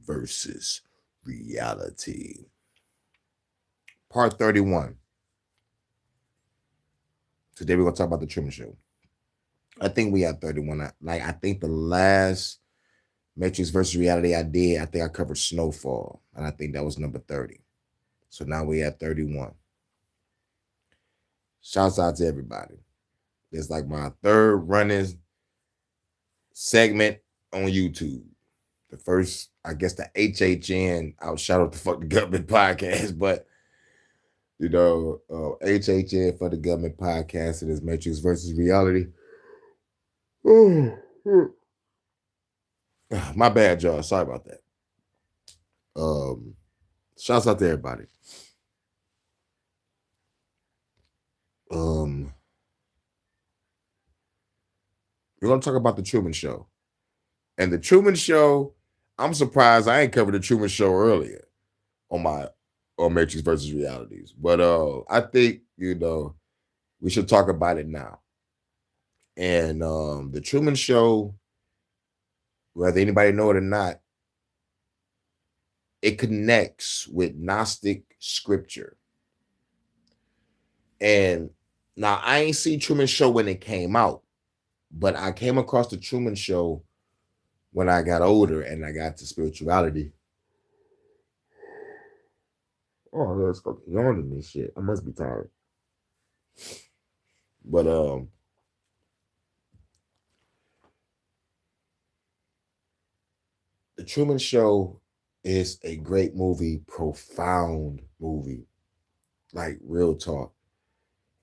versus reality. Part 31. Today we're gonna talk about the Truman Show. I think we have 31. I think the last Matrix versus reality I think I covered Snowfall, and I think that was number 30. So now we have 31. Shouts out to everybody. It's like my third running segment on YouTube. The first, I guess, the HHN outshadowed the Fuck the Government podcast, but HHN for the Government podcast. It is Matrix versus reality. My bad, y'all. Sorry about that. Shouts out to everybody. We're gonna talk about the Truman Show. And the Truman Show, I'm surprised I ain't covered the Truman Show earlier on Matrix versus Realities. But I think, we should talk about it now. And the Truman Show, whether anybody know it or not, it connects with Gnostic scripture. And now I ain't seen Truman Show when it came out, but I came across the Truman Show when I got older and I got to spirituality. Oh, that's fucking yawning and shit. I must be tired. But the Truman Show is a great movie, profound movie, like real talk.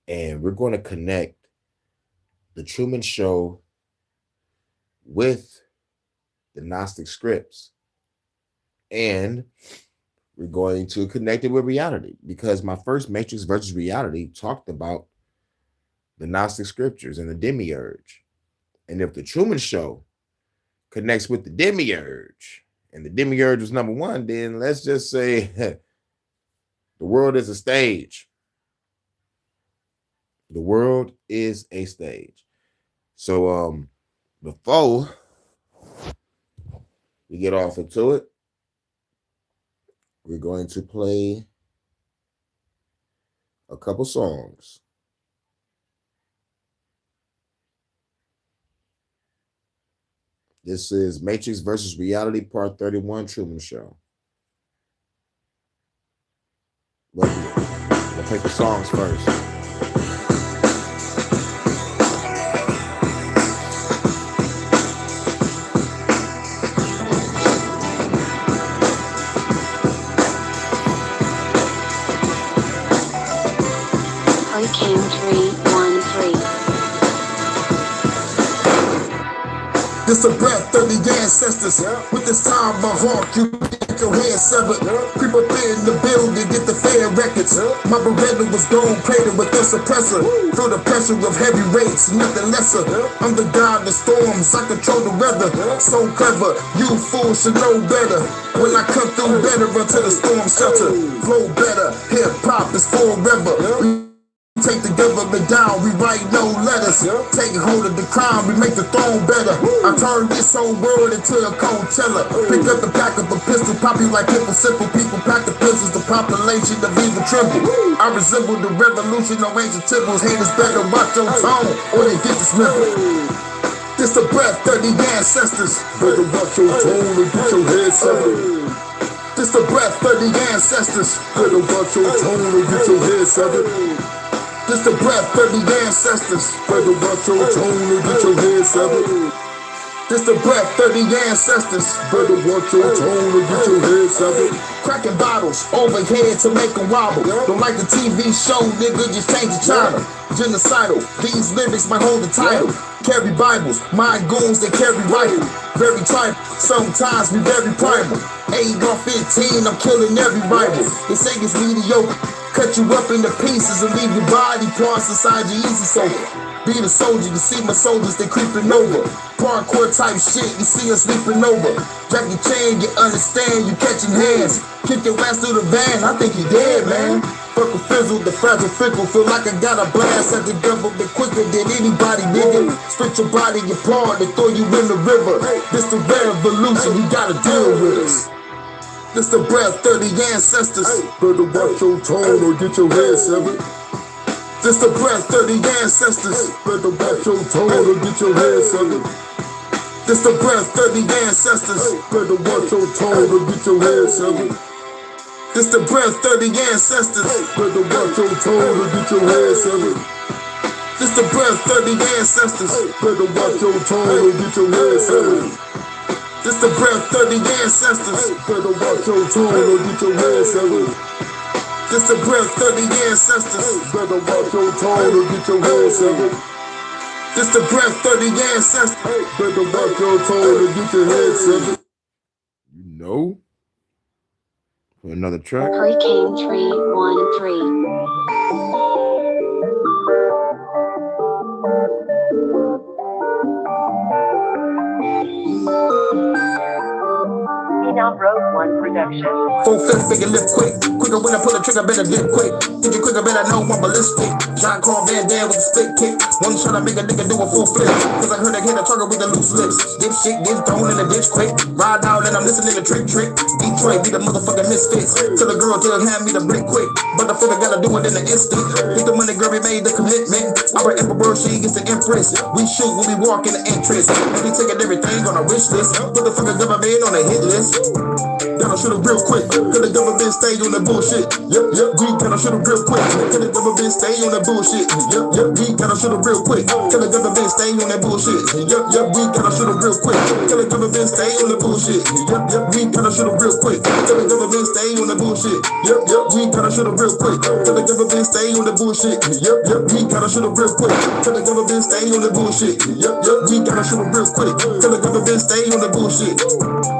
And we're going to connect the Truman Show with the Gnostic scripts. And we're going to connect it with reality, because my first Matrix versus reality talked about the Gnostic scriptures and the demiurge. And if the Truman Show connects with the demiurge, and the demiurge was number one, then let's just say the world is a stage. The world is a stage. So before we get off into it, we're going to play a couple songs. This is Matrix versus Reality, Part 31, Truman Show. We'll play the songs first. Cam 313. This a breath of the ancestors. With this time my heart, you get your head severed. Creep up in the building, get the fair records. My Beretta was gone, cratered with the suppressor. Feel the pressure of heavy rates, nothing lesser. I'm the god of storms, I control the weather. So clever, you fools should know better. When I come through better until the storm shelter. Flow better, hip hop is forever. Take the government down, we write no letters. Take hold of the crown, we make the throne better. I turn this whole world into a cold teller. Pick up the back of a pistol, pop you like people simple. People pack the pistols, the population of evil tremble. I resemble the revolution, no ancient temples. Haters better watch your tone, or they get dismembered. This the breath of the ancestors. Better watch your tone and get your head severed. This the breath of the ancestors. Better watch your tone and get your head severed. This the breath of the ancestors. Better watch your tone and get your head severed. This the breath of the ancestors. Better watch your tone and get your head severed. Cracking bottles overhead to make them wobble. Don't like the TV show, nigga, just change the channel. Genocidal, these lyrics might hold the title. Carry Bibles, mind goons, they carry rifle. Very tribal, sometimes we very primal. AR-15, I'm killing every rival. They say it's mediocre. Cut you up into pieces and leave your body parts inside your easy sofa. Be the soldier, you see my soldiers, they creeping over. Parkour type shit, you see us leaping over. Jack your chain, you understand, you catching hands. Kick your ass through the van, I think you dead, man. Fuck a fizzle, the fragile fickle. Feel like I got a blast at the government quicker than anybody, nigga. Split your body apart and throw you in the river. This the revolution, you gotta deal with us. This the breath of the ancestors. Better watch your tone or get your head severed. This the breath of the ancestors. Better watch your tone or get your head severed. This the breath of the ancestors. Better watch your tone or get your head severed. This the breath of the ancestors. Better watch your tone or get your head severed. This the breath of the ancestors. Better watch your tone or get your head severed. This the breath of the ancestors. Better watch your tone or get your head severed. This the breath of the ancestors. Better watch your tone or get your head severed. This the breath of the ancestors. Better watch your tone or get your head severed. You know? For another track. Hurricane 313. Road 1 production. 4/5 figure lift quick. Quicker when I pull the trigger, better dip quick. Think you quicker, better know I'm ballistic. John Carl Van Dam with a split kick. One shot I make a nigga do a full flip. Cause I heard I hit a target with the loose lips. Dipshit get thrown in the ditch quick. Ride out and I'm listening to trick. Detroit be the motherfucking misfits. Tell the girl to hand me the brick quick. But the figure gotta do it in an instant. Get the money, girl, we made the commitment. Our emperor, she gets the empress. We shoot when we walk in the entrance. And we taking everything on a wish list. Put the fucking government on a hit list. Gotta shoot it real quick. Could the government stay on the bullshit? Yep, we gotta shoot it real quick. Could the government stay on the bullshit? Yep, we gotta shoot it real quick. Could the government stay on that bullshit? Yep, we gotta shoot it real quick. Could the government stay on the bullshit? Yep, we gotta shoot it real quick. Could the government stay on the bullshit? Yep, we gotta shoot it real quick. Could the government stay on the bullshit? Yep, we gotta shoot it real quick. Could the government stay on the bullshit? Yep, we gotta shoot it real quick. Could the government stay on the bullshit?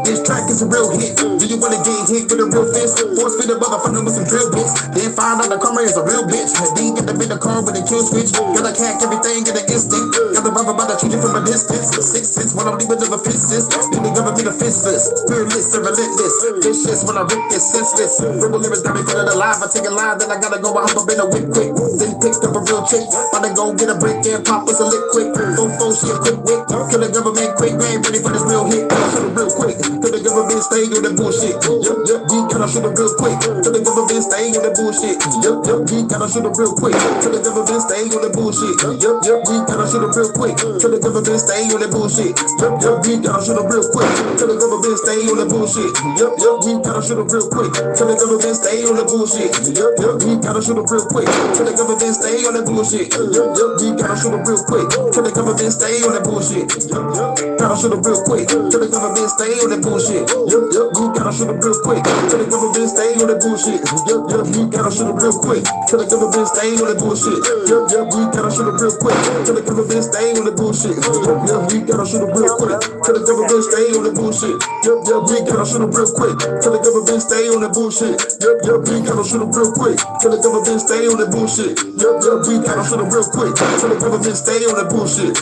This track is a real hit. Do you wanna get hit with a real fist? Force feed a motherfucker with some drill bits. Then find out the karma is a real bitch. Then get the bit of car with a kill switch. Gotta cack everything in an instant. Got the rubber about to shoot you from a distance. 6 cents when I'm leaving the fences. Then they government offenseless. Fearless and relentless. Vicious when I rip this senseless. Verbal lyrics got me feeling alive. I take a line, then I gotta go. I hop up in a whip quick. Then picked up a real chick. Gotta go get a brick and pop us a lick quick. Fofo, she a quick wick. Kill the government quick. We ain't ready for this real hit. Shoot it real quick. Could the government stay on the bullshit? Yep, we gotta shoot it real quick. Could the government stay on the bullshit? Yep, we gotta shoot it real quick. Could the government stay on the bullshit? Yep, we gotta shoot it real quick. Could the government stay on the bullshit? Yep, we gotta shoot it real quick. Could the government stay on the bullshit? Yep, we gotta shoot it real quick. Could the government stay on the bullshit? Yep, we gotta shoot it real quick. Could the government stay on the bullshit? Yep, we gotta shoot it real quick. Could the government stay on the bullshit? Yep, gotta shoot it real quick. Could the government stay on the bullshit? Yep, we gotta shoot it real quick. Could the government stay on the bullshit? Yep, we gotta shoot it real quick. Could the government stay on the bullshit? Yep, we gotta shoot it real quick. Could the government stay on the bullshit? Yep, we gotta shoot it real quick. Could the government stay on the bullshit? Yep, we gotta shoot it real quick. Could the government stay on the bullshit? Yep, we gotta shoot it real quick. Could the government stay on the bullshit? Yep, we gotta shoot it real quick. Could the government stay on the bullshit?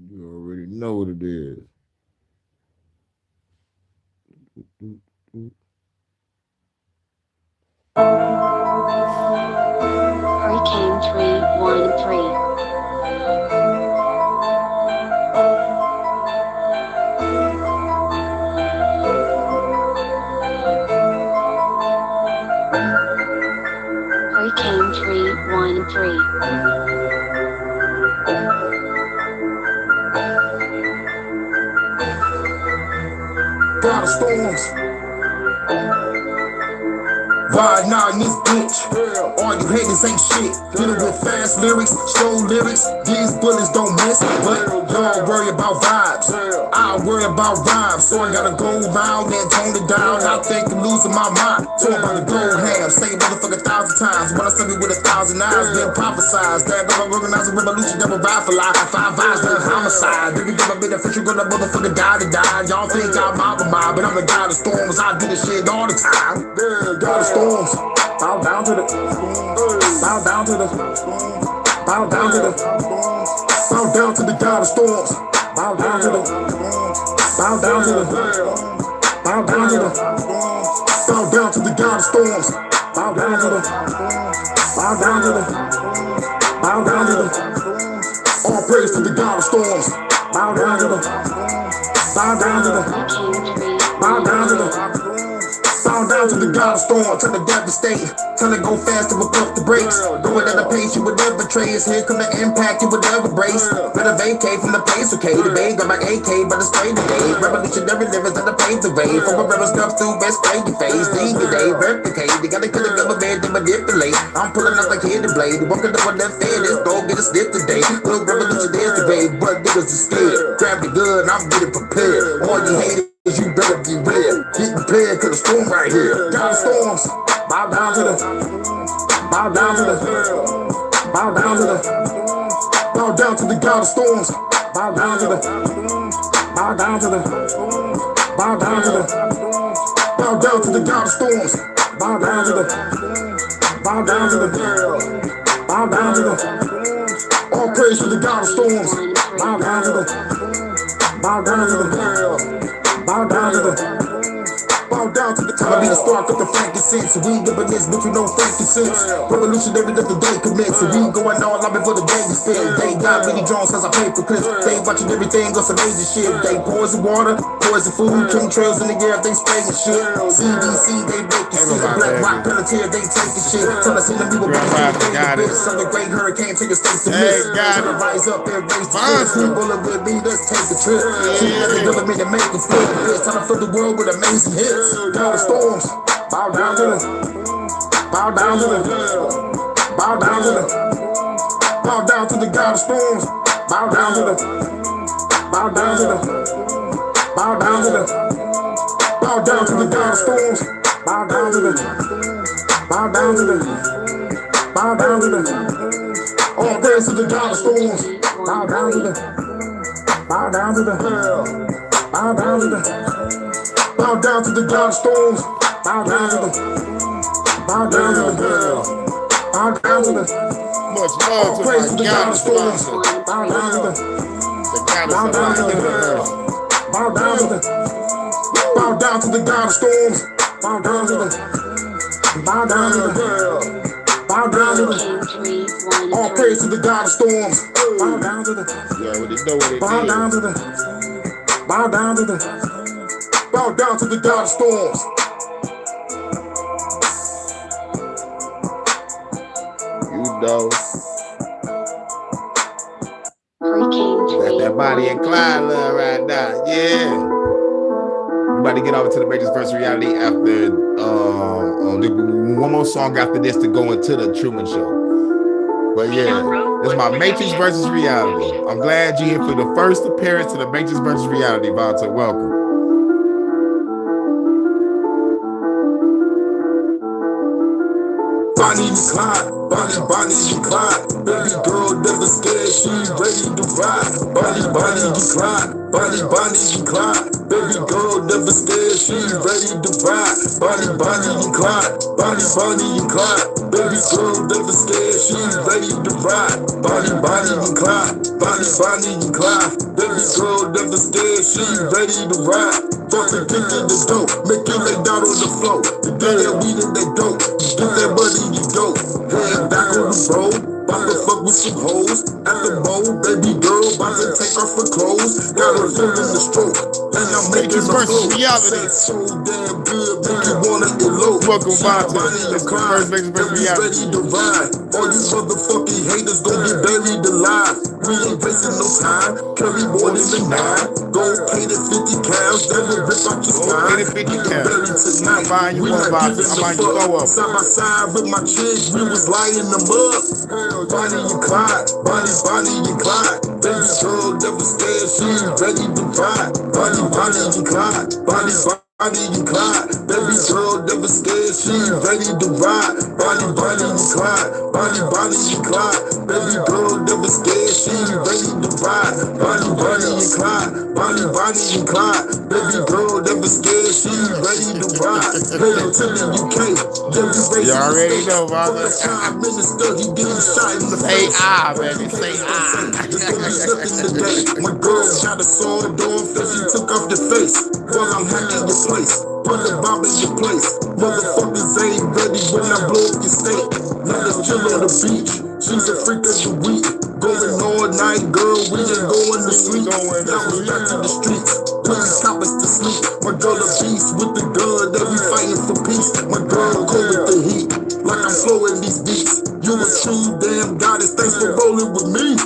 You already know what it is. Hurricane 313. Hurricane 313. God of storms. Ride now in this bitch. All you haters ain't shit. Dealing with fast lyrics, slow lyrics. These bullets don't miss. But y'all worry about vibes. I worry about rhymes. So I gotta go round and tone it down. I think I'm losing my mind. Talk about the gold ham. Say motherfucker 1,000 times. When I study with 1,000 eyes, been prophesized. That if I organize a revolution, never ride for life. 5 eyes, then homicide. Nigga, never been official, gonna motherfucker die to die. Y'all think I'm out of mind, but I'm the god of storms. I do this shit all the time. Yeah, god of storms. Bow down to the, bow down to the, bow down to the, bow down to the god of storms. Bow down to the, bow down to the, bow down to the, bow down to the god of storms. Bow down to the, bow down to the, bow down to the, all praise to the god of storms. Bow down to the, bow down to the, bow down to the, bow down to the god of storms. Trying to devastate, trying to go fast to whip up the brakes. Going at a pace you would never trace. Here come the impact you would never brace. Better vacate from the place, okay? The bay got my AK, but it's straight today. Revolutionary lyrics that I paved the way. From a rebel stuff to best spray your face. Leave your day, replicate. They gotta kill the government to manipulate. I'm pulling up like Hidden Blade. Walking up on that fan, this dog get a snip today. Little revolutionary today, but niggas is scared. Grab the gun, I'm getting prepared. All you haters, you better be real. Get prepared, cause the storm right here. God of storms, bow down to the, bow down to the, bow down to the, bow down to the god of storms. Bow down to the, bow down to the, bow down to the, bow down to the god of storms. Bow down to the, bow down to the, bow down to the, all praise to the god of storms. Bow down to the, bow down to the, bow down to the, bow down to the time I be the spark of the frankincense. We ain't giving this, but you know frankincense. Revolutionary that the day commence. We ain't going all out before the day is spent. They got Vinnie Jones as a paper clips. They watching everything on some major shit. They poison water, poison food, chemtrails in the air, they spraying shit. CDC, they make you see the black rock penalty, they taking shit. Tell us in the people some the great hurricane take a state to miss. Trying to rise up and raise the kids. Who bullet with me, let's take a trip. See the government to make it flip. It's time to fill the world with amazing hits. God of storms, bow down to the, bow down to the, bow down to the, bow down to the god of storms. Bow down to the, bow down to the, bow down to the, bow down to the god of storms. Bow down to the, bow down to the, bow down to the, all praise to the god of storms. Bow down to the, bow down to the, bow down to the, bow down to the god of storms. Bow down to the, bow down to the, bow down to the, Much love all to praise to my the god of storms. sponsor, Bow down to the, the God bow of down to the, bow down to the, bow down to the god of storms. Bow down to the, bow down to the, bow down to the, all praise to the god of storms. Bow down to the, You already know what it bow is. down to the, bow down to the, bow down to the god of storms. You know. Hurricane That Bonnie and Clyde love right now. Yeah. We're about to get over to the Matrix versus reality after one more song after this to go into the Truman Show. But yeah, this is my Matrix versus reality. I'm glad you're here for the first appearance to the Matrix versus reality, Vonta. Welcome. Bonnie and Clyde, Bonnie and Clyde. Baby girl never scared, she ready to ride. Bonnie and Clyde, Bonnie and Clyde. Baby girl never scared, she ready to ride. Bonnie and Clyde, Bonnie and Clyde. Baby girl never scared, she ready to ride. Bonnie and Clyde, Bonnie and Clyde. Baby girl never scared, she ready to ride. Fuck the kick in the dope, make you lay down on the floor. You get that weed in that dope, you get that money, you go. Head back on the road, bout to fuck with some hoes. At the bowl, baby girl, bout to take off her clothes. Got her feeling the stroke, and I'm making Matrix the versus flow. reality. So damn good, make you wanna elope. Welcome, Vonta. Bonnie This is and the Clyde, first Matrix versus baby's reality. ready to ride. All you motherfucking haters gon' get buried alive. We ain't wasting no time, carry more than the 9. Gold plated 50 cows, that will rip out your spine. Gold-plated 50 We cows. buried tonight. I'm buying you We one, not Vonta. giving I'm a buying you fuck. 4 of them. Side by side with my chick, we was lighting them up. Bonnie and Clyde, Bonnie and Clyde. Baby girl never scared, she ready to ride. Bonnie and Clyde, Bonnie and Clyde. Baby girl never scared, she ready to ride. Bonnie and Clyde, Bonnie and Clyde. Baby girl never scared, she ready to ride. Bonnie and Clyde, Bonnie and Clyde. Baby girl never scared, she ready to ride. Headed to the UK, yeah, we racing You already the know, States. Vonta. For the Prime Minister, he getting shot in the Say face. ah, baby. Say ah. There's gonna be nothing today. My girl shot a sword off and she took off the face. While I'm hacking your place. Put the bomb in your place. Motherfuckers ain't ready when I blow up your state. Now let's chill on the beach. She's a freak of the week. Going all night, girl, we ain't going to sleep. Now it's back to the streets. Put these coppers to sleep. My girl a beast with the gun that we fighting for peace. My girl cold with the heat. Like I'm flowing these beats. You a true damn goddess, thanks for rolling with me.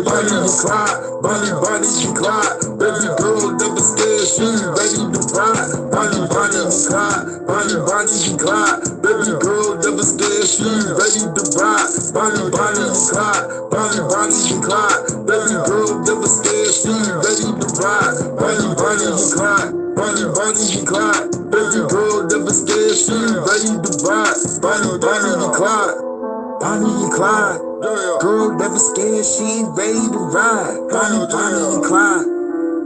Bonnie and Clyde, Bonnie and Clyde. Baby girl never scared, she ready to ride. Bonnie and Clyde, Bonnie and Clyde. Baby girl never scared, she ready to ride. Bonnie and Clyde, Bonnie and Clyde. Baby girl never scared, she ready to ride. Bonnie and Clyde, Bonnie and Clyde. Baby girl never scared, she ready to ride. Bonnie and Clyde, Bonnie and Clyde. Girl never scared, she ready to ride. Bonnie and Clyde,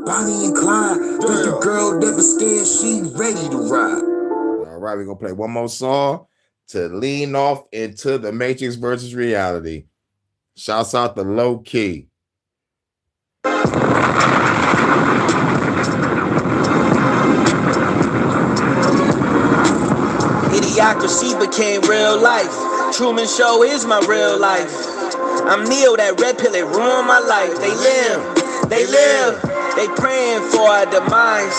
Bonnie and Clyde. Baby girl never scared, she ready to ride. All right, we're gonna play one more song to lean off into the Matrix versus reality. Shouts out to Low Key. Idiocracy became real life. Truman Show is my real life. I'm Neo, that red pill, it ruined my life. They live, they praying for our demise.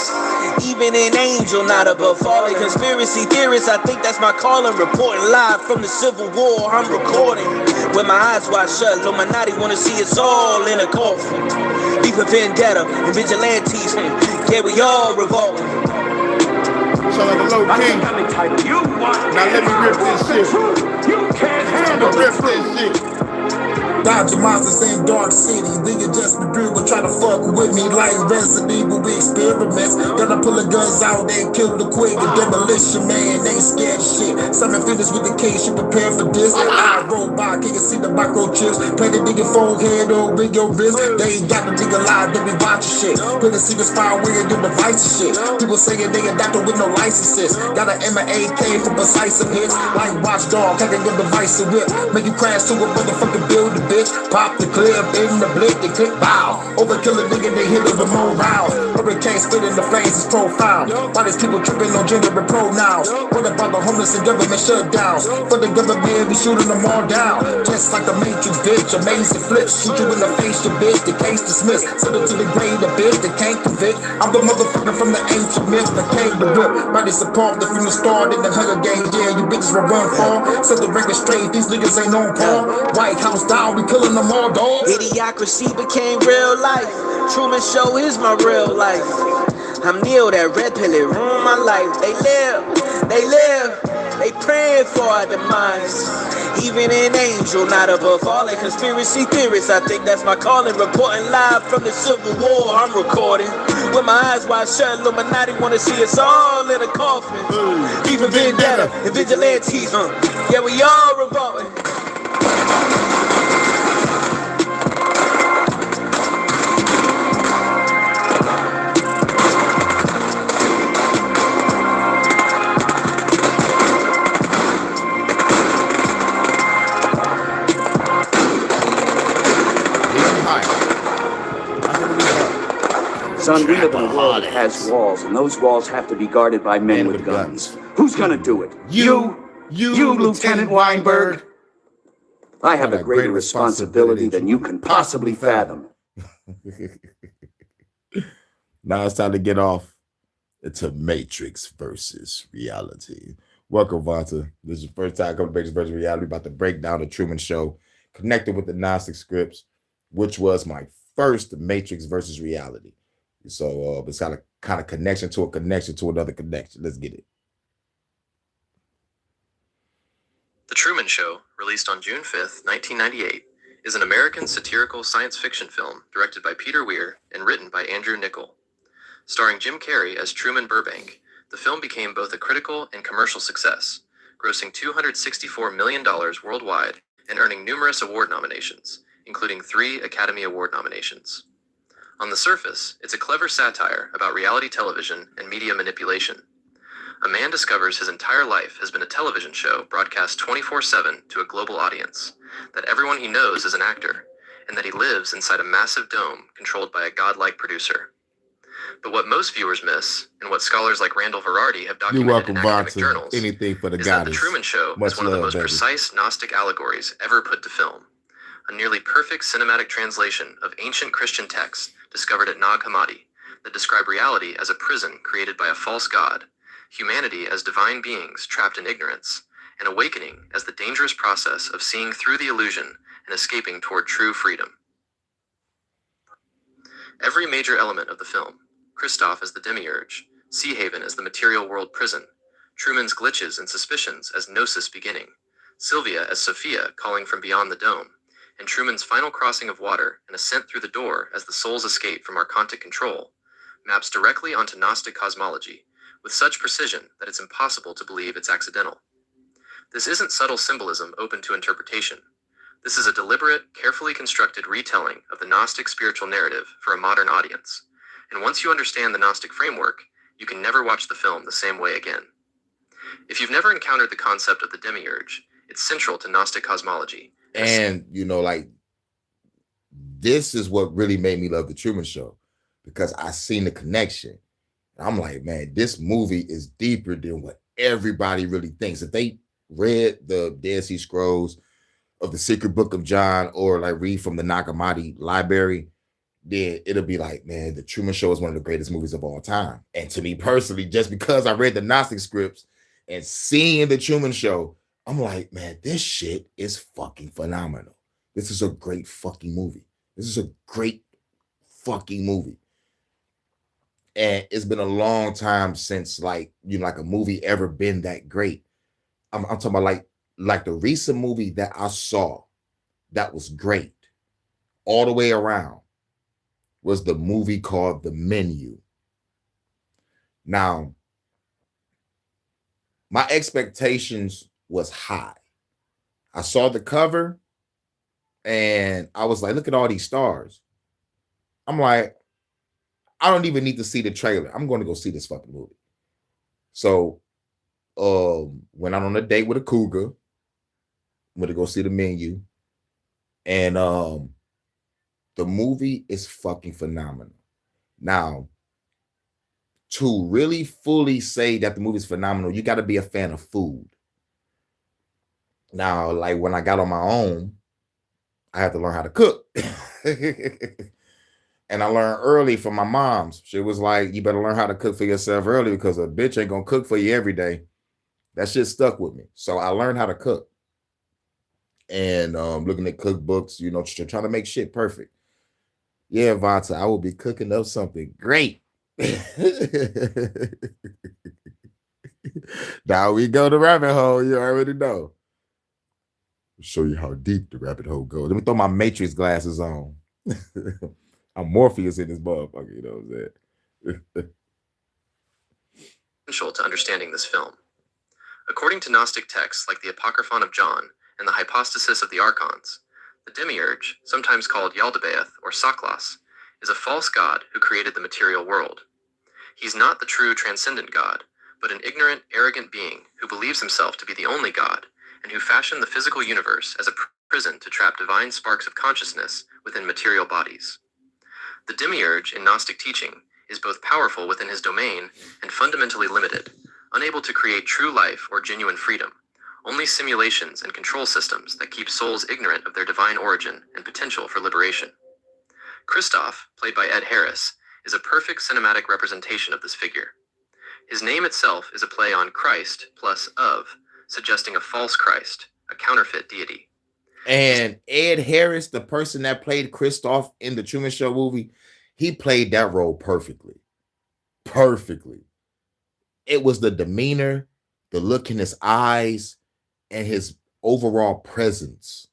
Even an angel not above falling. Conspiracy theorists, I think that's my calling. Reporting live from the Civil War, I'm recording. With my eyes wide shut, Illuminati wanna see us all in a coffin. Beef and vendetta and vigilantes, yeah, we all revolting. Shout out to Low Key. Now let me rip this shit. You can't handle rip this shit. Dodging monsters in Dark City. Nigga just be real, but try to fuck with me like Resident Evil. We experiments. Gotta pull the guns out and kill the quick. The demolition man ain't scared of shit. Summon finish with the case, you prepare for this. I roll by, can you see the microchips? Play the nigga phone head over your wrist. They ain't got the nigga live, they be watching shit. Put a secret spy wearing your device and shit. People saying they a doctor with no licenses. Got an M&AK for precise hits. Like watchdog, taking your device and whip. Make you crash to a motherfucking building, bitch. Pop the clip in the blick, they click bow. Overkill a nigga, they hit it with more rounds. Hurricane spit in the flames is profound. Why these people tripping on gender and pronouns? What about the homeless and government shutdowns? For the government, we shooting them all down. Just like the Matrix, bitch, amazing flips. Shoot you in the face, your bitch, the case dismissed. Send it to the grave, the bitch, they can't convict. I'm the motherfucker from the ancient myth that came to rip. Body support the from the start in the Hunger Games. Yeah, you bitches will run for. Set the record straight, these niggas ain't on par. White House down, we killing them all, dog. Idiocracy became real life. Truman Show is my real life. I'm Neo, that red pill, it ruined my life. They live, they praying for our demise. Even an angel not above falling. Conspiracy theorists, I think that's my calling. Reporting live from the Civil War, I'm recording. With my eyes wide shut, Illuminati wanna see us all in a coffin. Even vendetta and vigilantes, yeah, we all revolting. Son, we live in a world that has walls, and those walls have to be guarded by men with guns. Who's gonna do it? You, Lieutenant Weinberg. I have a greater responsibility than you can possibly fathom. Now it's time to get off into Matrix versus reality. Welcome, Vonta. This is the first time coming to Matrix versus reality. We're about to break down the Truman Show, connected with the Gnostic scripts, which was my first Matrix versus reality. So it's got a kind of connection to another connection. Let's get it. The Truman Show, released on June 5th, 1998, is an American satirical science fiction film directed by Peter Weir and written by Andrew Niccol. Starring Jim Carrey as Truman Burbank, the film became both a critical and commercial success, grossing $264 million worldwide and earning numerous award nominations, including 3 Academy Award nominations. On the surface, it's a clever satire about reality television and media manipulation. A man discovers his entire life has been a television show broadcast 24/7 to a global audience, that everyone he knows is an actor, and that he lives inside a massive dome controlled by a godlike producer. But what most viewers miss, and what scholars like Randall Varardi have You're documented welcome, in academic Vonta. journals, Anything for the is that The goddess. Truman Show Much is one of the love, most baby. precise Gnostic allegories ever put to film. A nearly perfect cinematic translation of ancient Christian texts discovered at Nag Hammadi that describe reality as a prison created by a false god, humanity as divine beings trapped in ignorance, and awakening as the dangerous process of seeing through the illusion and escaping toward true freedom. Every major element of the film, Christoph as the demiurge, Sea Haven as the material world prison, Truman's glitches and suspicions as Gnosis beginning, Sylvia as Sophia calling from beyond the dome, and Truman's final crossing of water and ascent through the door as the soul's escape from archontic control, maps directly onto Gnostic cosmology with such precision that it's impossible to believe it's accidental. This isn't subtle symbolism open to interpretation. This is a deliberate, carefully constructed retelling of the Gnostic spiritual narrative for a modern audience. And once you understand the Gnostic framework, you can never watch the film the same way again. If you've never encountered the concept of the demiurge, it's central to Gnostic cosmology. And, you know, like, this is what really made me love The Truman Show, because I seen the connection. I'm like, man, this movie is deeper than what everybody really thinks. If they read the Dead Sea Scrolls of the Secret Book of John, or like read from the Nag Hammadi library, then it'll be like, man, The Truman Show is one of the greatest movies of all time. And to me personally, just because I read the Gnostic scripts and seeing The Truman Show, I'm like, man, this shit is fucking phenomenal. This is a great fucking movie. This is a great fucking movie. And it's been a long time since, like, you know, like a movie ever been that great. I'm talking about like the recent movie that I saw that was great all the way around was the movie called The Menu. Now, my expectations was high. I saw the cover and I was like, look at all these stars. I'm like, I don't even need to see the trailer. I'm going to go see this fucking movie. So went out on a date with a cougar. Went to go see The Menu. And the movie is fucking phenomenal. Now, to really fully say that the movie is phenomenal, you got to be a fan of food. Now, like when I got on my own, I had to learn how to cook. And I learned early from my mom's. She was like, you better learn how to cook for yourself early, because a bitch ain't gonna cook for you every day. That shit stuck with me. So I learned how to cook. And looking at cookbooks, you know, trying to make shit perfect. Yeah, Vonta, I will be cooking up something great. Now we go to rabbit hole. You already know. I'll show you how deep the rabbit hole goes. Let me throw my Matrix glasses on. I'm Morpheus in this motherfucker. You know what I'm saying? Essential to understanding this film. According to Gnostic texts like the Apocryphon of John and the Hypostasis of the Archons, the demiurge, sometimes called Yaldabaoth or Saklas, is a false god who created the material world. He's not the true transcendent god, but an ignorant, arrogant being who believes himself to be the only god, and who fashioned the physical universe as a prison to trap divine sparks of consciousness within material bodies. The demiurge in Gnostic teaching is both powerful within his domain and fundamentally limited, unable to create true life or genuine freedom, only simulations and control systems that keep souls ignorant of their divine origin and potential for liberation. Christoph, played by Ed Harris, is a perfect cinematic representation of this figure. His name itself is a play on Christ plus of, suggesting a false Christ, a counterfeit deity. And Ed Harris, the person that played Christoph in the Truman Show movie, he played that role perfectly. Perfectly. It was the demeanor, the look in his eyes, and his overall presence.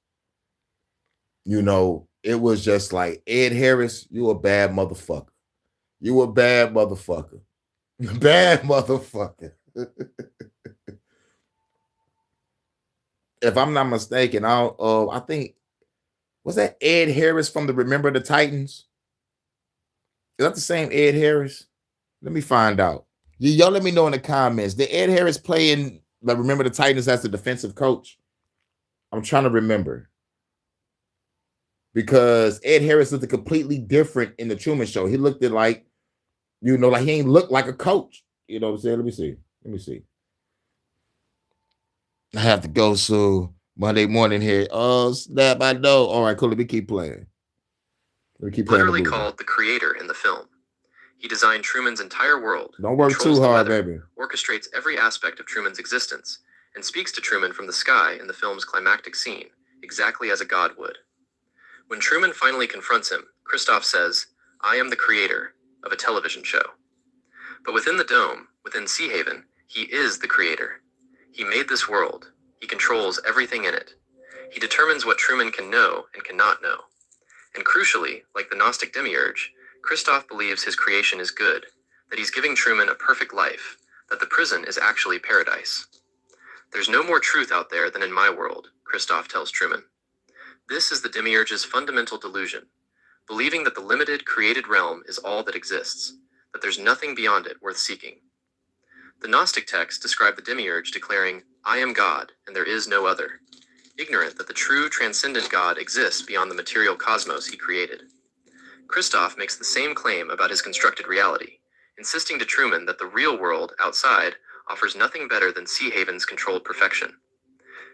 You know, it was just like, Ed Harris, you a bad motherfucker. You a bad motherfucker. Bad motherfucker. If I'm not mistaken, I think, was that Ed Harris from the Remember the Titans? Is that the same Ed Harris? Let me find out. Y'all let me know in the comments. Did Ed Harris play in like Remember the Titans as the defensive coach? I'm trying to remember. Because Ed Harris looked completely different in the Truman Show. He looked like You know, like he ain't look like a coach. You know what I'm saying? Let me see. Let me see. I have to go so Monday morning here. Oh, snap, I know. All right, cool. Let me keep playing. Let me keep playing the Literally movie. called the creator in the film. He designed Truman's entire world, Don't work controls too the hard, weather, baby. orchestrates every aspect of Truman's existence, and speaks to Truman from the sky in the film's climactic scene, exactly as a god would. When Truman finally confronts him, Christof says, "I am the creator of a television show." But within the dome, within Sea Haven, he is the creator. He made this world. He controls everything in it. He determines what Truman can know and cannot know. And crucially, like the Gnostic demiurge, Christof believes his creation is good, that he's giving Truman a perfect life, that the prison is actually paradise. "There's no more truth out there than in my world," Christof tells Truman. This is the demiurge's fundamental delusion, believing that the limited created realm is all that exists, that there's nothing beyond it worth seeking. The Gnostic texts describe the demiurge declaring, "I am God, and there is no other," ignorant that the true transcendent God exists beyond the material cosmos he created. Christof makes the same claim about his constructed reality, insisting to Truman that the real world outside offers nothing better than Sea Haven's controlled perfection.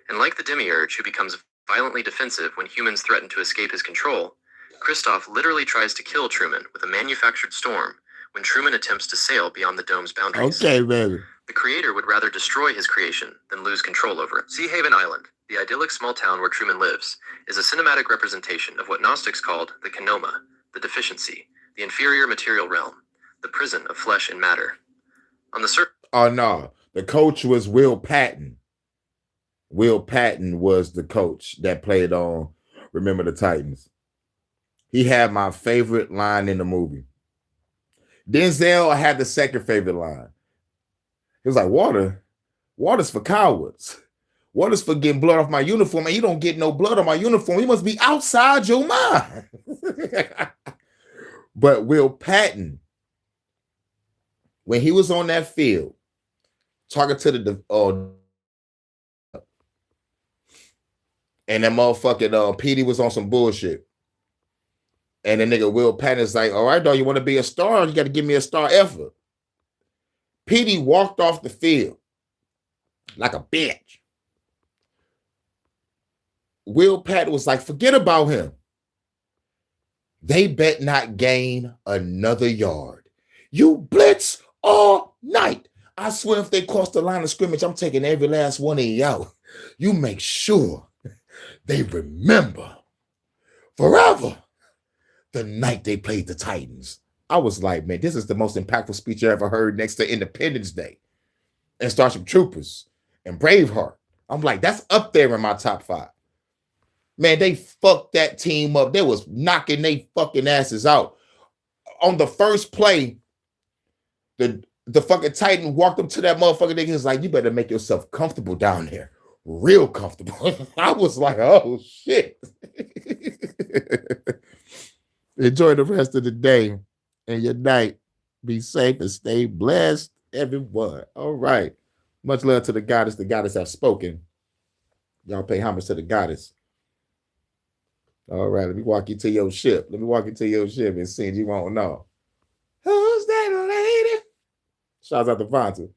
And like the demiurge who becomes violently defensive when humans threaten to escape his control, Christof literally tries to kill Truman with a manufactured storm when Truman attempts to sail beyond the dome's boundaries. Okay, baby. The creator would rather destroy his creation than lose control over it. Sea Haven Island, the idyllic small town where Truman lives, is a cinematic representation of what Gnostics called the kenoma, the deficiency, the inferior material realm, the prison of flesh and matter. On the surface... Oh, no. The coach was Will Patton. Will Patton was the coach that played on Remember the Titans. He had my favorite line in the movie. Denzel had the second favorite line. He was like, water's for cowards. Water's for getting blood off my uniform, and you don't get no blood on my uniform. You must be outside your mind. But Will Patton, when he was on that field, talking to the and that motherfucking Petey was on some bullshit. And the nigga Will Patton is like, all right, dog, you want to be a star? You got to give me a star effort. Petey walked off the field like a bitch. Will Patton was like, forget about him. They bet not gain another yard. You blitz all night. I swear if they cross the line of scrimmage, I'm taking every last one of you out. You make sure they remember forever the night they played the Titans. I was like, man, this is the most impactful speech I ever heard next to Independence Day and Starship Troopers and Braveheart. I'm like, that's up there in my top 5. Man, they fucked that team up. They was knocking they fucking asses out. On the first play, the fucking Titan walked up to that motherfucker nigga. He was like, you better make yourself comfortable down there. Real comfortable. I was like, oh, shit. Enjoy the rest of the day and your night. Be safe and stay blessed, everyone. All right. Much love to the goddess. The goddess have spoken. Y'all pay homage to the goddess. All right, let me walk you to your ship. Let me walk you to your ship and see if you won't know. Who's that lady? Shouts out to Fonta.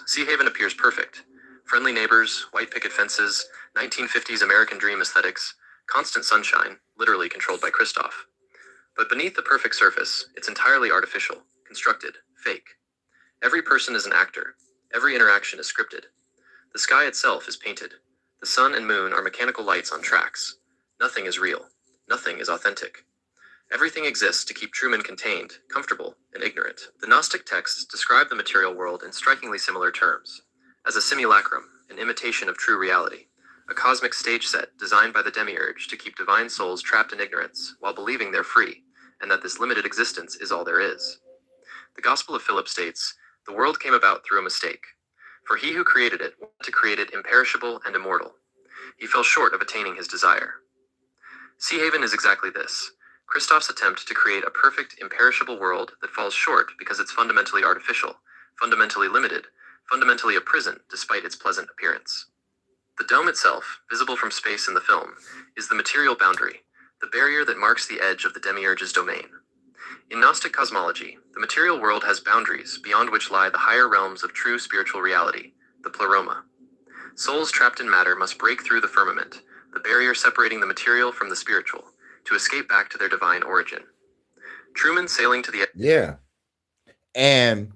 Sea Haven appears perfect. Friendly neighbors, white picket fences, 1950s American dream aesthetics, constant sunshine, literally controlled by Christof. But beneath the perfect surface, it's entirely artificial, constructed, fake. Every person is an actor. Every interaction is scripted. The sky itself is painted. The sun and moon are mechanical lights on tracks. Nothing is real. Nothing is authentic. Everything exists to keep Truman contained, comfortable, and ignorant. The Gnostic texts describe the material world in strikingly similar terms. As a simulacrum, an imitation of true reality. A cosmic stage set designed by the demiurge to keep divine souls trapped in ignorance while believing they're free, and that this limited existence is all there is. The Gospel of Philip states, "The world came about through a mistake. For he who created it wanted to create it imperishable and immortal. He fell short of attaining his desire." Sea Haven is exactly this. Christof's attempt to create a perfect, imperishable world that falls short because it's fundamentally artificial, fundamentally limited, fundamentally a prison despite its pleasant appearance. The dome itself, visible from space in the film, is the material boundary, the barrier that marks the edge of the demiurge's domain. In Gnostic cosmology, the material world has boundaries beyond which lie the higher realms of true spiritual reality, the pleroma. Souls trapped in matter must break through the firmament, the barrier separating the material from the spiritual, to escape back to their divine origin. Truman sailing to the... Yeah. And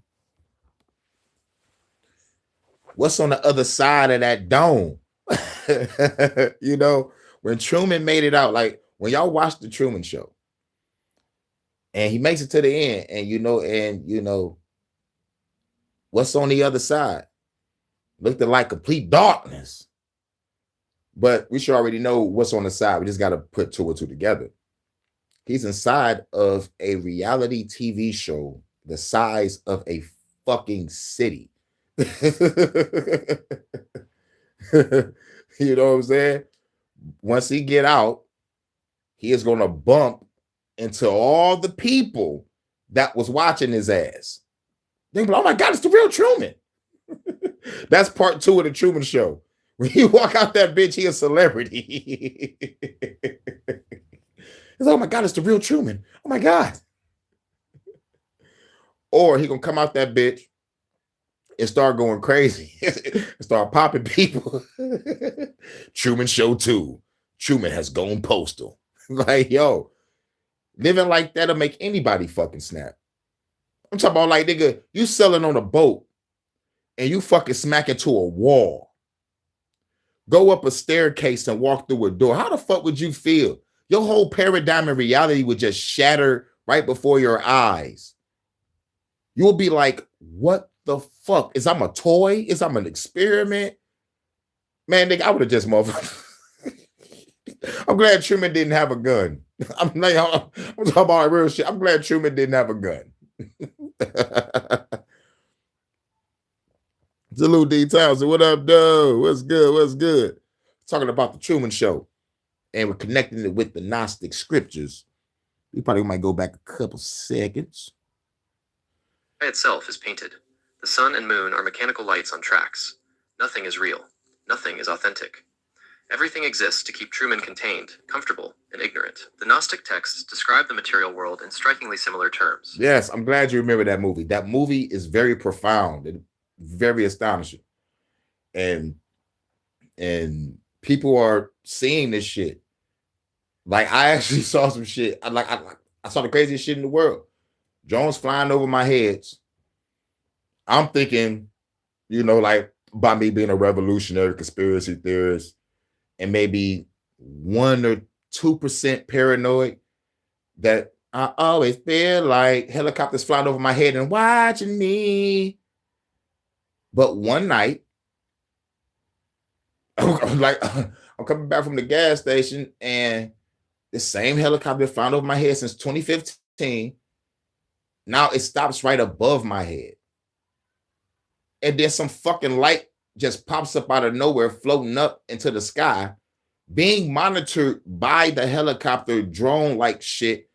what's on the other side of that dome? You know, when Truman made it out, like when y'all watch the Truman Show, and he makes it to the end, and you know, what's on the other side? Looked like complete darkness. But we should already know what's on the side. We just got to put two and two together. He's inside of a reality TV show the size of a fucking city. You know what I'm saying? Once he get out, he is going to bump into all the people that was watching his ass. They be like, oh my God, it's the real Truman. That's part 2 of the Truman Show. When you walk out that bitch, he a celebrity. He's like, oh my God, it's the real Truman. Oh my God. Or he gonna come out that bitch and start going crazy. Start popping people. Truman Show 2. Truman has gone postal. Like, yo, living like that'll make anybody fucking snap. I'm talking about like, nigga, you selling on a boat and you fucking smack into a wall. Go up a staircase and walk through a door. How the fuck would you feel? Your whole paradigm of reality would just shatter right before your eyes. You will be like, what the fuck? Is I'm a toy? Is I'm an experiment? Man, nigga, I would have just motherfucker. I'm glad Truman didn't have a gun. I'm talking about real shit. I'm glad Truman didn't have a gun. Salute D Townsend. What up, though? What's good? What's good? Talking about the Truman Show. And we're connecting it with the Gnostic scriptures. We probably might go back a couple seconds. By itself is painted. The sun and moon are mechanical lights on tracks. Nothing is real. Nothing is authentic. Everything exists to keep Truman contained, comfortable, and ignorant. The Gnostic texts describe the material world in strikingly similar terms. Yes, I'm glad you remember that movie. That movie is very profound and very astonishing. And people are seeing this shit. Like, I actually saw some shit. I saw the craziest shit in the world. Drones flying over my heads. I'm thinking, you know, like, by me being a revolutionary conspiracy theorist and maybe 1 or 2% paranoid, that I always feel like helicopters flying over my head and watching me. But one night, I'm coming back from the gas station and the same helicopter flying over my head since 2015. Now it stops right above my head. And then some fucking light just pops up out of nowhere, floating up into the sky, being monitored by the helicopter drone like shit.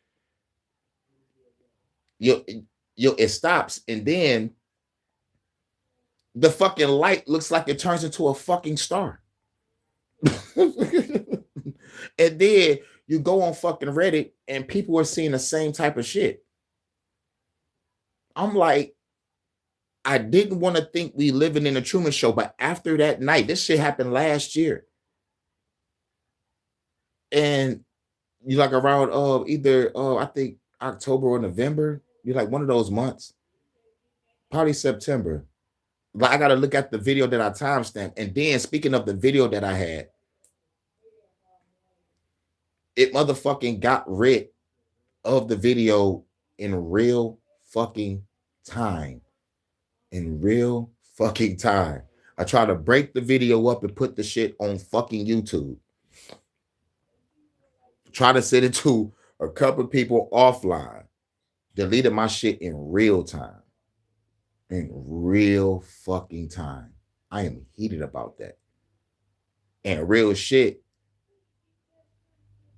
It stops, and then the fucking light looks like it turns into a fucking star. And then you go on fucking Reddit and people are seeing the same type of shit. I'm like, I didn't want to think we living in a Truman Show, but after that night, this shit happened last year. And you like around either I think October or November, you're like one of those months, probably September. Like, I gotta look at the video that I timestamped. And then speaking of the video that I had, it motherfucking got rid of the video in real fucking time. In real fucking time. I tried to break the video up and put the shit on fucking YouTube. Try to send it to a couple people offline. Deleted my shit in real time. In real fucking time. I am heated about that. And real shit.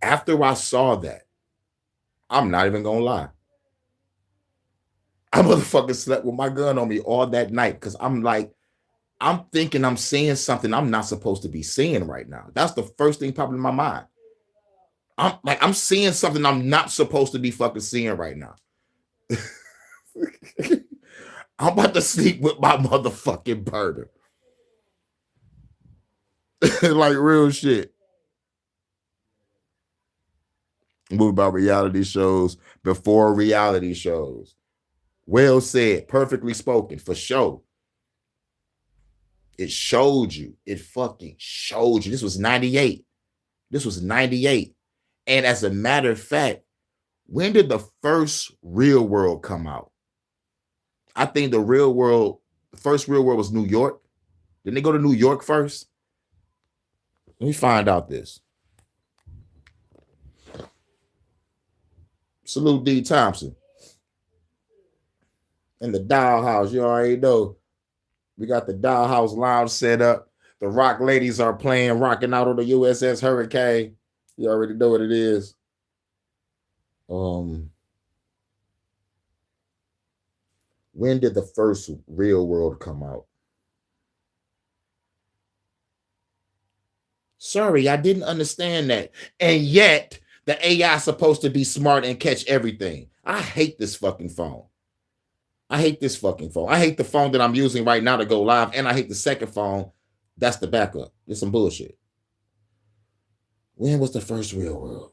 After I saw that, I'm not even gonna lie, I motherfucking slept with my gun on me all that night because I'm thinking I'm seeing something I'm not supposed to be seeing right now. That's the first thing popping in my mind. I'm seeing something I'm not supposed to be fucking seeing right now. I'm about to sleep with my motherfucking burner. Like real shit. Movie about reality shows before reality shows. Well said, perfectly spoken, for sure. It showed you. It fucking showed you. This was 98. This was 98. And as a matter of fact, when did the first Real World come out? I think the first Real World was New York. Didn't they go to New York first? Let me find out this. Salute D. Thompson. In the Dollhouse, you already know. We got the Dollhouse lounge set up. The Rock Ladies are playing, rocking out on the USS Hurricane. You already know what it is. When did the first Real World come out? Sorry, I didn't understand that. And yet, the AI is supposed to be smart and catch everything. I hate this fucking phone. I hate this fucking phone. I hate the phone that I'm using right now to go live, and I hate the second phone. That's the backup. It's some bullshit. When was the first Real World?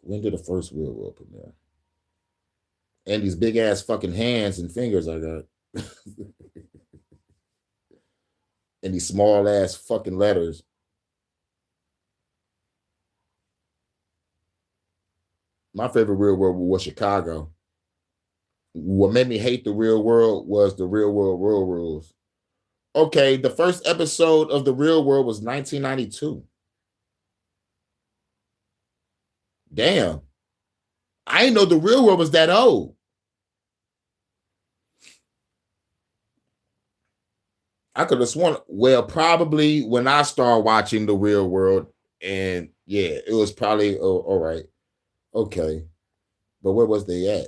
When did the first Real World premiere? And these big ass fucking hands and fingers I got. And these small ass fucking letters. My favorite Real World was Chicago. What made me hate the Real World was the Real World Real Rules. Okay, the first episode of the Real World was 1992. Damn. I didn't know the Real World was that old. I could have sworn, well, probably when I started watching the Real World, and yeah, it was probably, oh, all right. Okay. But where was they at?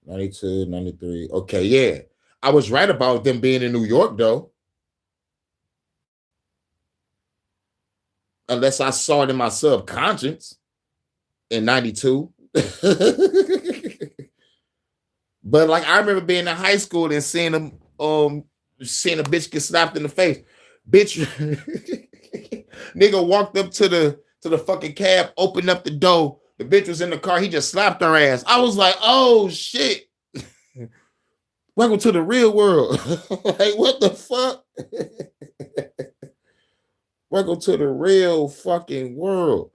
92, 93. Okay, yeah. I was right about them being in New York, though. Unless I saw it in my subconscious in 92. But like I remember being in high school and seeing them seeing a bitch get slapped in the face. Bitch nigga walked up to the fucking cab, opened up the door. The bitch was in the car, he just slapped her ass. I was like, oh shit. Welcome to the real world. Like, what the fuck? Welcome to the real fucking world.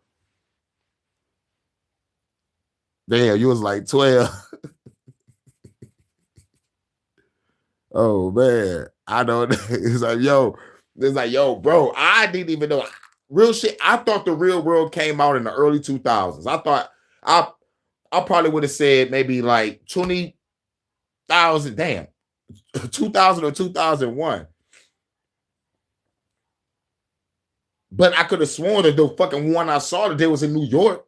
Damn, you was like 12. Oh man, I don't know. It's like, yo, bro, I didn't even know. Real shit. I thought the Real World came out in the early 2000s. I thought I probably would have said maybe like 20,000, damn, 2000 or 2001. But I could have sworn that the fucking one I saw today was in New York.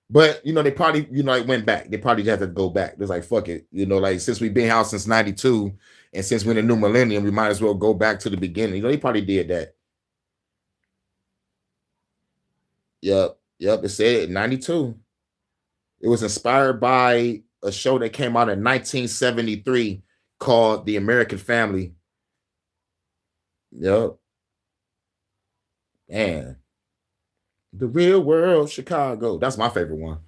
But they probably, it went back. They probably had to go back. It's like, fuck it. Like since we've been out since 92 and since we're in the new millennium, we might as well go back to the beginning. They probably did that. Yep. It said 92. It was inspired by a show that came out in 1973 called The American Family. Yep. Man. The Real World, Chicago. That's my favorite one.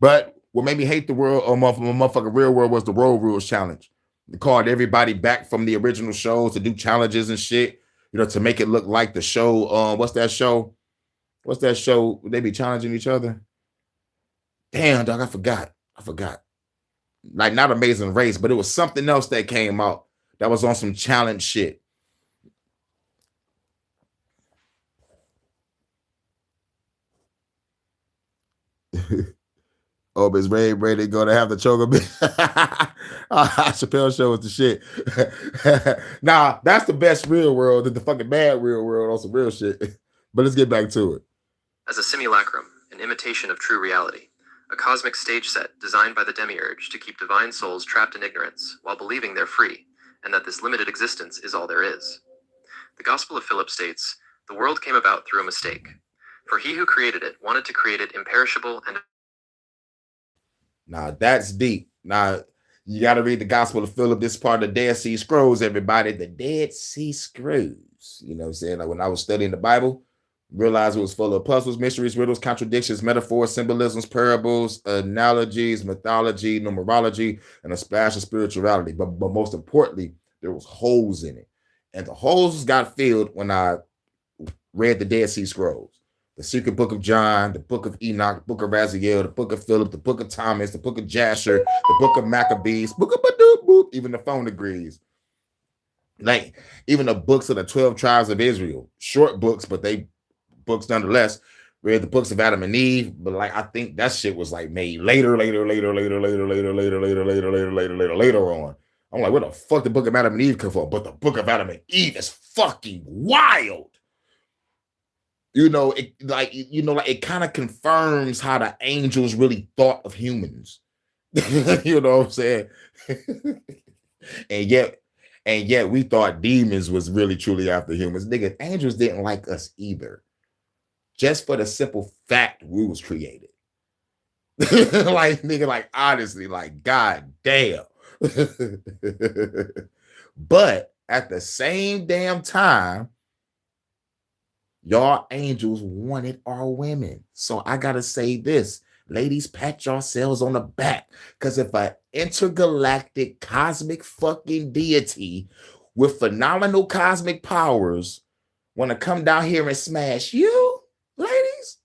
But what made me hate the world, motherfucking Real World, was the Road Rules Challenge. They called everybody back from the original shows to do challenges and shit, to make it look like the show. What's that show? They be challenging each other. Damn, dog, I forgot. Like, not Amazing Race, but it was something else that came out that was on some challenge shit. Oh, Miss Ray, they gonna have the choker. Chappelle Show is the shit. Nah, that's the best Real World, the fucking bad Real World on some real shit. But let's get back to it. As a simulacrum, an imitation of true reality, a cosmic stage set designed by the demiurge to keep divine souls trapped in ignorance while believing they're free, and that this limited existence is all there is. The Gospel of Philip states, "The world came about through a mistake, for he who created it wanted to create it imperishable and..." Now that's deep. Now you got to read the Gospel of Philip. This part of the Dead Sea Scrolls, everybody. The Dead Sea Scrolls. You know what I'm saying? Like when I was studying the Bible, realized it was full of puzzles, mysteries, riddles, contradictions, metaphors, symbolisms, parables, analogies, mythology, numerology, and a splash of spirituality. But most importantly, there was holes in it. And the holes got filled when I read the Dead Sea Scrolls. The Secret Book of John, the Book of Enoch, the Book of Raziel, the Book of Philip, the Book of Thomas, the Book of Jasher, the Book of Maccabees, Book of Badoop Boop, even the phone agrees. Like, even the books of the 12 tribes of Israel. Short books, but they books nonetheless. Read the books of Adam and Eve, but like I think that shit was like made later on. I'm like, where the fuck the book of Adam and Eve come from? But the book of Adam and Eve is fucking wild. It kind of confirms how the angels really thought of humans. You know what I'm saying? and yet we thought demons was really truly after humans. Nigga, angels didn't like us either. Just for the simple fact we was created. Like, nigga, like honestly, like god damn. But at the same damn time, y'all angels wanted our women. So I gotta say this, ladies, pat yourselves on the back. Because if an intergalactic cosmic fucking deity with phenomenal cosmic powers want to come down here and smash you, ladies,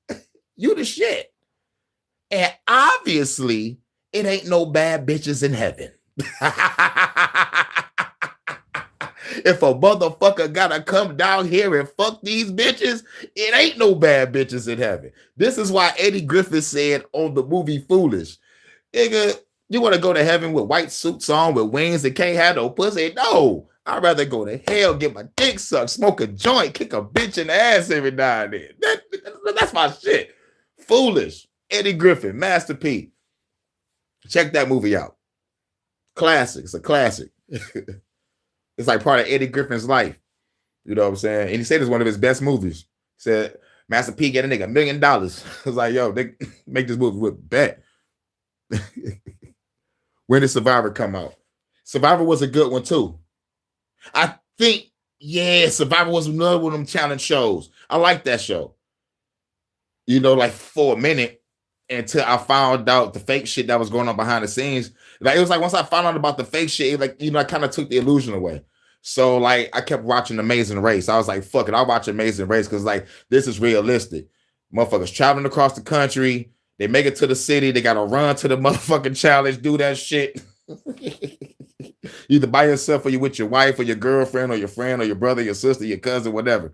you the shit. And obviously, it ain't no bad bitches in heaven. If a motherfucker gotta come down here and fuck these bitches, it ain't no bad bitches in heaven. This is why Eddie Griffin said on the movie Foolish, nigga, you want to go to heaven with white suits on with wings that can't have no pussy? No, I'd rather go to hell, get my dick sucked, smoke a joint, kick a bitch in the ass every now and then. That's my shit. Foolish. Eddie Griffin, Master P. Check that movie out. Classic. It's a classic. It's like part of Eddie Griffin's life. You know what I'm saying? And he said it's one of his best movies. He said, Master P get a nigga $1 million. I was like, yo, they make this movie with bet. When did Survivor come out? Survivor was a good one too. I think, yeah, Survivor was another one of them challenge shows. I like that show. You know, like for a minute until I found out the fake shit that was going on behind the scenes. Like it was like once I found out about the fake shit, like, you know, I kind of took the illusion away. So like I kept watching Amazing Race. I was like, fuck it, I'll watch Amazing Race because like this is realistic. Motherfuckers traveling across the country, they make it to the city, they gotta run to the motherfucking challenge, do that shit. Either by yourself or you with your wife or your girlfriend or your friend or your brother, your sister, your cousin, whatever.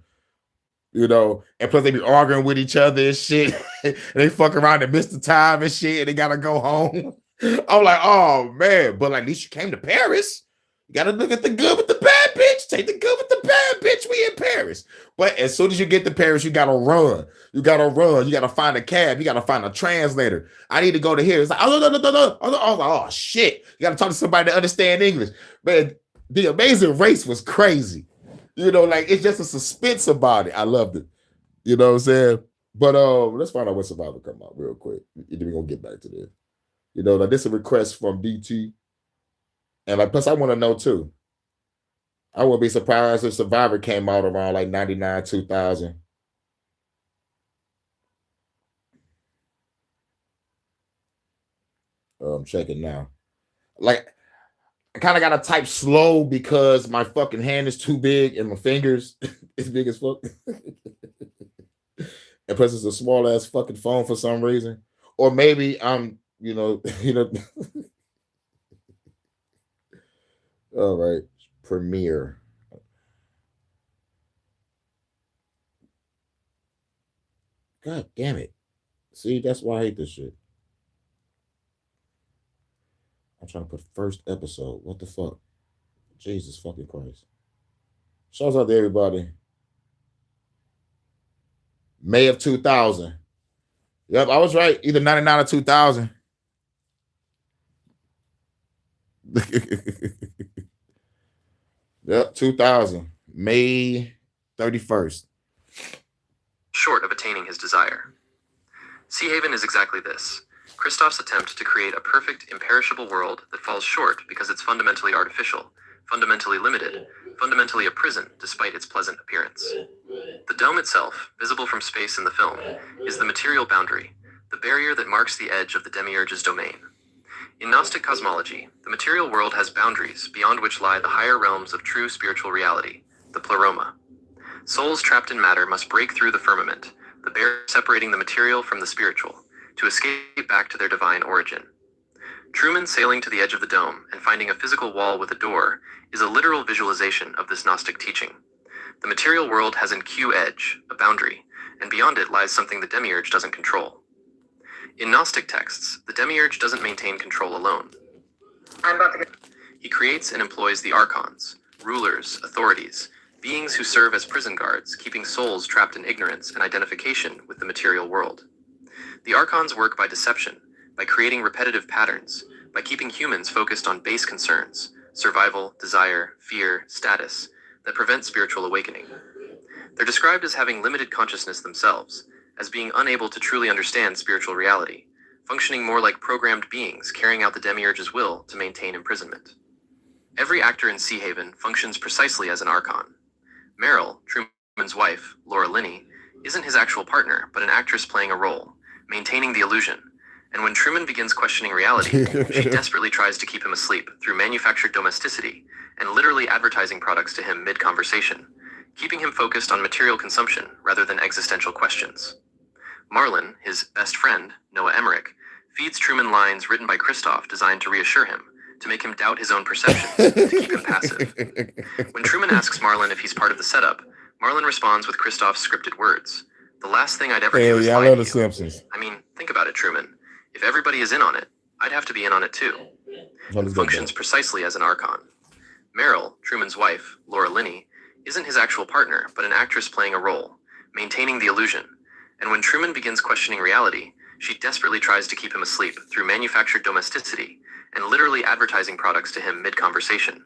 You know, and plus they be arguing with each other and shit. And they fuck around and miss the time and shit, and they gotta go home. I'm like, oh man, but like at least you came to Paris. You gotta look at the good with the bad, bitch. Take the good with the bad, bitch. We in Paris. But as soon as you get to Paris, you gotta run. You gotta run. You gotta find a cab. You gotta find a translator. I need to go to here. It's like, oh, no. I was like, oh shit. You gotta talk to somebody to understand English. Man, the Amazing Race was crazy. You know, like it's just a suspense about it. I loved it. You know what I'm saying? But let's find out when Survivor come out real quick. We're gonna get back to this. You know, like this is a request from DT. And like plus I want to know too. I wouldn't be surprised if Survivor came out around like 99, 2000. I'm checking now. Like I kind of gotta type slow because my fucking hand is too big and my fingers is big as fuck. And plus it's a small ass fucking phone for some reason. Or maybe I'm, you know. All right. Premiere. God damn it. See, that's why I hate this shit. I'm trying to put first episode. What the fuck? Jesus fucking Christ. Shouts out to everybody. May of 2000. Yep, I was right. Either 99 or 2000. Yep, 2000. May 31st. Short of attaining his desire. Sea Haven is exactly this. Kristoff's attempt to create a perfect, imperishable world that falls short because it's fundamentally artificial, fundamentally limited, fundamentally a prison despite its pleasant appearance. The dome itself, visible from space in the film, is the material boundary, the barrier that marks the edge of the demiurge's domain. In Gnostic cosmology, the material world has boundaries beyond which lie the higher realms of true spiritual reality, the pleroma. Souls trapped in matter must break through the firmament, the barrier separating the material from the spiritual, to escape back to their divine origin. Truman sailing to the edge of the dome and finding a physical wall with a door is a literal visualization of this Gnostic teaching. The material world has an Q edge, a boundary, and beyond it lies something the demiurge doesn't control. In Gnostic texts, the demiurge doesn't maintain control alone. He creates and employs the archons, rulers, authorities, beings who serve as prison guards, keeping souls trapped in ignorance and identification with the material world. The archons work by deception, by creating repetitive patterns, by keeping humans focused on base concerns, survival, desire, fear, status, that prevent spiritual awakening. They're described as having limited consciousness themselves, as being unable to truly understand spiritual reality, functioning more like programmed beings carrying out the demiurge's will to maintain imprisonment. Every actor in Sea Haven functions precisely as an archon. Meryl, Truman's wife, Laura Linney, isn't his actual partner, but an actress playing a role, maintaining the illusion. And when Truman begins questioning reality, she desperately tries to keep him asleep through manufactured domesticity and literally advertising products to him mid-conversation, keeping him focused on material consumption rather than existential questions. Marlin, his best friend, Noah Emmerich, feeds Truman lines written by Kristoff designed to reassure him, to make him doubt his own perceptions, to keep him passive. When Truman asks Marlin if he's part of the setup, Marlin responds with Kristoff's scripted words. The last thing I'd ever do is lie to you. Simpsons. I mean, think about it, Truman. If everybody is in on it, I'd have to be in on it too. It functions precisely as an archon. Meryl, Truman's wife, Laura Linney, isn't his actual partner, but an actress playing a role, maintaining the illusion. And when Truman begins questioning reality, she desperately tries to keep him asleep through manufactured domesticity and literally advertising products to him mid-conversation,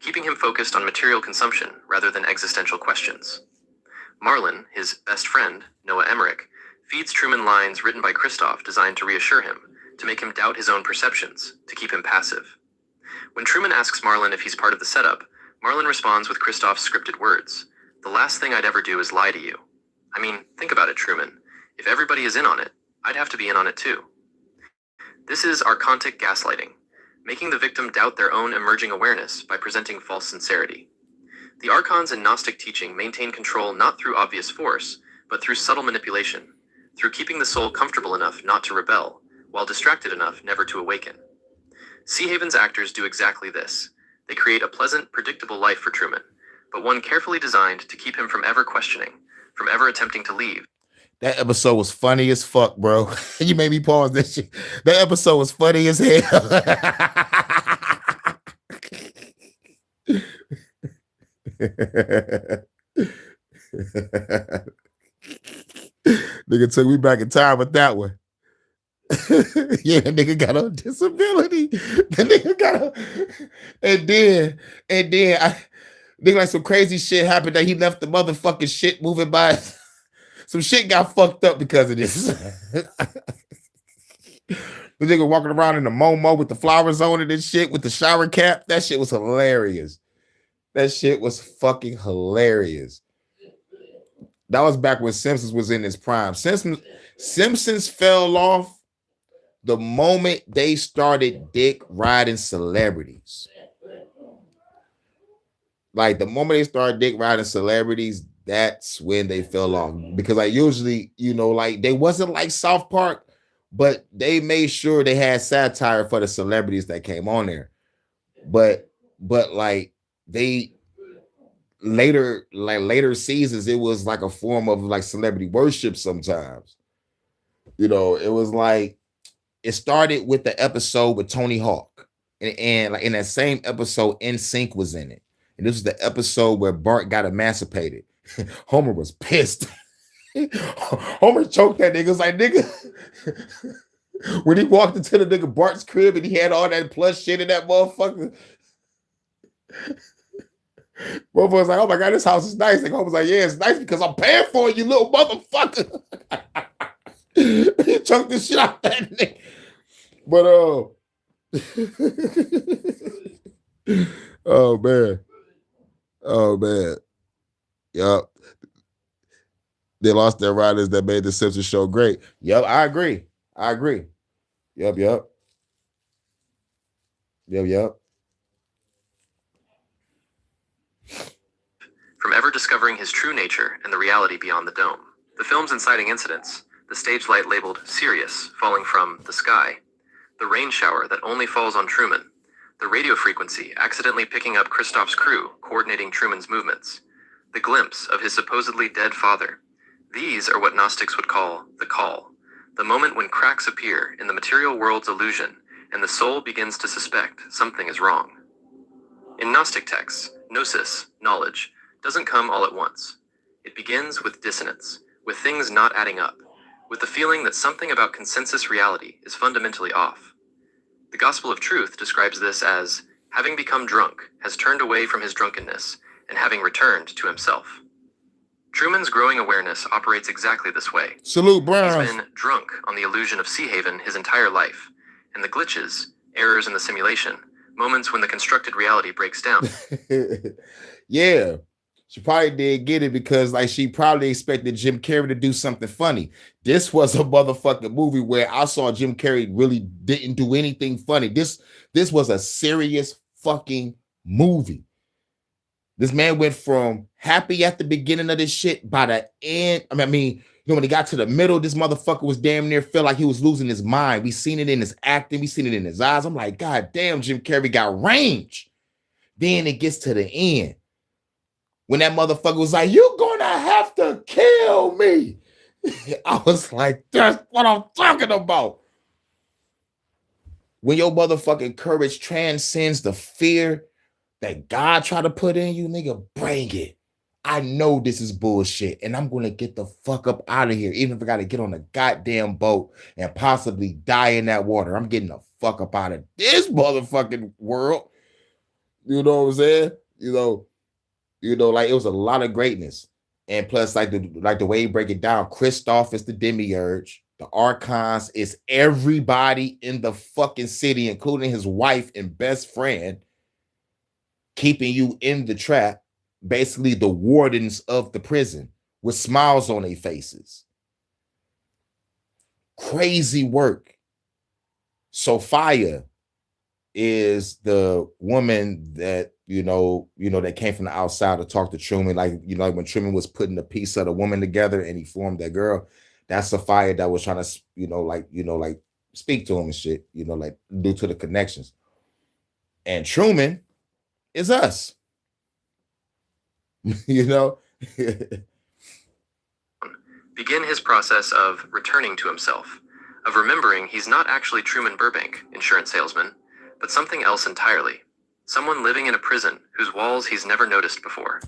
keeping him focused on material consumption rather than existential questions. Marlin, his best friend, Noah Emmerich, feeds Truman lines written by Kristoff designed to reassure him, to make him doubt his own perceptions, to keep him passive. When Truman asks Marlin if he's part of the setup, Marlin responds with Kristoff's scripted words. The last thing I'd ever do is lie to you. I mean, think about it, Truman. If everybody is in on it, I'd have to be in on it too. This is archontic gaslighting, making the victim doubt their own emerging awareness by presenting false sincerity. The archons in Gnostic teaching maintain control not through obvious force, but through subtle manipulation, through keeping the soul comfortable enough not to rebel, while distracted enough never to awaken. Sea Haven's actors do exactly this. They create a pleasant, predictable life for Truman, but one carefully designed to keep him from ever questioning, from ever attempting to leave. That episode was funny as fuck, bro. You made me pause that shit. That episode was funny as hell. Nigga took me back in time with that one. Yeah, that nigga got a disability. That nigga got a, and then I nigga like some crazy shit happened that he left the motherfucking shit moving by. Some shit got fucked up because of this. The nigga walking around in the Momo with the flowers on it and shit with the shower cap. That shit was hilarious. That shit was fucking hilarious. That was back when Simpsons was in its prime. Simpsons fell off the moment they started dick riding celebrities. Like the moment they started dick riding celebrities, that's when they fell off. Because like usually, you know, like they wasn't like South Park, but they made sure they had satire for the celebrities that came on there. But like they later seasons, it was like a form of like celebrity worship sometimes. You know, it was like it started with the episode with Tony Hawk. And like in that same episode, NSYNC was in it. And this was the episode where Bart got emancipated. Homer was pissed. Homer choked that nigga. Was like, nigga, when he walked into the nigga Bart's crib and he had all that plush shit in that motherfucker. Motherfucker was like, oh my God, this house is nice. And Homer was like, yeah, it's nice because I'm paying for it, you little motherfucker. He choked the shit out that nigga. But oh man. Oh man. Yup. They lost their writers that made the Simpsons show great. Yep, I agree. Yep. From ever discovering his true nature and the reality beyond the dome. The film's inciting incidents, the stage light labeled Sirius falling from the sky, the rain shower that only falls on Truman, the radio frequency accidentally picking up Kristoff's crew, coordinating Truman's movements, the glimpse of his supposedly dead father. These are what Gnostics would call the call, the moment when cracks appear in the material world's illusion and the soul begins to suspect something is wrong. In Gnostic texts, gnosis, knowledge, doesn't come all at once. It begins with dissonance, with things not adding up, with the feeling that something about consensus reality is fundamentally off. The Gospel of Truth describes this as having become drunk, has turned away from his drunkenness, and having returned to himself. Truman's growing awareness operates exactly this way. Salute, Browns. He's been drunk on the illusion of Sea Haven his entire life, and the glitches, errors in the simulation, moments when the constructed reality breaks down. Yeah, she probably did get it because like she probably expected Jim Carrey to do something funny. This was a motherfucking movie where I saw Jim Carrey really didn't do anything funny. This was a serious fucking movie. This man went from happy at the beginning of this shit, by the end, I mean, you know, when he got to the middle, this motherfucker was damn near felt like he was losing his mind. We seen it in his acting, we seen it in his eyes. I'm like, God damn, Jim Carrey got range. Then it gets to the end. When that motherfucker was like, you're gonna have to kill me. I was like, that's what I'm talking about. When your motherfucking courage transcends the fear that God tried to put in you, nigga, bring it. I know this is bullshit, and I'm gonna get the fuck up out of here, even if I gotta get on a goddamn boat and possibly die in that water. I'm getting the fuck up out of this motherfucking world. You know what I'm saying? You know, like it was a lot of greatness. And plus, like the way you break it down, Kristoff is the demiurge. The Archons is everybody in the fucking city, including his wife and best friend, keeping you in the trap, basically the wardens of the prison with smiles on their faces. Crazy work. Sophia is the woman that, you know, that came from the outside to talk to Truman. Like, you know, when Truman was putting the piece of the woman together and he formed that girl, that's Sophia that was trying to, like speak to him and shit, like due to the connections. And Truman is us. Begin his process of returning to himself, of remembering he's not actually Truman Burbank, insurance salesman, but something else entirely. Someone living in a prison whose walls he's never noticed before.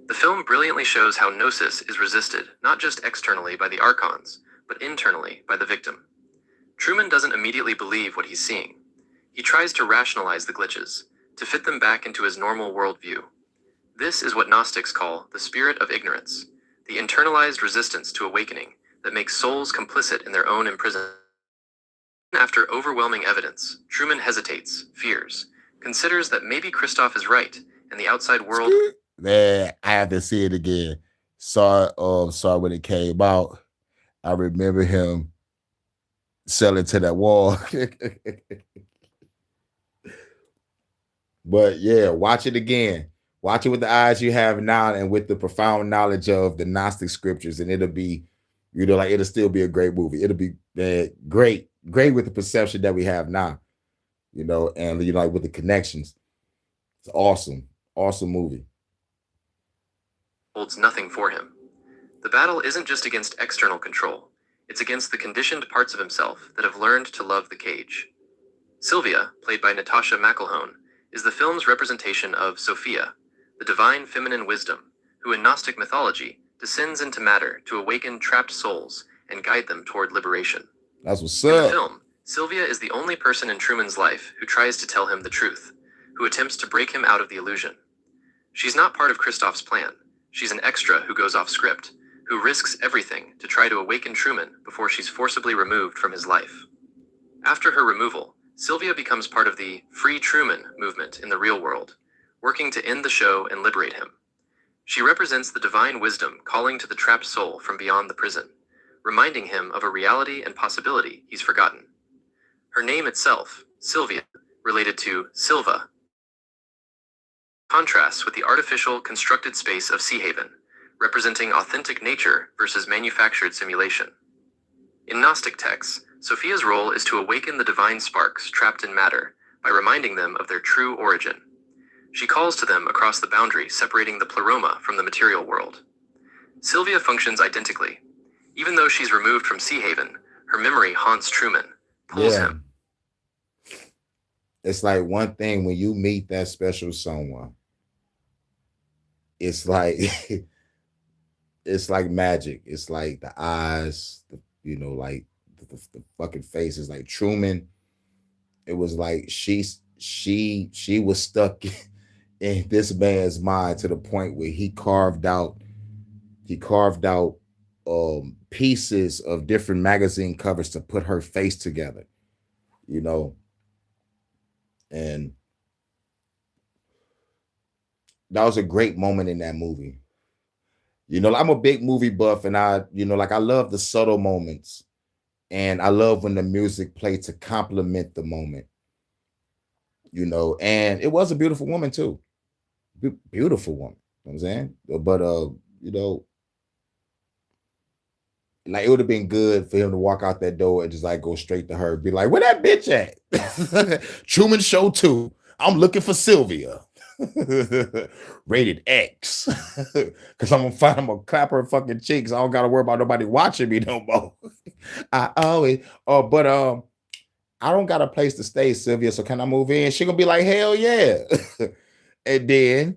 The film brilliantly shows how gnosis is resisted, not just externally by the Archons, but internally by the victim. Truman doesn't immediately believe what he's seeing. He tries to rationalize the glitches, to fit them back into his normal worldview. This is what Gnostics call the spirit of ignorance, the internalized resistance to awakening that makes souls complicit in their own imprisonment. After overwhelming evidence, Truman hesitates, fears, considers that maybe Kristoff is right, and the outside world... Man, I have to see it again. Saw when it came out. I remember him selling to that wall. But yeah, watch it again. Watch it with the eyes you have now and with the profound knowledge of the Gnostic scriptures, and it'll be, it'll still be a great movie. It'll be great with the perception that we have now, and with the connections. It's awesome movie. Holds nothing for him. The battle isn't just against external control. It's against the conditioned parts of himself that have learned to love the cage. Sylvia, played by Natasha McElhone, is the film's representation of Sophia, the divine feminine wisdom, who in Gnostic mythology descends into matter to awaken trapped souls and guide them toward liberation. That's what's In the up. film, Sylvia is the only person in Truman's life who tries to tell him the truth, who attempts to break him out of the illusion. She's not part of Christoph's plan. She's an extra who goes off script, who risks everything to try to awaken Truman before she's forcibly removed from his life. After her removal, Sylvia becomes part of the Free Truman movement in the real world, working to end the show and liberate him. She represents the divine wisdom calling to the trapped soul from beyond the prison, reminding him of a reality and possibility he's forgotten. Her name itself, Sylvia, related to Silva, contrasts with the artificial, constructed space of Sea Haven, representing authentic nature versus manufactured simulation. In Gnostic texts, Sophia's role is to awaken the divine sparks trapped in matter by reminding them of their true origin. She calls to them across the boundary separating the pleroma from the material world. Sylvia functions identically. Even though she's removed from Sea Haven, her memory haunts Truman, pulls him. It's like one thing when you meet that special someone, it's like it's like magic. It's like the eyes, like the fucking faces. Like Truman, it was like she was stuck in this man's mind to the point where he carved out pieces of different magazine covers to put her face together, and that was a great moment in that movie. I'm a big movie buff, and I love the subtle moments, and I love when the music played to complement the moment, and it was a beautiful woman too. Beautiful woman, you know what I'm saying? But like it would have been good for him to walk out that door and just like go straight to her, be like, "Where that bitch at?" Truman Show 2. I'm looking for Sylvia. Rated X. Cause I'm gonna clap her fucking cheeks. I don't gotta worry about nobody watching me no more. I always but I don't got a place to stay, Sylvia. So can I move in? She gonna be like, hell yeah. And then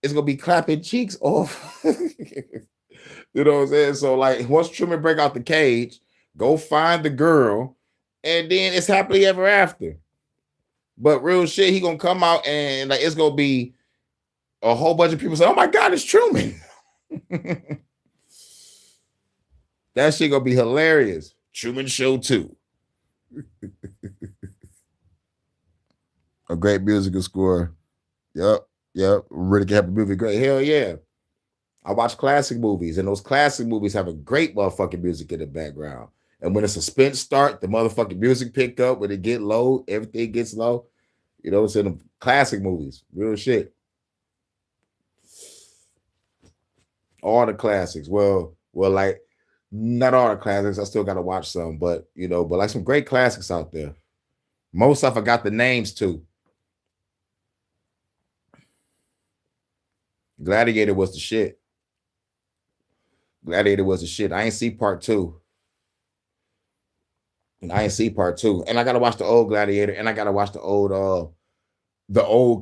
it's gonna be clapping cheeks off. You know what I'm saying? So like once Truman break out the cage, go find the girl, and then it's happily ever after. But real shit, he gonna come out and like it's gonna be a whole bunch of people say, "Oh my God, it's Truman." That shit gonna be hilarious. Truman Show 2. A great musical score. Yep. Really happy movie. Great. Hell yeah. I watch classic movies, and those classic movies have a great motherfucking music in the background. And when the suspense start, the motherfucking music pick up. When it get low, everything gets low. It's in the classic movies. Real shit. All the classics. Well, like not all the classics. I still gotta watch some, but like some great classics out there. Most I forgot the names too. Gladiator was the shit. I ain't see part 2. And I got to watch the old Gladiator, and I got to watch the old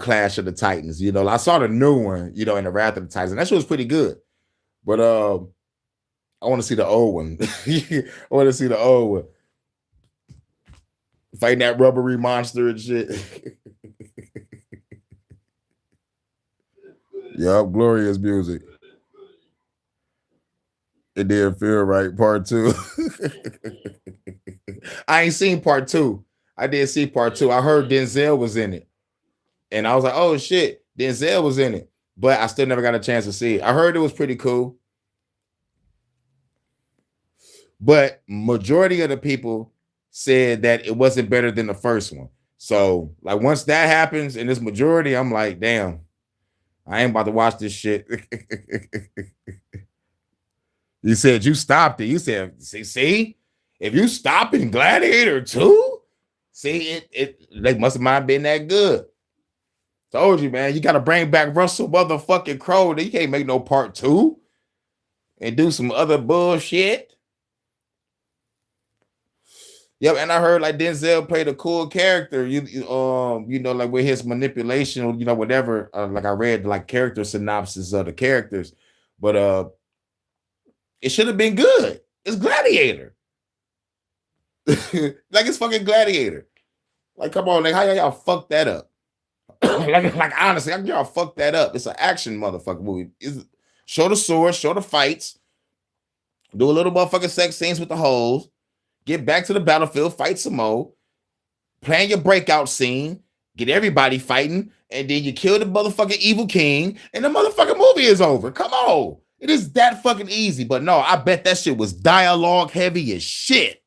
Clash of the Titans. I saw the new one, in the Wrath of the Titans, and that shit was pretty good. But I want to see the old one. Fighting that rubbery monster and shit. Yup, glorious music. It didn't feel right. Part 2. I ain't seen part 2. I did see part 2. I heard Denzel was in it. And I was like, oh shit, Denzel was in it. But I still never got a chance to see it. I heard it was pretty cool. But majority of the people said that it wasn't better than the first one. So like once that happens in this majority, I'm like, damn, I ain't about to watch this shit. You said you stopped it. You said, see, if you stop in Gladiator 2, see, it they must have not been that good. Told you, man, you got to bring back Russell motherfucking Crowe. You can't make no part 2 and do some other bullshit. Yep, and I heard like Denzel played a cool character. Like with his manipulation, whatever. Like I read like character synopsis of the characters, but It should have been good. It's Gladiator. Like it's fucking Gladiator. Like, come on, like how y'all fuck that up? like honestly, how y'all fuck that up? It's an action motherfucking movie. Show the swords, show the fights, do a little motherfucking sex scenes with the hoes, get back to the battlefield, fight some more, plan your breakout scene, get everybody fighting, and then you kill the motherfucking evil king, and the motherfucking movie is over. Come on. It is that fucking easy. But no, I bet that shit was dialogue heavy as shit.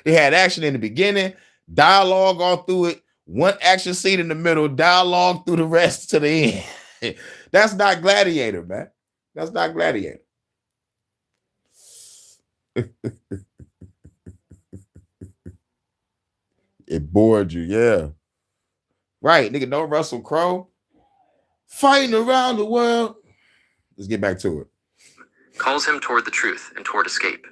They had action in the beginning, dialogue all through it, one action scene in the middle, dialogue through the rest to the end. That's not Gladiator, man. That's not Gladiator. It bored you, yeah. Right, nigga, no Russell Crowe. Fighting around the world. Let's get back to it. Calls him toward the truth and toward escape.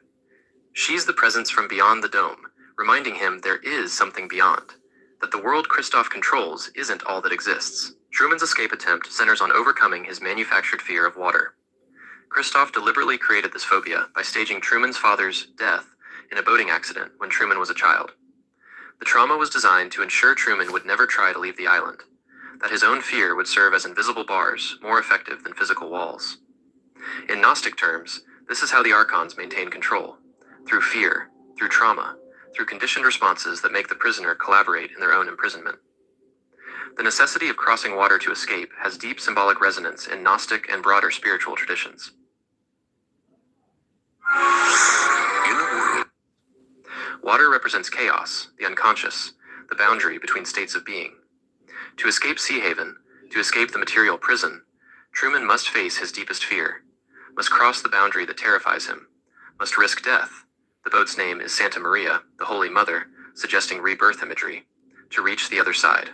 She's the presence from beyond the dome, reminding him there is something beyond, that the world Christoph controls isn't all that exists. Truman's escape attempt centers on overcoming his manufactured fear of water. Christoph deliberately created this phobia by staging Truman's father's death in a boating accident when Truman was a child. The trauma was designed to ensure Truman would never try to leave the island, that his own fear would serve as invisible bars, more effective than physical walls. In Gnostic terms, this is how the Archons maintain control, through fear, through trauma, through conditioned responses that make the prisoner collaborate in their own imprisonment. The necessity of crossing water to escape has deep symbolic resonance in Gnostic and broader spiritual traditions. Water represents chaos, the unconscious, the boundary between states of being. To escape Sea Haven, to escape the material prison, Truman must face his deepest fear, must cross the boundary that terrifies him, must risk death. The boat's name is Santa Maria, the Holy Mother, suggesting rebirth imagery, to reach the other side.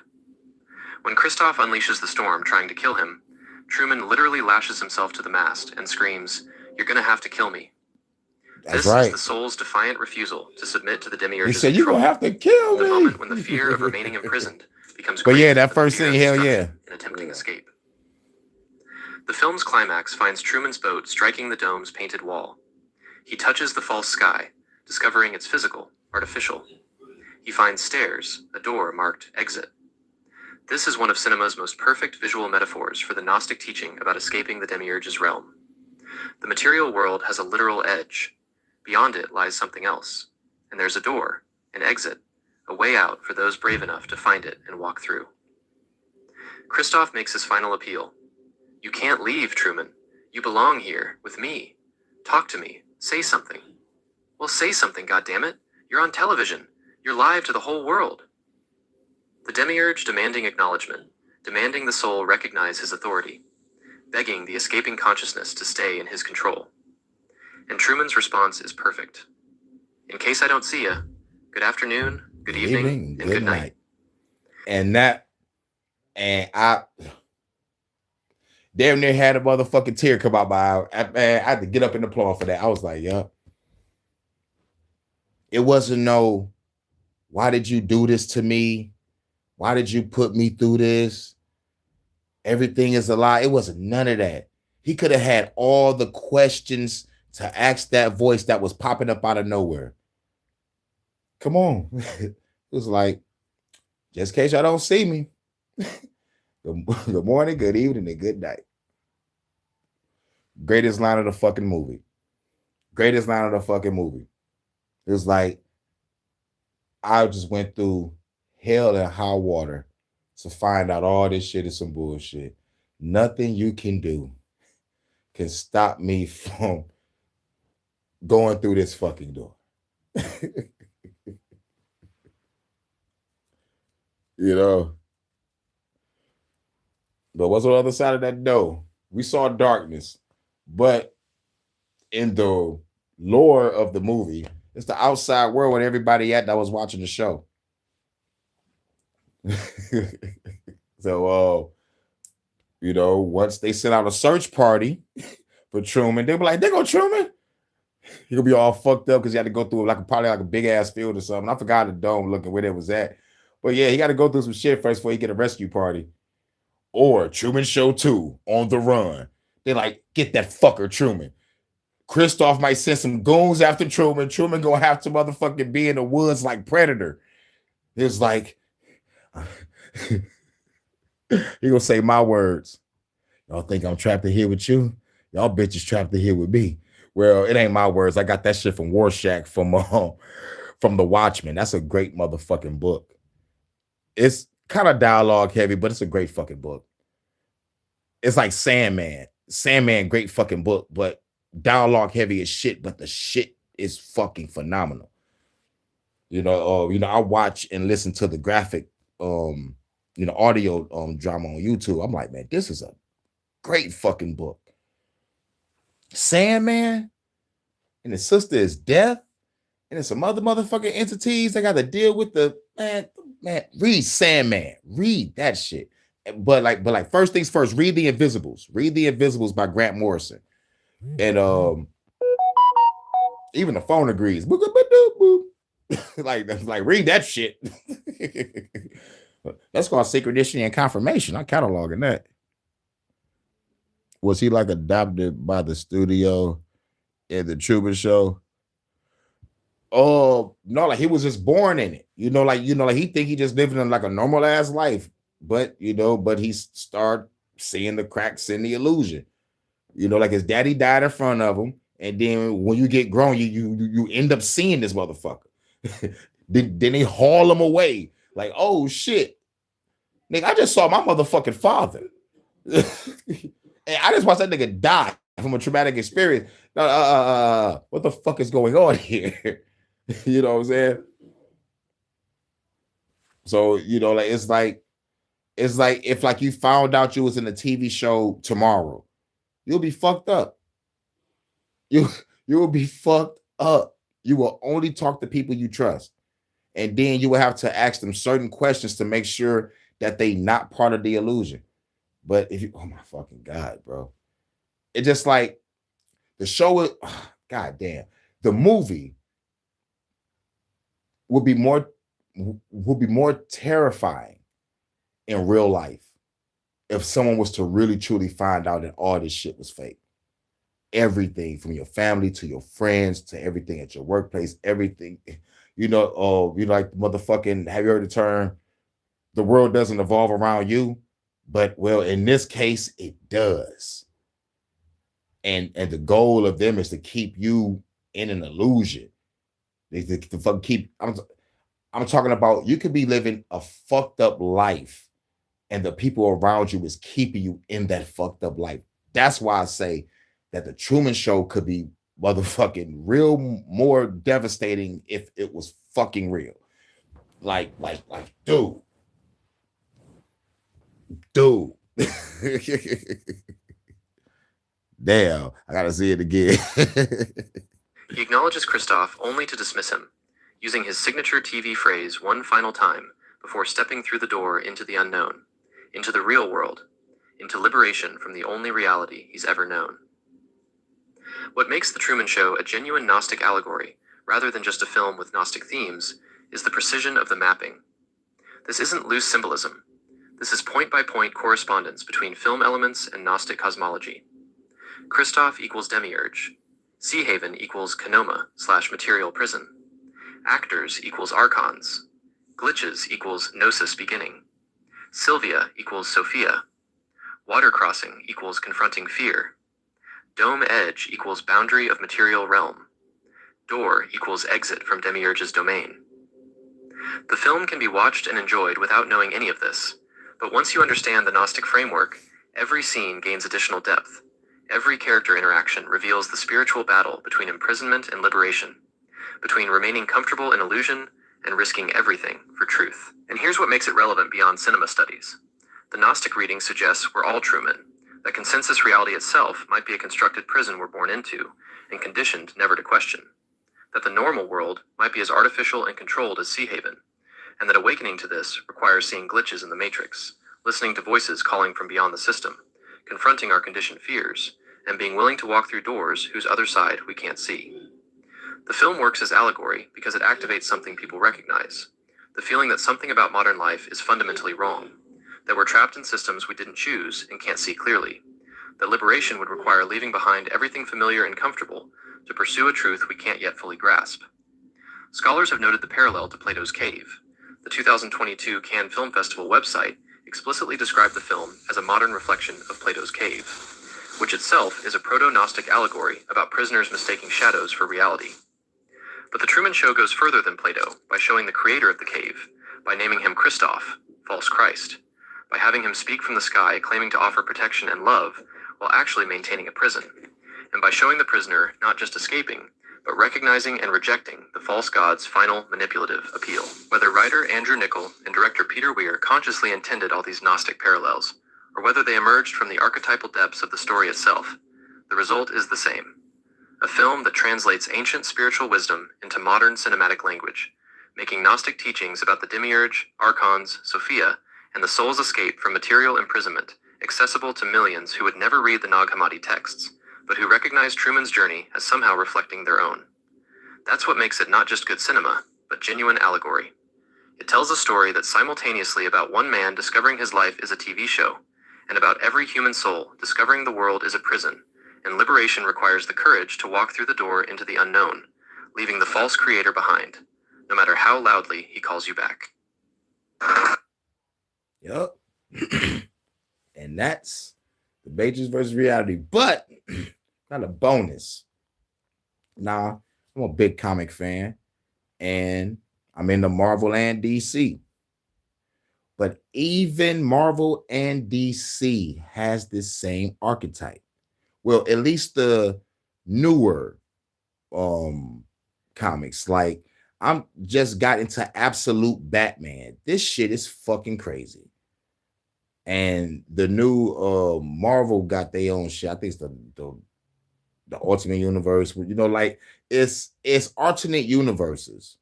When Christoph unleashes the storm trying to kill him, Truman literally lashes himself to the mast and screams, "You're gonna have to kill me." That's this right. is the soul's defiant refusal to submit to the demiurge's He said, "You're control. gonna have to kill me." The moment when the fear of remaining imprisoned becomes But yeah, greater that than the first fear of scene, hell destruction yeah. in attempting escape. The film's climax finds Truman's boat striking the dome's painted wall. He touches the false sky, discovering it's physical, artificial. He finds stairs, a door marked exit. This is one of cinema's most perfect visual metaphors for the Gnostic teaching about escaping the demiurge's realm. The material world has a literal edge. Beyond it lies something else. And there's a door, an exit, a way out for those brave enough to find it and walk through. Christoph makes his final appeal. "You can't leave, Truman. You belong here, with me. Talk to me. Say something." "Well, say something, goddammit. You're on television. You're live to the whole world." The demiurge demanding acknowledgement, demanding the soul recognize his authority, begging the escaping consciousness to stay in his control. And Truman's response is perfect. "In case I don't see ya, good afternoon, good evening, and good night." And I damn near had a motherfucking tear come out my eye. I had to get up and applaud for that. I was like, yeah. It wasn't no, why did you do this to me? Why did you put me through this? Everything is a lie. It wasn't none of that. He could have had all the questions to ask that voice that was popping up out of nowhere. Come on. It was like, just in case y'all don't see me. Good morning, good evening, and good night. Greatest line of the fucking movie. Greatest line of the fucking movie. It was like, I just went through hell and high water to find out all this shit is some bullshit. Nothing you can do can stop me from going through this fucking door. You know? But what's on the other side of that door? We saw darkness, but in the lore of the movie, it's the outside world where everybody at that was watching the show. So, you know, once they sent out a search party for Truman, they were like, "There go Truman." He'll be all fucked up because he had to go through probably a big ass field or something. I forgot the dome looking where it was at. But yeah, he got to go through some shit first before he get a rescue party. Or Truman Show 2 on the run. They're like, get that fucker Truman. Christoph might send some goons after Truman. Truman gonna have to motherfucking be in the woods like Predator. It's like, he gonna say my words. Y'all think I'm trapped in here with you? Y'all bitches trapped in here with me. Well, it ain't my words. I got that shit from Warshak from The Watchmen. That's a great motherfucking book. It's kind of dialogue heavy, but it's a great fucking book. It's like Sandman. Sandman, great fucking book, but dialogue heavy as shit, but the shit is fucking phenomenal. I watch and listen to the graphic audio drama on YouTube. I'm like, man, this is a great fucking book. Sandman and his sister is death, and there's some other motherfucking entities that got to deal with the man. Read Sandman, read that shit. But first things first, read The Invisibles. Read The Invisibles by Grant Morrison. And even the phone agrees. like read that shit. That's called Synchronicity and Confirmation. I'm cataloging that. Was he like adopted by the studio in the Truman Show? Oh no, like he was just born in it. Like he think he just living in like a normal ass life, but he start seeing the cracks in the illusion. Like his daddy died in front of him, and then when you get grown, you end up seeing this motherfucker. then they haul him away. Like, oh shit, nigga, I just saw my motherfucking father. And I just watched that nigga die from a traumatic experience. What the fuck is going on here? You know what I'm saying? So, it's like if like you found out you was in a TV show tomorrow, you'll be fucked up. You will be fucked up. You will only talk to people you trust. And then you will have to ask them certain questions to make sure that they not part of the illusion. But if you, oh my fucking God, bro. It just like the show, God damn, the movie would be more terrifying in real life if someone was to really truly find out that all this shit was fake. Everything from your family to your friends to everything at your workplace, everything, like the motherfucking, have you heard the term, the world doesn't evolve around you? But well, in this case, it does. And the goal of them is to keep you in an illusion. They to fucking keep, I'm talking about you could be living a fucked up life and the people around you is keeping you in that fucked up life. That's why I say that the Truman Show could be motherfucking real more devastating if it was fucking real. Like, dude. Damn, I gotta see it again. He acknowledges Christoph only to dismiss him, using his signature TV phrase one final time before stepping through the door into the unknown, into the real world, into liberation from the only reality he's ever known. What makes The Truman Show a genuine Gnostic allegory, rather than just a film with Gnostic themes, is the precision of the mapping. This isn't loose symbolism. This is point-by-point correspondence between film elements and Gnostic cosmology. Christoph equals demiurge. Sea Haven equals Kanoma/material prison. Actors equals archons. Glitches equals gnosis beginning. Sylvia equals Sophia. Water crossing equals confronting fear. Dome edge equals boundary of material realm. Door equals exit from demiurge's domain. The film can be watched and enjoyed without knowing any of this, but once you understand the Gnostic framework, every scene gains additional depth. Every character interaction reveals the spiritual battle between imprisonment and liberation, between remaining comfortable in illusion and risking everything for truth. And here's what makes it relevant beyond cinema studies. The Gnostic reading suggests we're all Truman, that consensus reality itself might be a constructed prison we're born into and conditioned never to question, that the normal world might be as artificial and controlled as Sea Haven, and that awakening to this requires seeing glitches in the matrix, listening to voices calling from beyond the system, confronting our conditioned fears, and being willing to walk through doors whose other side we can't see. The film works as allegory because it activates something people recognize, the feeling that something about modern life is fundamentally wrong, that we're trapped in systems we didn't choose and can't see clearly, that liberation would require leaving behind everything familiar and comfortable to pursue a truth we can't yet fully grasp. Scholars have noted the parallel to Plato's Cave. The 2022 Cannes Film Festival website explicitly described the film as a modern reflection of Plato's Cave, which itself is a proto-Gnostic allegory about prisoners mistaking shadows for reality. But The Truman Show goes further than Plato by showing the creator of the cave, by naming him Christoph, false Christ, by having him speak from the sky claiming to offer protection and love while actually maintaining a prison, and by showing the prisoner not just escaping, but recognizing and rejecting the false god's final manipulative appeal. Whether writer Andrew Niccol and director Peter Weir consciously intended all these Gnostic parallels, or whether they emerged from the archetypal depths of the story itself, the result is the same. A film that translates ancient spiritual wisdom into modern cinematic language, making Gnostic teachings about the demiurge, archons, Sophia, and the soul's escape from material imprisonment accessible to millions who would never read the Nag Hammadi texts, but who recognize Truman's journey as somehow reflecting their own. That's what makes it not just good cinema, but genuine allegory. It tells a story that's simultaneously about one man discovering his life is a TV show, and about every human soul discovering the world is a prison, and liberation requires the courage to walk through the door into the unknown, leaving the false creator behind, no matter how loudly he calls you back. Yup. And that's the Matrix versus reality. But got a bonus. Now, I'm a big comic fan, and I'm into Marvel and DC. But even Marvel and DC has this same archetype. Well, at least the newer comics. Like, I'm just got into Absolute Batman. This shit is fucking crazy. And the new Marvel got their own shit. I think it's the Ultimate Universe. You know, like it's alternate universes,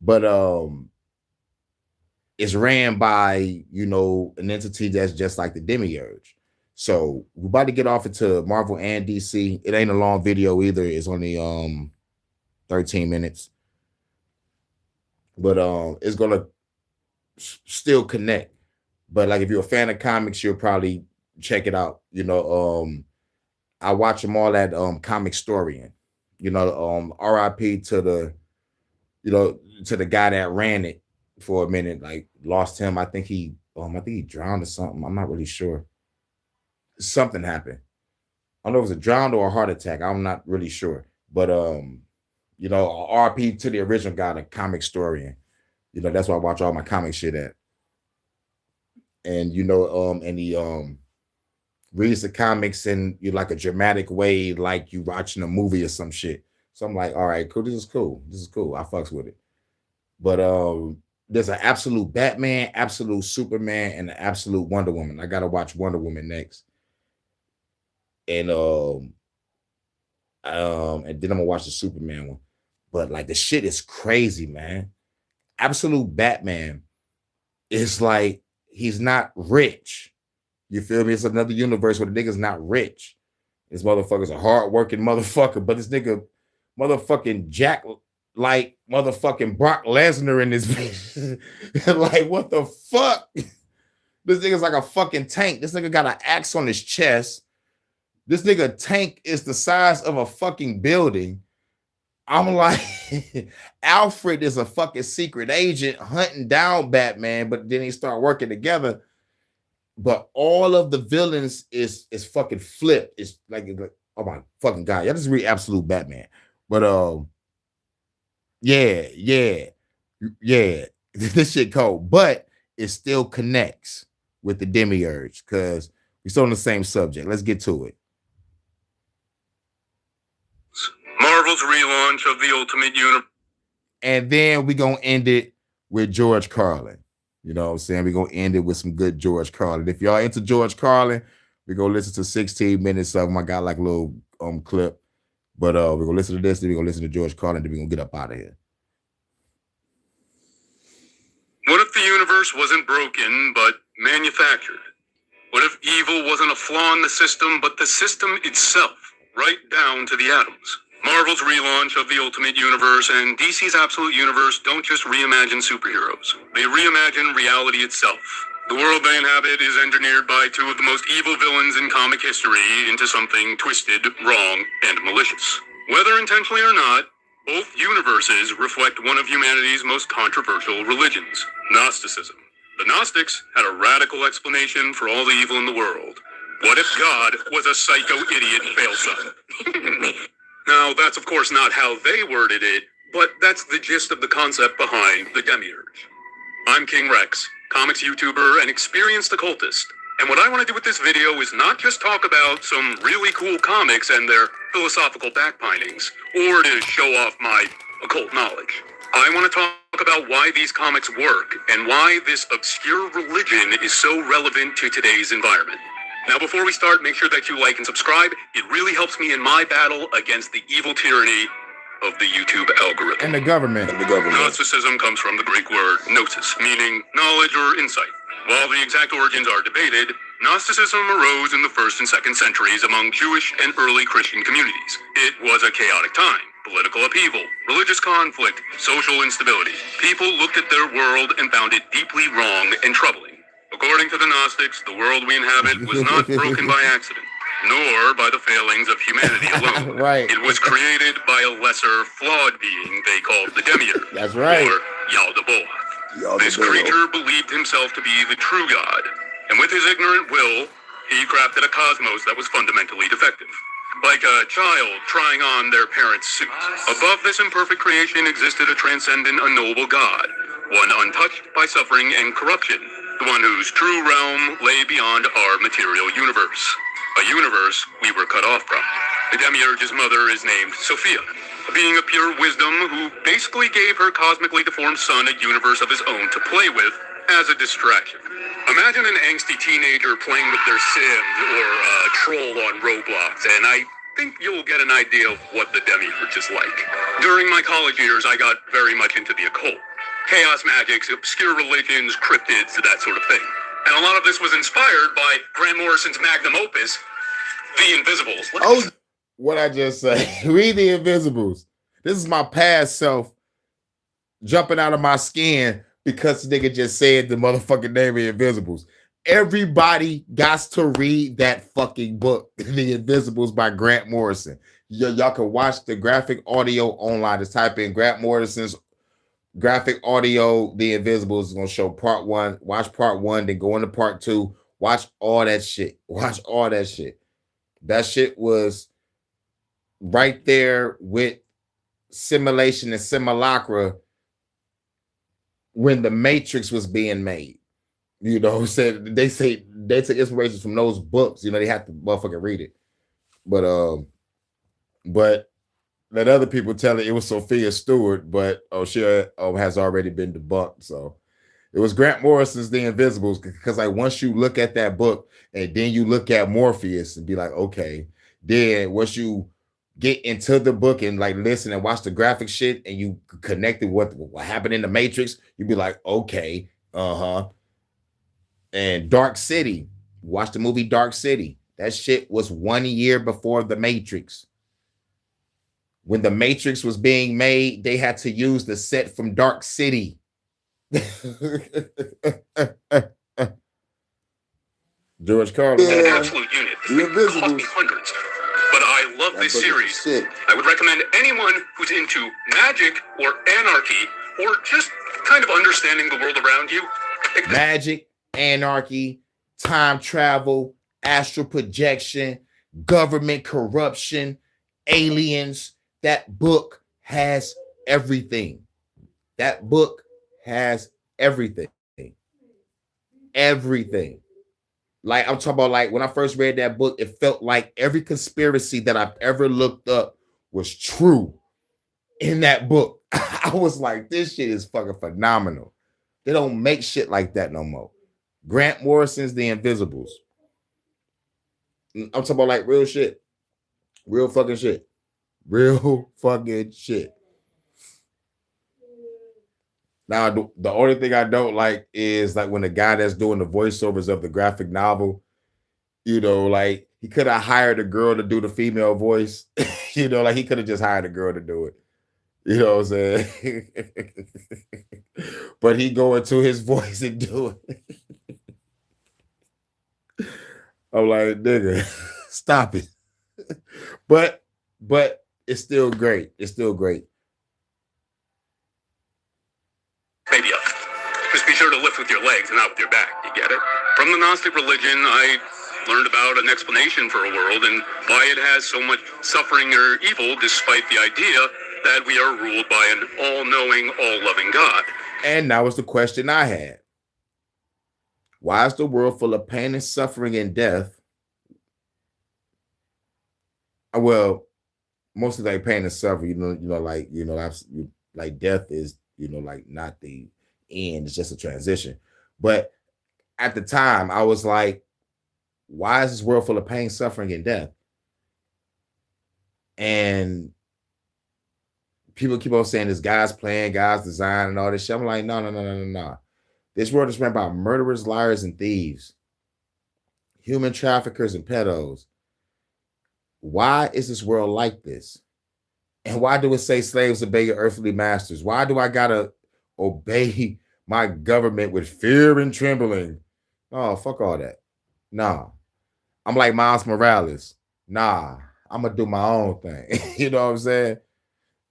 but it's ran by, you know, an entity that's just like the Demiurge. So we're about to get off into Marvel and DC. It ain't a long video either. It's only 13 minutes, but it's gonna still connect. But like if you're a fan of comics, you'll probably check it out. You know, I watch them all at Comic Storian. You know, RIP to the, you know, to the guy that ran it for a minute. Like lost him. I think he drowned or something. I'm not really sure. Something happened. I don't know if it was a drowned or a heart attack. I'm not really sure. But you know, RIP to the original guy, the Comic Storian. You know, that's why I watch all my comic shit at. And you know, and he reads the comics in like a dramatic way, like you watching a movie or some shit. So I'm like, all right, cool. This is cool. This is cool. I fucks with it. But there's an Absolute Batman, Absolute Superman, and an Absolute Wonder Woman. I gotta watch Wonder Woman next. And then I'm gonna watch the Superman one. But like the shit is crazy, man. Absolute Batman is like, he's not rich. You feel me? It's another universe where the nigga's not rich. This motherfucker's a hardworking motherfucker, but this nigga motherfucking Jack like motherfucking Brock Lesnar in this bitch. Like, what the fuck? This nigga's like a fucking tank. This nigga got an axe on his chest. This nigga tank is the size of a fucking building. I'm like, Alfred is a fucking secret agent hunting down Batman, but then they start working together. But all of the villains is fucking flipped. It's like, oh my fucking god, y'all just read Absolute Batman. But yeah, this shit cold, but it still connects with the Demiurge because we're still on the same subject. Let's get to it. Marvel's relaunch of the Ultimate Universe. And then we're going to end it with George Carlin. You know what I'm saying? We're going to end it with some good George Carlin. If y'all into George Carlin, we're going to listen to 16 minutes of him. I got like a little clip. But we're going to listen to this, then we're going to listen to George Carlin, then we're going to get up out of here. What if the universe wasn't broken, but manufactured? What if evil wasn't a flaw in the system, but the system itself, right down to the atoms? Marvel's relaunch of the Ultimate Universe and DC's Absolute Universe don't just reimagine superheroes. They reimagine reality itself. The world they inhabit is engineered by two of the most evil villains in comic history into something twisted, wrong, and malicious. Whether intentionally or not, both universes reflect one of humanity's most controversial religions, Gnosticism. The Gnostics had a radical explanation for all the evil in the world. What if God was a psycho idiot failson? Now, that's of course not how they worded it, but that's the gist of the concept behind the Demiurge. I'm King Rex, comics YouTuber and experienced occultist. And what I want to do with this video is not just talk about some really cool comics and their philosophical backbindings, or to show off my occult knowledge. I want to talk about why these comics work and why this obscure religion is so relevant to today's environment. Now, before we start, make sure that you like and subscribe. It really helps me in my battle against the evil tyranny of the YouTube algorithm. And the government. Gnosticism comes from the Greek word gnosis, meaning knowledge or insight. While the exact origins are debated, Gnosticism arose in the 1st and 2nd centuries among Jewish and early Christian communities. It was a chaotic time. Political upheaval, religious conflict, social instability. People looked at their world and found it deeply wrong and troubling. According to the Gnostics, the world we inhabit was not broken by accident, nor by the failings of humanity alone. Right. It was created by a lesser, flawed being they called the Demiurge. That's right. Or Yaldabaoth. This creature believed himself to be the true God, and with his ignorant will, he crafted a cosmos that was fundamentally defective. Like a child trying on their parents' suit. Above this imperfect creation existed a transcendent, unknowable God, one untouched by suffering and corruption, the one whose true realm lay beyond our material universe. A universe we were cut off from. The Demiurge's mother is named Sophia, a being of pure wisdom who basically gave her cosmically deformed son a universe of his own to play with as a distraction. Imagine an angsty teenager playing with their Sims or a troll on Roblox, and I think you'll get an idea of what the Demiurge is like. During my college years, I got very much into the occult. Chaos magics, obscure religions, cryptids, that sort of thing. And a lot of this was inspired by Grant Morrison's magnum opus, The Invisibles. What I just said. Read The Invisibles. This is my past self jumping out of my skin because the nigga just said the motherfucking name of The Invisibles. Everybody got to read that fucking book, The Invisibles by Grant Morrison. Y'all can watch the graphic audio online. Just type in Grant Morrison's graphic audio, The Invisibles. Is going to show part 1. Watch part 1, then go into part 2. Watch all that shit. Watch all that shit. That shit was right there with Simulation and Simulacra when the Matrix was being made. You know, said they say they took inspirations from those books. You know, they have to motherfucking read it. But let other people tell it was Sophia Stewart, but she has already been debunked. So it was Grant Morrison's The Invisibles, because like once you look at that book and then you look at Morpheus and be like, okay, then once you get into the book and like listen and watch the graphic shit and you connect it with what happened in the Matrix, you'd be like, okay, And Dark City, watch the movie Dark City. That shit was 1 year before the Matrix. When the Matrix was being made, they had to use the set from Dark City. George Carlin. An absolute unit. It cost me hundreds. But I love this series. I would recommend anyone who's into magic or anarchy or just kind of understanding the world around you. Magic, anarchy, time travel, astral projection, government corruption, aliens. That book has everything. That book has everything. Everything. Like I'm talking about, like when I first read that book, it felt like every conspiracy that I've ever looked up was true in that book. I was like, this shit is fucking phenomenal. They don't make shit like that no more. Grant Morrison's The Invisibles. I'm talking about like real shit. Real fucking shit. Real fucking shit. Now, the only thing I don't like is like when the guy that's doing the voiceovers of the graphic novel, you know, like he could have hired a girl to do the female voice. You know, like he could have just hired a girl to do it. You know what I'm saying? But he go into his voice and do it. I'm like, nigga, stop it. but it's still great. It's still great. Maybe up. Just be sure to lift with your legs and not with your back. You get it? From the Gnostic religion, I learned about an explanation for a world and why it has so much suffering or evil, despite the idea that we are ruled by an all-knowing, all-loving God. And that was the question I had. Why is the world full of pain and suffering and death? Well, mostly like pain and suffering, like death is, like not the end, it's just a transition. But at the time, I was like, why is this world full of pain, suffering, and death? And people keep on saying this God's plan, God's design, and all this shit. I'm like, no. This world is ran by murderers, liars, and thieves, human traffickers, and pedos. Why is this world like this? And why do it say slaves obey your earthly masters? Why do I gotta obey my government with fear and trembling? Oh, fuck all that. Nah. I'm like Miles Morales. Nah, I'm gonna do my own thing. You know what I'm saying?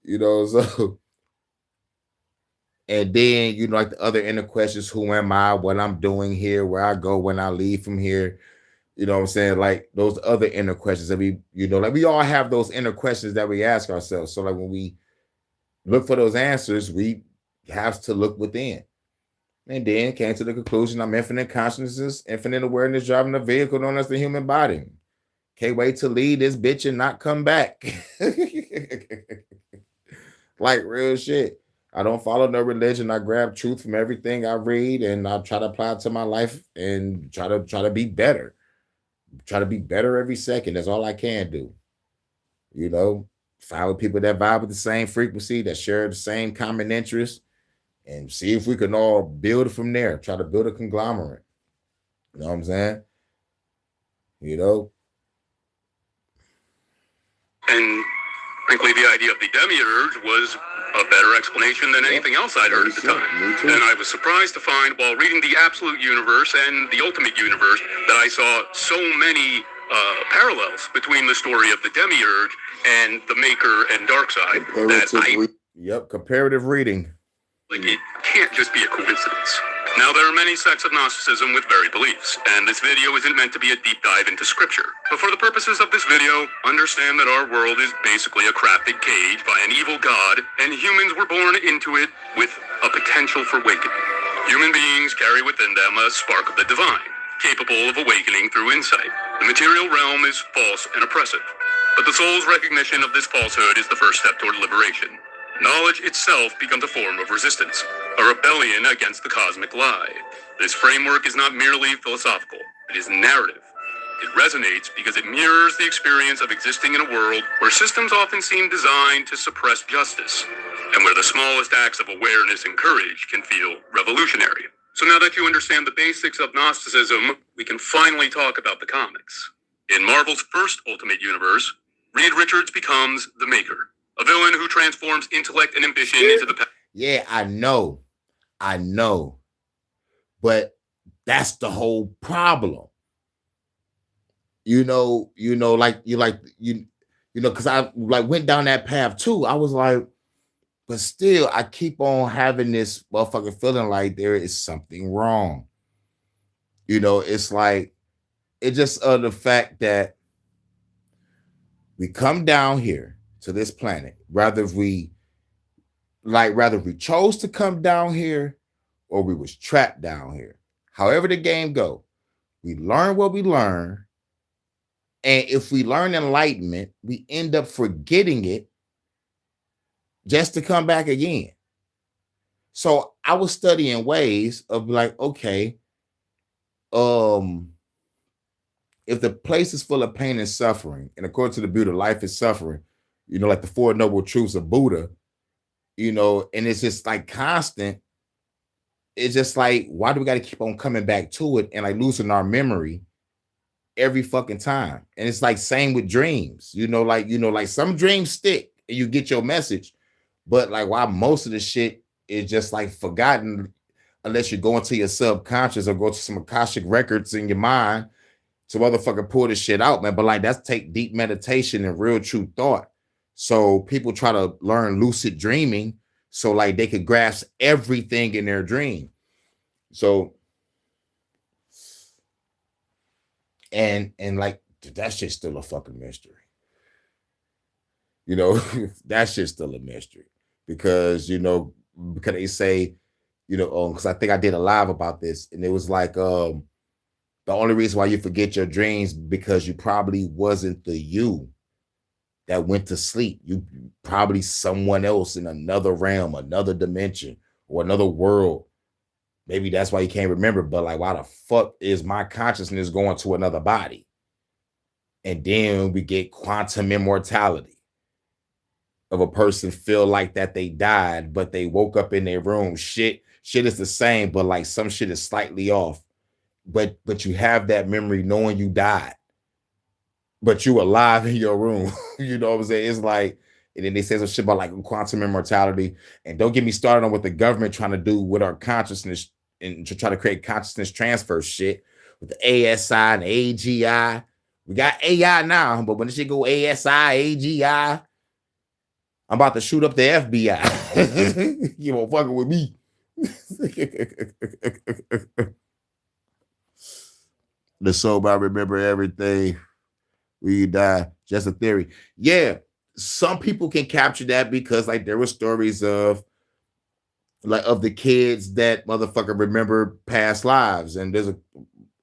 So and then, like the other inner questions, who am I, what I'm doing here, where I go when I leave from here. You know what I'm saying? Like those other inner questions that we, like we all have those inner questions that we ask ourselves. So like when we look for those answers, we have to look within. And then came to the conclusion, I'm infinite consciousness, infinite awareness, driving a vehicle known as the human body. Can't wait to leave this bitch and not come back. Like real shit. I don't follow no religion. I grab truth from everything I read and I try to apply it to my life and try to be better. Try to be better every second. That's all I can do. Find with people that vibe with the same frequency, that share the same common interests, and see if we can all build from there. Try to build a conglomerate. You know what I'm saying? And frankly, the idea of the demiurge was a better explanation than anything else I'd heard at the time. And I was surprised to find, while reading the Absolute Universe and the Ultimate Universe, that I saw so many parallels between the story of the demiurge and the Maker and Darkseid. Yep, comparative reading. Like, it can't just be a coincidence. Now, there are many sects of Gnosticism with varied beliefs, and this video isn't meant to be a deep dive into scripture. But for the purposes of this video, understand that our world is basically a crafted cage by an evil god, and humans were born into it with a potential for awakening. Human beings carry within them a spark of the divine, capable of awakening through insight. The material realm is false and oppressive, but the soul's recognition of this falsehood is the first step toward liberation. Knowledge itself becomes a form of resistance, a rebellion against the cosmic lie. This framework is not merely philosophical, it is narrative. It resonates because it mirrors the experience of existing in a world where systems often seem designed to suppress justice, and where the smallest acts of awareness and courage can feel revolutionary. So now that you understand the basics of Gnosticism, we can finally talk about the comics. In Marvel's first Ultimate Universe, Reed Richards becomes the Maker, a villain who transforms intellect and ambition into the... Yeah, I know. But that's the whole problem. Because I went down that path too. I was like, but still, I keep on having this motherfucking feeling like there is something wrong. It's like, it's just the fact that we come down here to this planet, rather we chose to come down here or we was trapped down here. However the game go, we learn what we learn. And if we learn enlightenment, we end up forgetting it just to come back again. So I was studying ways of like, okay, if the place is full of pain and suffering, and according to the Buddha, life is suffering, like the Four Noble Truths of Buddha, and it's just like constant. It's just like, why do we got to keep on coming back to it and like losing our memory every fucking time? And it's like same with dreams, like some dreams stick and you get your message, but like why most of the shit is just like forgotten unless you go into your subconscious or go to some Akashic records in your mind So motherfucker pull this shit out, man. But like that's take deep meditation and real true thought. So people try to learn lucid dreaming so like they could grasp everything in their dream. So and like that shit's still a fucking mystery. You know, that shit's still a mystery because because they say, because I think I did a live about this, and it was like the only reason why you forget your dreams because you probably wasn't the you that went to sleep. You probably someone else in another realm, another dimension, or another world. Maybe that's why you can't remember. But like, why the fuck is my consciousness going to another body? And then we get quantum immortality of a person feel like that they died, but they woke up in their room. Shit is the same, but like some shit is slightly off. But you have that memory knowing you died, but you alive in your room. You know what I'm saying? It's like, and then they say some shit about like quantum immortality. And don't get me started on what the government trying to do with our consciousness and to try to create consciousness transfer shit with the ASI and AGI. We got AI now, but when this shit go ASI, AGI, I'm about to shoot up the FBI. You won't fucking with me. The soul, I remember everything. We die. Just a theory. Yeah, some people can capture that because like there were stories of the kids that motherfucker remember past lives, and there's a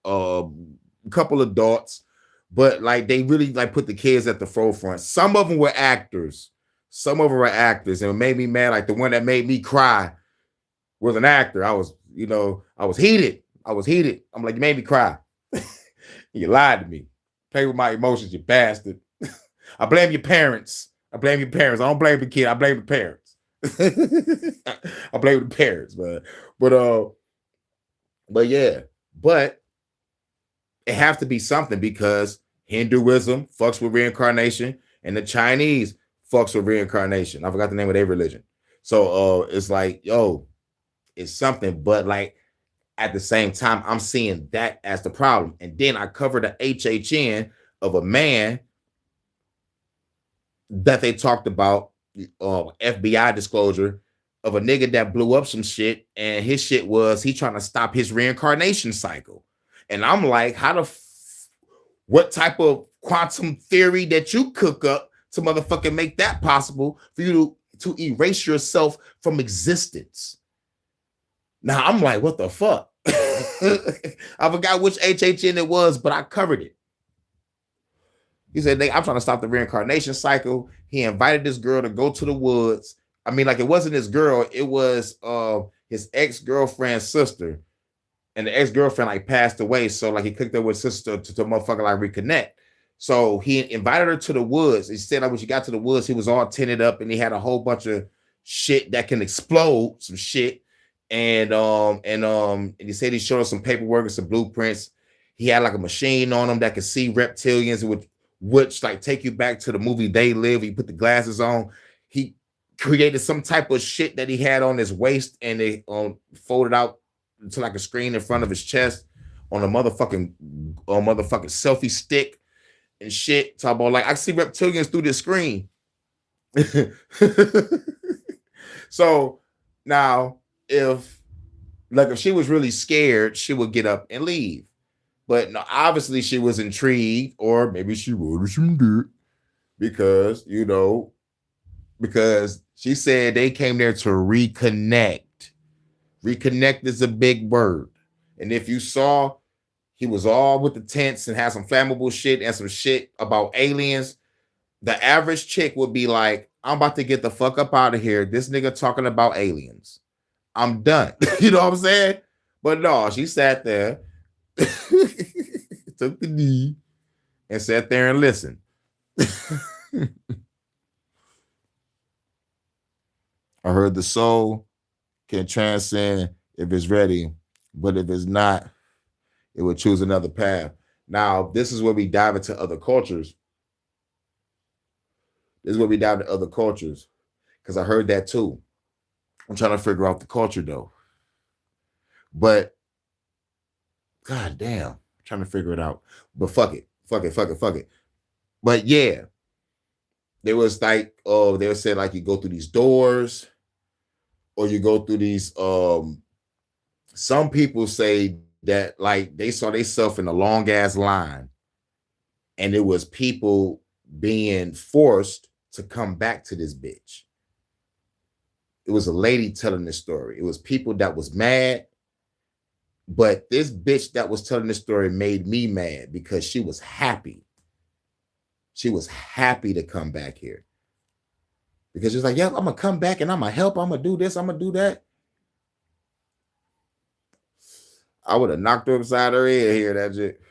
couple of adults, but like they really like put the kids at the forefront. Some of them were actors. Some of them were actors, and it made me mad. Like the one that made me cry was an actor. I was heated. I'm like, you made me cry. You lied to me. Play with my emotions, you bastard. I blame your parents. I don't blame the kid. I blame the parents. I blame the parents, man. But yeah. But it has to be something because Hinduism fucks with reincarnation and the Chinese fucks with reincarnation. I forgot the name of their religion. So it's like, yo, it's something, but like at the same time, I'm seeing that as the problem. And then I covered the HHN of a man that they talked about, FBI disclosure of a nigga that blew up some shit. And his shit was he trying to stop his reincarnation cycle. And I'm like, what type of quantum theory that you cook up to motherfucking make that possible for you to erase yourself from existence? Now I'm like, what the fuck? I forgot which HHN it was, but I covered it. He said, I'm trying to stop the reincarnation cycle. He invited this girl to go to the woods. I mean, like it wasn't his girl, it was his ex-girlfriend's sister. And the ex-girlfriend like passed away. So like he cooked up with sister to motherfucker like reconnect. So he invited her to the woods. He said like when she got to the woods, he was all tinted up and he had a whole bunch of shit that can explode, some shit. And he said he showed us some paperwork and some blueprints. He had like a machine on him that could see reptilians, which like take you back to the movie They Live. He put the glasses on. He created some type of shit that he had on his waist and they folded out to like a screen in front of his chest on a motherfucking selfie stick and shit. Talk about like I see reptilians through this screen. So now if she was really scared, she would get up and leave. But no, obviously she was intrigued, or maybe she wanted some dirt because she said they came there to reconnect. Reconnect is a big word. And if you saw, he was all with the tents and had some flammable shit and some shit about aliens. The average chick would be like, I'm about to get the fuck up out of here. This nigga talking about aliens. I'm done. You know what I'm saying? But no, she sat there, took the knee, and sat there and listened. I heard the soul can transcend if it's ready, but if it's not, it would choose another path. Now, this is where we dive into other cultures. Because I heard that too. I'm trying to figure out the culture though. But god damn, I'm trying to figure it out. But fuck it. But yeah, there was like, they were saying like you go through these doors, or you go through these. Some people say that like they saw themselves in a long ass line, and it was people being forced to come back to this bitch. It was a lady telling this story. It was people that was mad, but this bitch that was telling this story made me mad because she was happy. She was happy to come back here because she's like, yeah, I'm gonna come back and I'm gonna help. I'm gonna do this. I'm gonna do that. I would have knocked her upside her head here. That shit.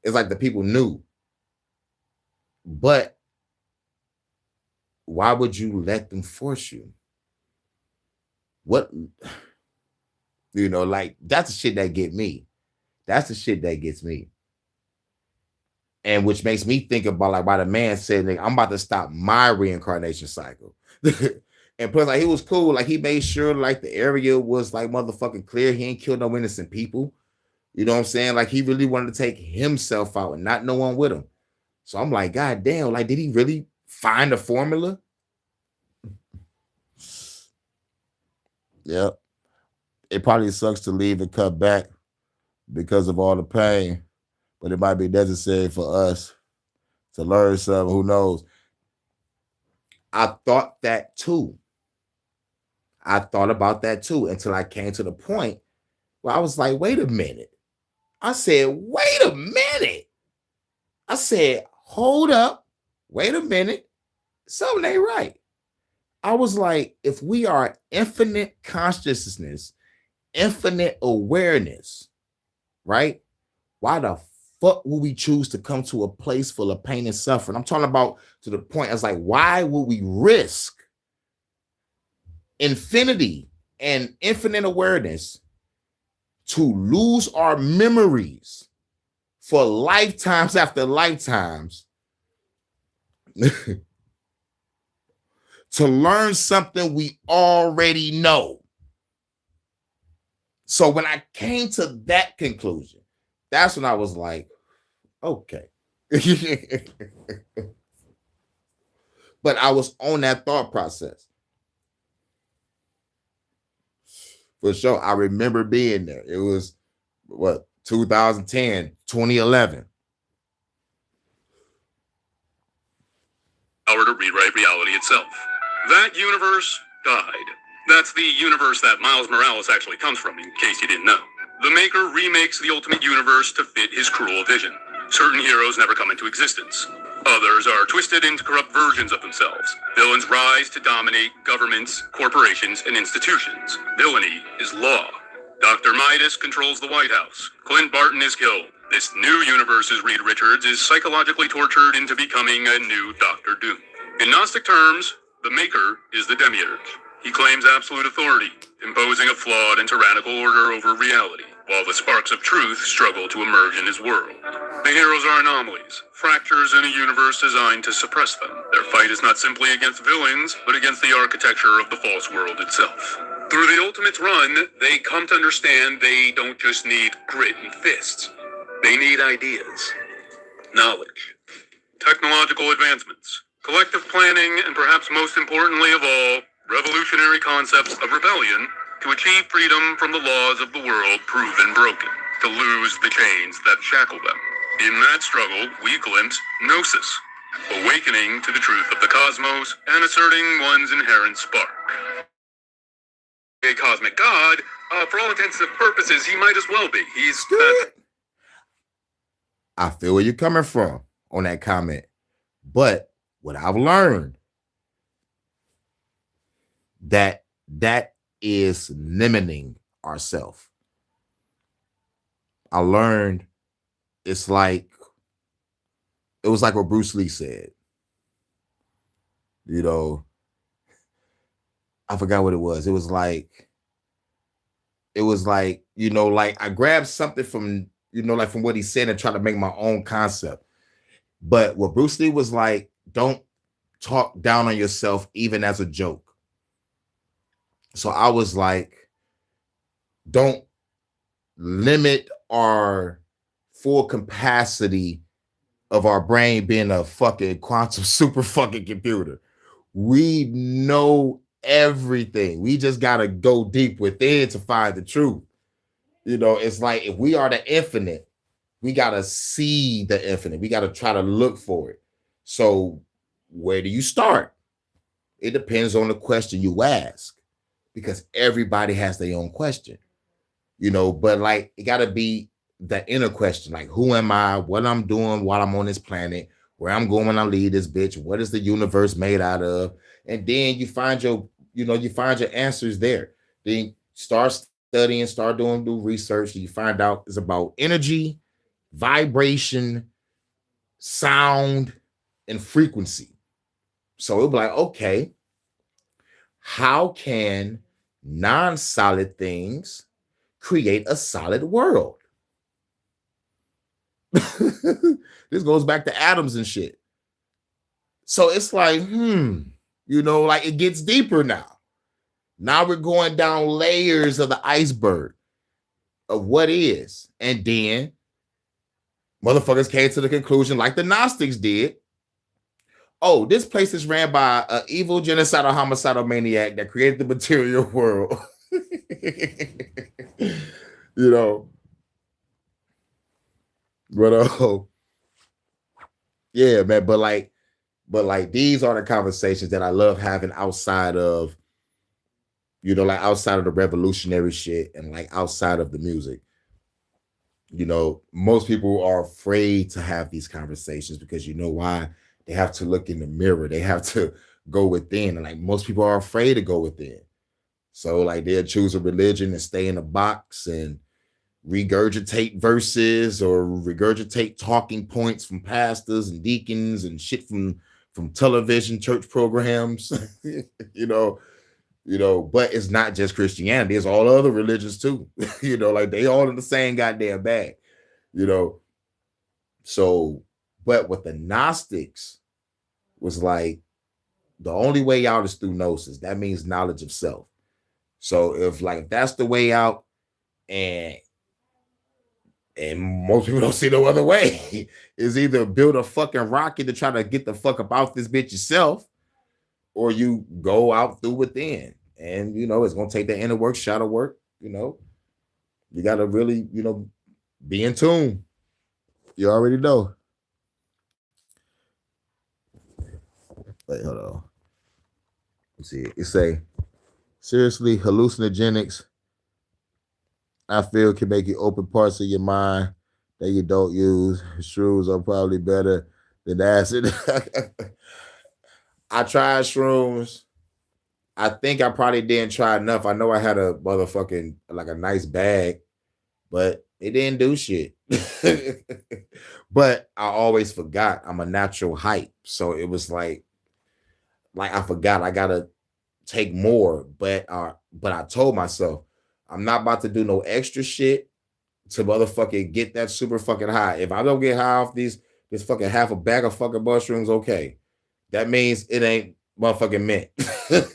It's like the people knew. But why would you let them force you? What, like that's the shit that get me. That's the shit that gets me. And which makes me think about like why the man said, like, I'm about to stop my reincarnation cycle. And plus, like, he was cool. Like, he made sure like the area was like motherfucking clear. He ain't killed no innocent people. You know what I'm saying? Like, he really wanted to take himself out and not no one with him. So I'm like, God damn, like, did he really find a formula? Yep. It probably sucks to leave and cut back because of all the pain, but it might be necessary for us to learn something. Who knows? I thought that too. I thought about that too until I came to the point where I was like, wait a minute. I said, wait a minute. I said, hold up. Wait a minute. Something ain't right. I was like, if we are infinite consciousness, infinite awareness, right? Why the fuck would we choose to come to a place full of pain and suffering? I'm talking about to the point as like, why would we risk infinity and infinite awareness to lose our memories for lifetimes after lifetimes to learn something we already know? So when I came to that conclusion, that's when I was like, okay. But I was on that thought process. For sure. I remember being there. It was, 2010, 2011. Power to rewrite reality itself. That universe died. That's the universe that Miles Morales actually comes from, in case you didn't know. The Maker remakes the Ultimate Universe to fit his cruel vision. Certain heroes never come into existence. Others are twisted into corrupt versions of themselves. Villains rise to dominate governments, corporations, and institutions. Villainy is law. Dr. Midas controls the White House. Clint Barton is killed. This new universe's Reed Richards is psychologically tortured into becoming a new Doctor Doom. In Gnostic terms, the Maker is the Demiurge. He claims absolute authority, imposing a flawed and tyrannical order over reality, while the sparks of truth struggle to emerge in his world. The heroes are anomalies, fractures in a universe designed to suppress them. Their fight is not simply against villains, but against the architecture of the false world itself. Through the Ultimates run, they come to understand they don't just need grit and fists. They need ideas, knowledge, technological advancements, collective planning, and perhaps most importantly of all, revolutionary concepts of rebellion to achieve freedom from the laws of the world proven broken, to lose the chains that shackle them. In that struggle, we glimpse Gnosis, awakening to the truth of the cosmos and asserting one's inherent spark. A cosmic god, for all intents and purposes, he might as well be. He's that. I feel where you're coming from on that comment. But what I've learned, that is limiting ourselves. I learned it was like what Bruce Lee said. I forgot what it was. It was like, like I grabbed something from, like from what he said and tried to make my own concept. But what Bruce Lee was like, don't talk down on yourself even as a joke. So I was like, don't limit our full capacity of our brain being a fucking quantum super fucking computer. We know everything. We just gotta go deep within to find the truth. You know, it's like if we are the infinite, we gotta see the infinite. We gotta try to look for it. So where do you start? It depends on the question you ask, because everybody has their own question, you know, but like it gotta be the inner question, like who am I, what I'm doing while I'm on this planet, where I'm going when I leave this bitch, what is the universe made out of? And then you find your, you know, you find your answers there. Then start studying, start doing new research, and you find out it's about energy, vibration, sound, and frequency. So it'll be like, okay, how can non-solid things create a solid world? This goes back to atoms and shit. So it's like, you know, like it gets deeper now. Now we're going down layers of the iceberg of what is. And then motherfuckers came to the conclusion, like the Gnostics did. Oh, this place is ran by an evil genocidal homicidal maniac that created the material world. You know. But yeah, man. But like these are the conversations that I love having outside of, you know, like outside of the revolutionary shit and like outside of the music. You know, most people are afraid to have these conversations because you know why? They have to look in the mirror. They have to go within. And like most people are afraid to go within. So like they'll choose a religion and stay in a box and regurgitate verses or regurgitate talking points from pastors and deacons and shit from television church programs. you know but it's not just Christianity, it's all other religions too. You know, like they all in the same goddamn bag, you know. So but with the Gnostics was like the only way out is through gnosis. That means knowledge of self. So if that's the way out, and most people don't see no other way, is either build a fucking rocket to try to get the fuck up out this bitch yourself, or you go out through within. And you know, it's gonna take the inner work, shadow work, you know. You gotta really, you know, be in tune. You already know. Wait, hold on. Let's see. It say, seriously, hallucinogenics, I feel, can make you open parts of your mind that you don't use. Shrooms are probably better than acid. I tried shrooms. I think I probably didn't try enough. I know I had a motherfucking like a nice bag, but it didn't do shit. But I always forgot I'm a natural hype. So it was like I forgot I gotta take more. But I told myself I'm not about to do no extra shit to motherfucking get that super fucking high. If I don't get high off this fucking half a bag of fucking mushrooms, okay. That means it ain't motherfucking meant.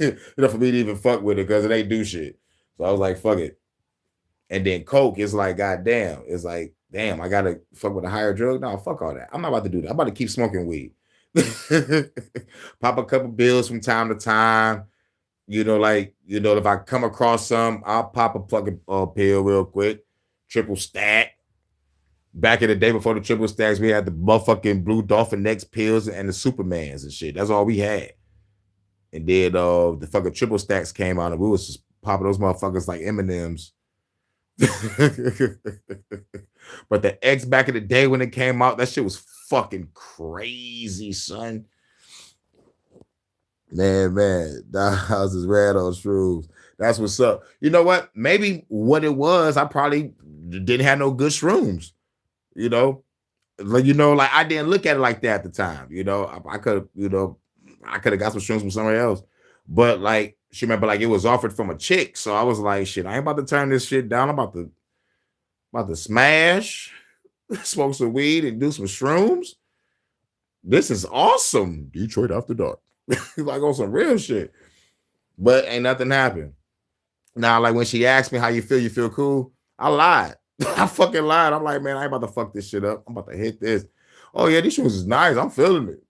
You know, for me to even fuck with it, because it ain't do shit. So I was like, fuck it. And then coke is like, goddamn. It's like, damn, I gotta fuck with a higher drug. No, fuck all that. I'm not about to do that. I'm about to keep smoking weed. Pop a couple bills from time to time. You know, like, you know, if I come across some, I'll pop a fucking pill real quick. Triple stack. Back in the day before the triple stacks, we had the motherfucking Blue Dolphin X pills and the Supermans and shit. That's all we had. And then the fucking triple stacks came out and we was just popping those motherfuckers like M&Ms. But the X back in the day when it came out, that shit was fucking crazy, son. Man, that house is red on shrooms. That's what's up. You know what? Maybe what it was, I probably didn't have no good shrooms. You know, like I didn't look at it like that at the time. You know, I could have got some shrooms from somewhere else. But like, she remember, like it was offered from a chick, so I was like, shit, I ain't about to turn this shit down. I'm about to smash, smoke some weed, and do some shrooms. This is awesome. Detroit After Dark. Like on some real shit. But ain't nothing happened. Now, like when she asked me how you feel cool, I lied. I fucking lied. I'm like, man, I ain't about to fuck this shit up. I'm about to hit this. Oh yeah, these shoes is nice. I'm feeling it.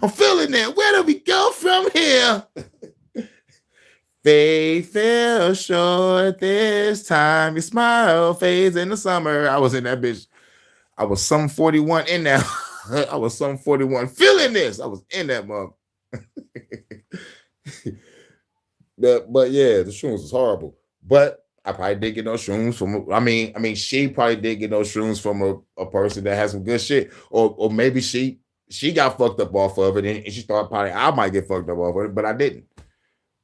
I'm feeling it. Where do we go from here? Faith fell short this time. Your smile fades in the summer. I was in that bitch. I was some 41 in there. I was some 41 feeling this. I was in that mug. but yeah, the shrooms was horrible. But I probably did get those shrooms from. I mean, she probably did get those shrooms from a person that has some good shit, or maybe she got fucked up off of it, and she thought probably I might get fucked up off of it, but I didn't.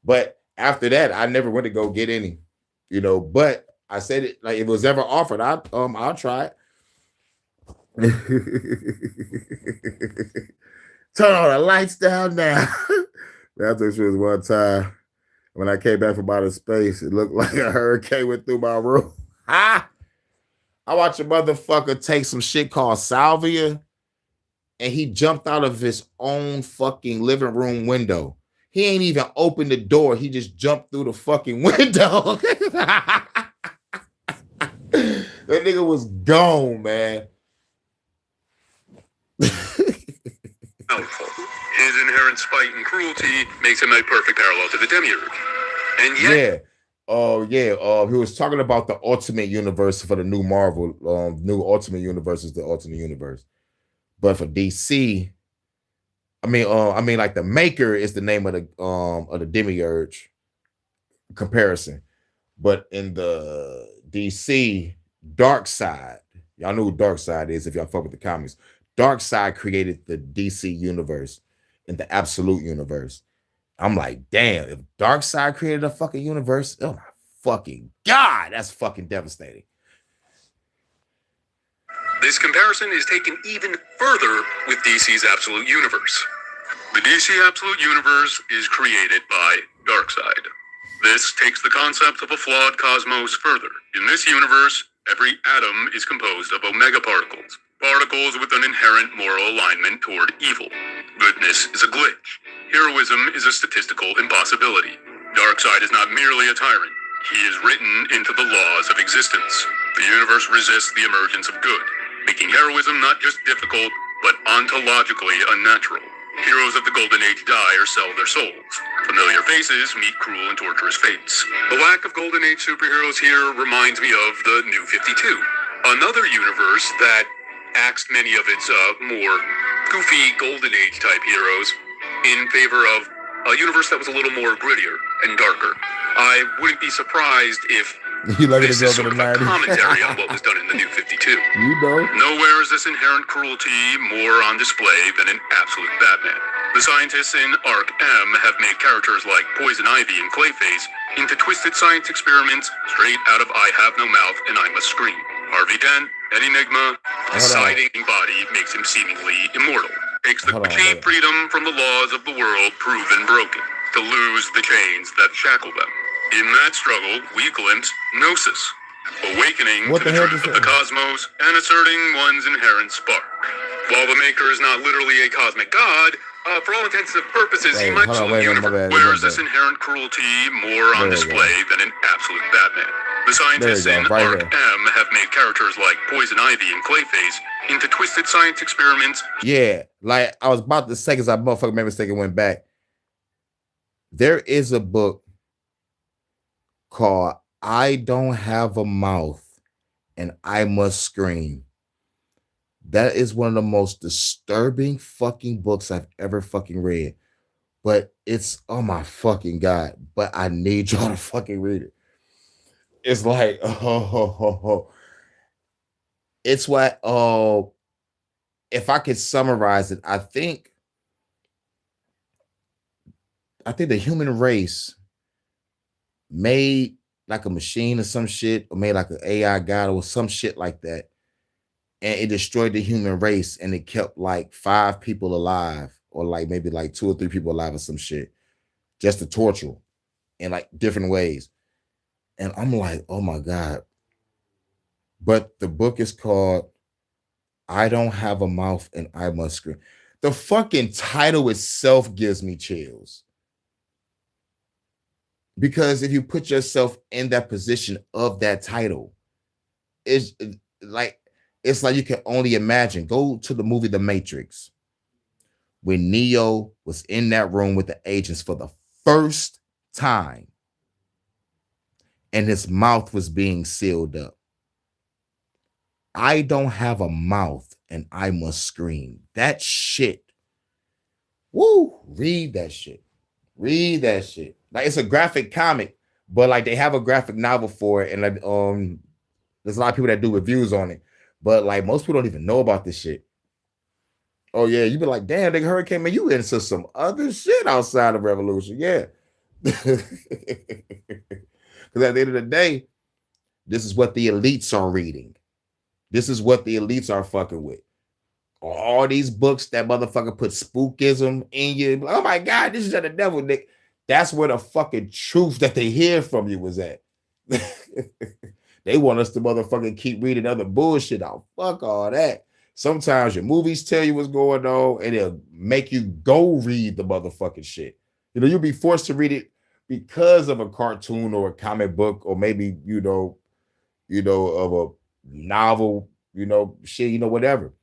But after that, I never went to go get any, But I said it like if it was ever offered, I'll try it. Turn all the lights down now. That's what she was one time. When I came back from outer space, it looked like a hurricane went through my room. I watched a motherfucker take some shit called salvia, and he jumped out of his own fucking living room window. He ain't even opened the door. He just jumped through the fucking window. That nigga was gone, man. His inherent spite and cruelty makes him a perfect parallel to the demiurge. And yet... He was talking about the Ultimate Universe for the new Marvel. New Ultimate Universe is the Ultimate Universe. But for DC... I mean, like the Maker is the name of the demiurge comparison, but in the DC Dark Side, y'all know who Dark Side is if y'all fuck with the comics. Dark Side created the DC universe in the Absolute Universe. I'm like, damn, if Dark Side created a fucking universe, oh my fucking god, that's fucking devastating. This comparison is taken even further with DC's Absolute Universe. The DC Absolute Universe is created by Darkseid. This takes the concept of a flawed cosmos further. In this universe, every atom is composed of omega particles, particles with an inherent moral alignment toward evil. Goodness is a glitch. Heroism is a statistical impossibility. Darkseid is not merely a tyrant. He is written into the laws of existence. The universe resists the emergence of good, making heroism not just difficult, but ontologically unnatural. Heroes of the Golden Age die or sell their souls. Familiar faces meet cruel and torturous fates. The lack of Golden Age superheroes here reminds me of the New 52, another universe that axed many of its more goofy Golden Age type heroes in favor of a universe that was a little more grittier and darker. I wouldn't be surprised if this is sort of a commentary on what was done in the New 52. Nowhere is this inherent cruelty more on display than in Absolute Batman. The scientists in Arc M have made characters like Poison Ivy and Clayface into twisted science experiments straight out of I Have No Mouth and I Must Scream. Harvey Dent, an enigma, his side-aching body makes him seemingly immortal. Takes the cheap freedom from the laws of the world proven broken, to lose the chains that shackle them. In that struggle, we glimpse Gnosis, awakening to the truth of the cosmos and asserting one's inherent spark. While the Maker is not literally a cosmic god, for all intents and purposes, he might be universe. Where is this inherent cruelty more on display than in Absolute Batman? The scientists in Arc M have made characters like Poison Ivy and Clayface into twisted science experiments. Yeah, like I was about to say, because I motherfucking made a mistake and went back. There is a book called I Don't Have a Mouth and I Must Scream. That is one of the most disturbing fucking books I've ever fucking read. But it's, oh my fucking god, but I need y'all to fucking read it. It's like, it's what, if I could summarize it, I think the human race made like a machine or some shit, or made like an AI god or some shit like that, and it destroyed the human race, and it kept like 5 people alive, or like maybe like 2 or 3 people alive or some shit, just to torture in like different ways. And I'm like, oh my god. But the book is called I Don't Have a Mouth and I Must Scream. The fucking title itself gives me chills. Because if you put yourself in that position of that title, like it's like you can only imagine. Go to the movie The Matrix when Neo was in that room with the agents for the first time, and his mouth was being sealed up. I don't have a mouth and I must scream. That shit. Woo! Read that shit. Read that shit. Like it's a graphic comic, but like they have a graphic novel for it, and like there's a lot of people that do reviews on it, but like most people don't even know about this shit. Oh yeah, you be like, damn, nigga, Hurricane Man, you into some other shit outside of Revolution, yeah. Because at the end of the day, this is what the elites are reading. This is what the elites are fucking with. All these books that motherfucker put spookism in you. Oh my God, this is the devil, Nick. That's where the fucking truth that they hear from you was at. They want us to motherfucking keep reading other bullshit out. Fuck all that. Sometimes your movies tell you what's going on and they'll make you go read the motherfucking shit. You know, you'll be forced to read it because of a cartoon or a comic book, or maybe, you know, of a novel, shit, whatever.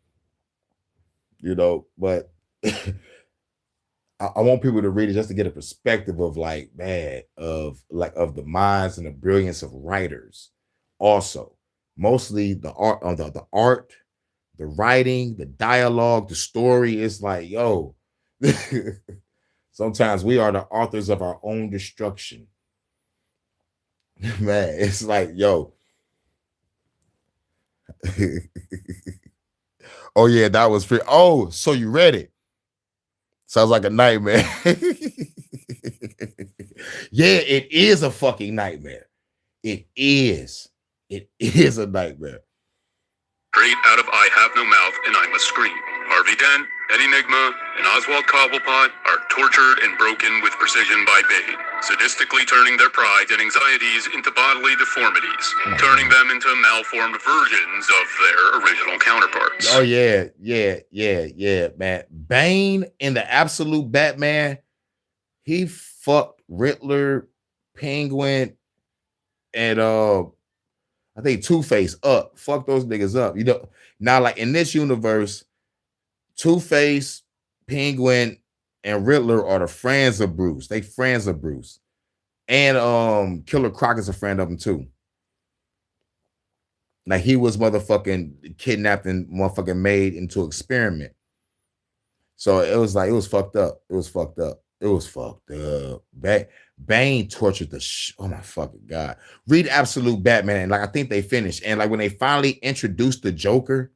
But I want people to read it just to get a perspective of like, man, of the minds and the brilliance of writers. Also, mostly the art, the writing, the dialogue, the story is like, yo, sometimes we are the authors of our own destruction. Man, it's like, yo. Oh yeah, that was free. Oh, so you read it? Sounds like a nightmare. Yeah, it is a fucking nightmare. It is. It is a nightmare. Straight out of I Have No Mouth and I Must Scream. Harvey Dent, Ed Enigma, and Oswald Cobblepot are tortured and broken with precision by Bane, sadistically turning their pride and anxieties into bodily deformities, turning them into malformed versions of their original counterparts. Oh yeah, man. Bane in the Absolute Batman, he fucked Riddler, Penguin, and I think Two-Face up. Fuck those niggas up. Now like in this universe, Two-Face, Penguin, and Riddler are the friends of Bruce. They friends of Bruce. And Killer Croc is a friend of him too. Like he was motherfucking kidnapped and motherfucking made into an experiment. So it was fucked up. It was fucked up. Bane tortured the oh my fucking God. Read Absolute Batman. And like I think they finished. And like when they finally introduced the Joker,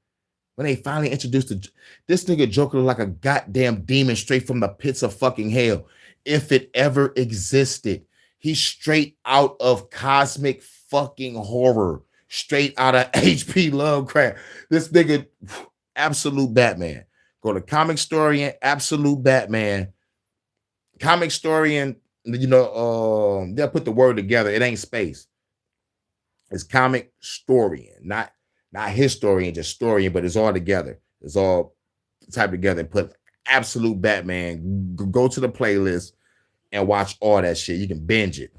this nigga Joker looked like a goddamn demon straight from the pits of fucking hell. If it ever existed. He's straight out of cosmic fucking horror. Straight out of H.P. Lovecraft. This nigga, Absolute Batman. Go to Comic Storian, Absolute Batman. Comic Storian, they'll put the word together. It ain't space. It's Comic Storian, not historian, just storian, but it's all together. It's all typed together and put Absolute Batman. Go to the playlist and watch all that shit. You can binge it.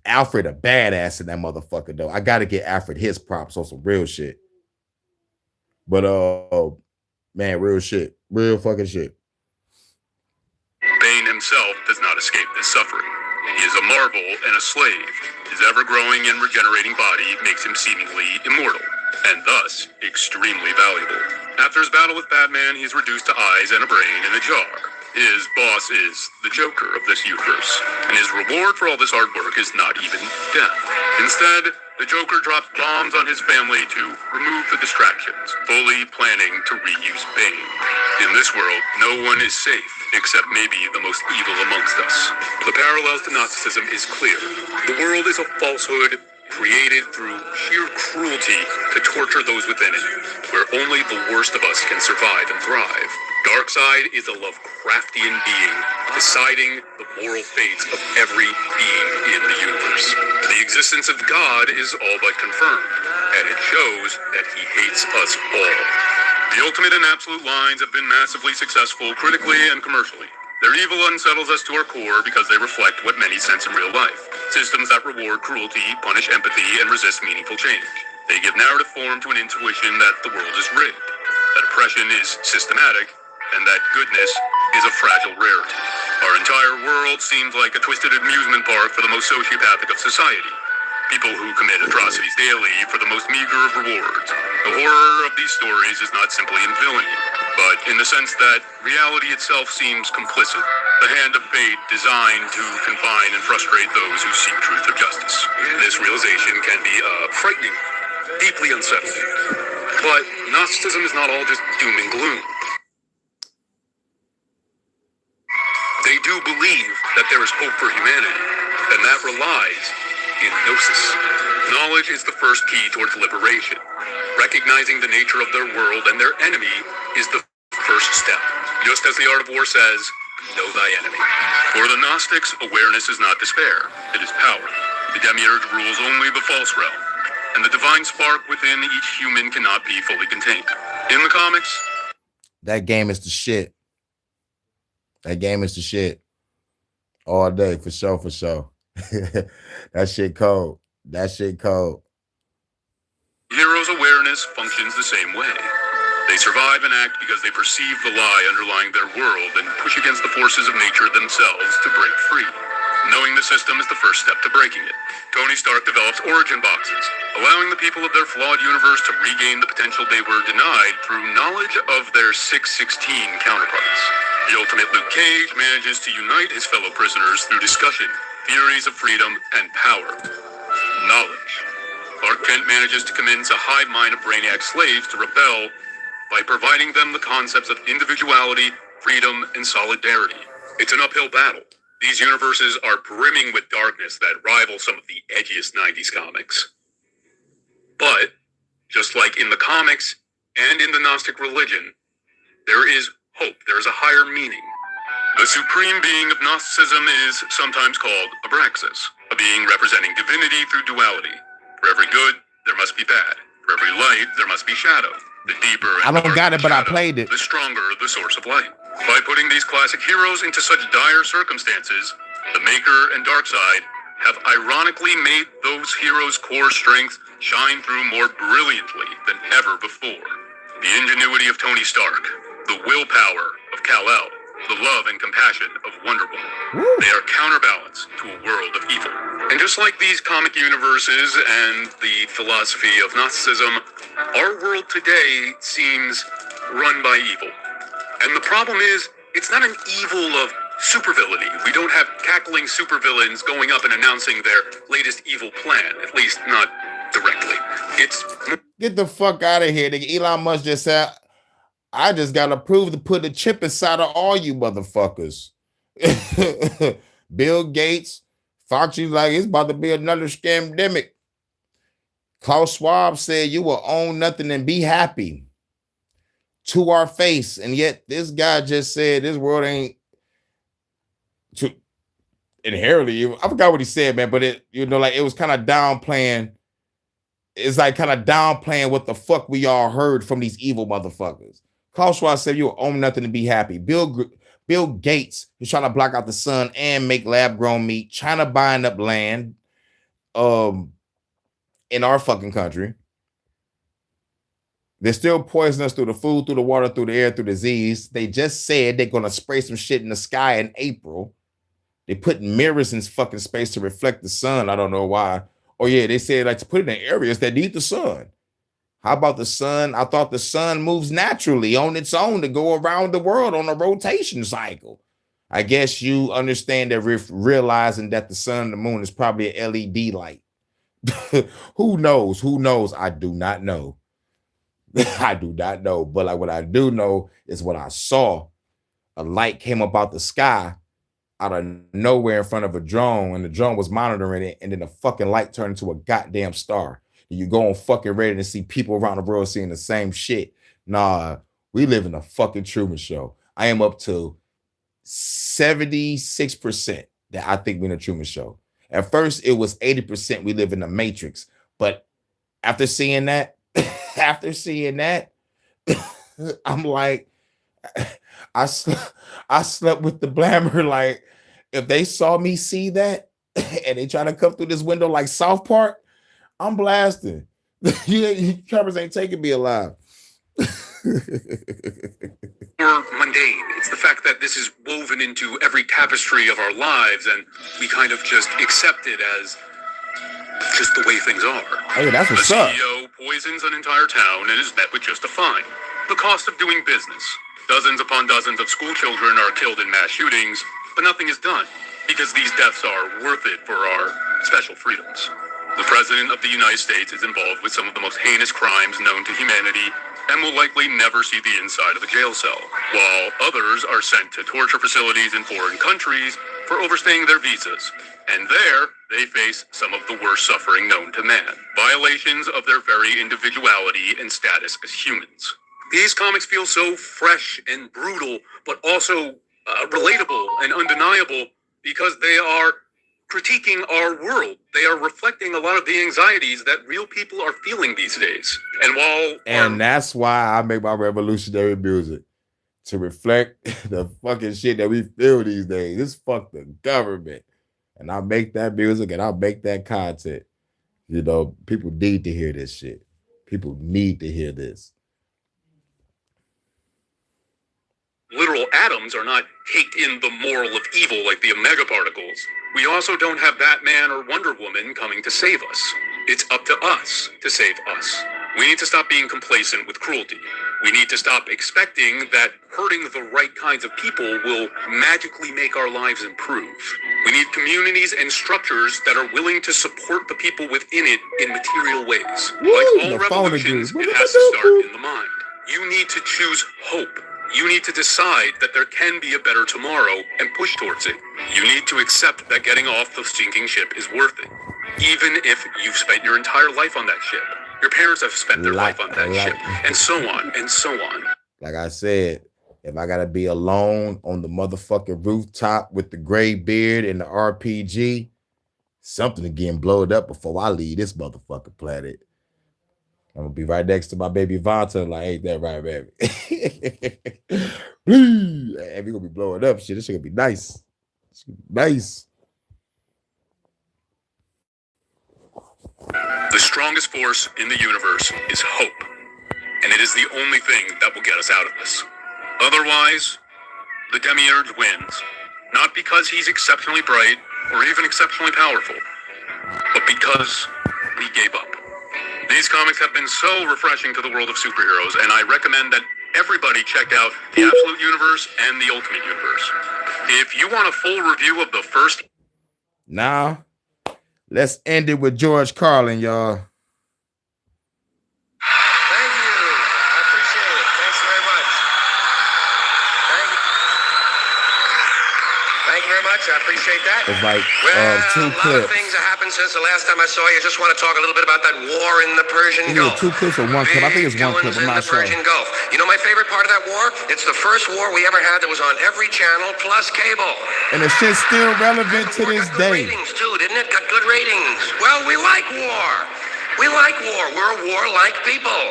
Alfred a badass in that motherfucker though. I gotta get Alfred his props on some real shit. But man, real shit. Real fucking shit. Bane himself does not escape this suffering. He is a marvel and a slave. His ever-growing and regenerating body makes him seemingly immortal, and thus extremely valuable. After his battle with Batman, he's reduced to eyes and a brain in a jar. His boss is the Joker of this universe, and his reward for all this hard work is not even death. Instead, the Joker drops bombs on his family to remove the distractions, fully planning to reuse Bane. In this world, no one is safe, except maybe the most evil amongst us. The parallels to Nazism is clear. The world is a falsehood created through sheer cruelty to torture those within it, where only the worst of us can survive and thrive. Darkseid is a Lovecraftian being, deciding the moral fates of every being in the universe. The existence of God is all but confirmed, and it shows that he hates us all. The Ultimate and Absolute lines have been massively successful critically and commercially. Their evil unsettles us to our core because they reflect what many sense in real life. Systems that reward cruelty, punish empathy, and resist meaningful change. They give narrative form to an intuition that the world is rigged, that oppression is systematic, and that goodness is a fragile rarity. Our entire world seems like a twisted amusement park for the most sociopathic of society. People who commit atrocities daily for the most meager of rewards. The horror of these stories is not simply in villainy, but in the sense that reality itself seems complicit, the hand of fate designed to confine and frustrate those who seek truth or justice. This realization can be frightening, deeply unsettling. But Gnosticism is not all just doom and gloom. They do believe that there is hope for humanity, and that relies in gnosis. Knowledge is the first key towards liberation. Recognizing the nature of their world and their enemy is the first step. Just as the Art of War says, know thy enemy. For the Gnostics, awareness is not despair, it is power. The demiurge rules only the false realm, and the divine spark within each human cannot be fully contained. In the comics, that game is the shit. That game is the shit. All day, for sure, for sure. That shit cold. That shit cold. Heroes' awareness functions the same way. They survive and act because they perceive the lie underlying their world and push against the forces of nature themselves to break free. Knowing the system is the first step to breaking it. Tony Stark develops origin boxes, allowing the people of their flawed universe to regain the potential they were denied through knowledge of their 616 counterparts. The ultimate Luke Cage manages to unite his fellow prisoners through discussion, theories of freedom, and power. Knowledge. Clark Kent manages to convince a hive mind of brainiac slaves to rebel by providing them the concepts of individuality, freedom, and solidarity. It's an uphill battle. These universes are brimming with darkness that rival some of the edgiest 90s comics. But, just like in the comics and in the Gnostic religion, there is hope. There is a higher meaning. The supreme being of Gnosticism is sometimes called Abraxas, a being representing divinity through duality. For every good, there must be bad. For every light, there must be shadow. The deeper and I don't got it, but shadow, I played it. The stronger the source of light. By putting these classic heroes into such dire circumstances, the Maker and Darkseid have ironically made those heroes' core strengths shine through more brilliantly than ever before. The ingenuity of Tony Stark, the willpower of Kal-El, the love and compassion of Wonder Woman. They are counterbalance to a world of evil. And just like these comic universes and the philosophy of Gnosticism, our world today seems run by evil. And the problem is, it's not an evil of supervillainy. We don't have cackling supervillains going up and announcing their latest evil plan, at least not directly. It's... Get the fuck out of here. Elon Musk just said, I just got approved to put a chip inside of all you motherfuckers. Bill Gates, Fauci's like, it's about to be another scamdemic. Klaus Schwab said, you will own nothing and be happy. To our face. And yet this guy just said, this world ain't inherently, I forgot what he said, man, but it, you know, like it was kind of downplaying. It's like kind of downplaying what the fuck we all heard from these evil motherfuckers. Klaus Schwab said you will own nothing and be happy. Bill Gates is trying to block out the sun and make lab-grown meat. China buying up land in our fucking country. They're still poisoning us through the food, through the water, through the air, through disease. They just said they're going to spray some shit in the sky in April. They put mirrors in fucking space to reflect the sun. I don't know why. Oh, yeah, they said like to put it in areas that need the sun. How about the sun? I thought the sun moves naturally on its own to go around the world on a rotation cycle. I guess you understand that realizing that the sun and the moon is probably an LED light. Who knows? Who knows? I do not know. I do not know. But like what I do know is what I saw. A light came up out the sky out of nowhere in front of a drone, and the drone was monitoring it, and then the fucking light turned into a goddamn star. You go on fucking Reddit and see people around the world seeing the same shit. Nah, we live in a fucking Truman Show. I am up to 76% that I think we're in a Truman Show. At first, it was 80% we live in the Matrix. But after seeing that, I'm like, I slept with the blammer. Like, if they saw me see that and they try to come through this window like South Park, I'm blasting. Cameras ain't taking me alive. Or mundane. It's the fact that this is woven into every tapestry of our lives, and we kind of just accept it as just the way things are. Oh, yeah, that's what's up. The CEO poisons an entire town and is met with just a fine. The cost of doing business. Dozens upon dozens of school children are killed in mass shootings, but nothing is done because these deaths are worth it for our special freedoms. The President of the United States is involved with some of the most heinous crimes known to humanity and will likely never see the inside of a jail cell, while others are sent to torture facilities in foreign countries for overstaying their visas. And there, they face some of the worst suffering known to man, violations of their very individuality and status as humans. These comics feel so fresh and brutal, but also relatable and undeniable because they are critiquing our world. They are reflecting a lot of the anxieties that real people are feeling these days. And that's why I make my revolutionary music, to reflect the fucking shit that we feel these days. This fuck the government. And I make that music and I make that content. You know, people need to hear this shit. People need to hear this. Literal atoms are not caked in the moral of evil like the omega particles. We also don't have Batman or Wonder Woman coming to save us. It's up to us to save us. We need to stop being complacent with cruelty. We need to stop expecting that hurting the right kinds of people will magically make our lives improve. We need communities and structures that are willing to support the people within it in material ways. Like all revolutions, it has to start in the mind. You need to choose hope. You need to decide that there can be a better tomorrow and push towards it. You need to accept that getting off the sinking ship is worth it. Even if you've spent your entire life on that ship. Your parents have spent their life on that ship. And so on, and so on. Like I said, if I gotta be alone on the motherfucking rooftop with the gray beard and the RPG, something getting blowed up before I leave this motherfucking planet. I'm gonna be right next to my baby Vonta, like, ain't that right, baby? And we gonna be blowing up shit. This shit gonna be nice. It's gonna be nice. The strongest force in the universe is hope. And it is the only thing that will get us out of this. Otherwise, the demiurge wins. Not because he's exceptionally bright or even exceptionally powerful, but because we gave up. These comics have been so refreshing to the world of superheroes, and I recommend that everybody check out the Absolute Universe and the Ultimate Universe. If you want a full review of the first... Now, let's end it with George Carlin, y'all. Thank you. I appreciate it. Thanks very much. Thank you very much. I appreciate that. It's like two a lot clips. of things have happened since the last time I saw you. Just want to talk a little bit about that war in the Persian Gulf. Two clips or one clip? I think it's one clip. I'm not sure. Persian Gulf. You know my favorite part of that war? It's the first war we ever had that was on every channel plus cable. And the shit's still relevant to this day. Ratings too, didn't it? Got good ratings. Well, we like war. We like war. We're a war-like people.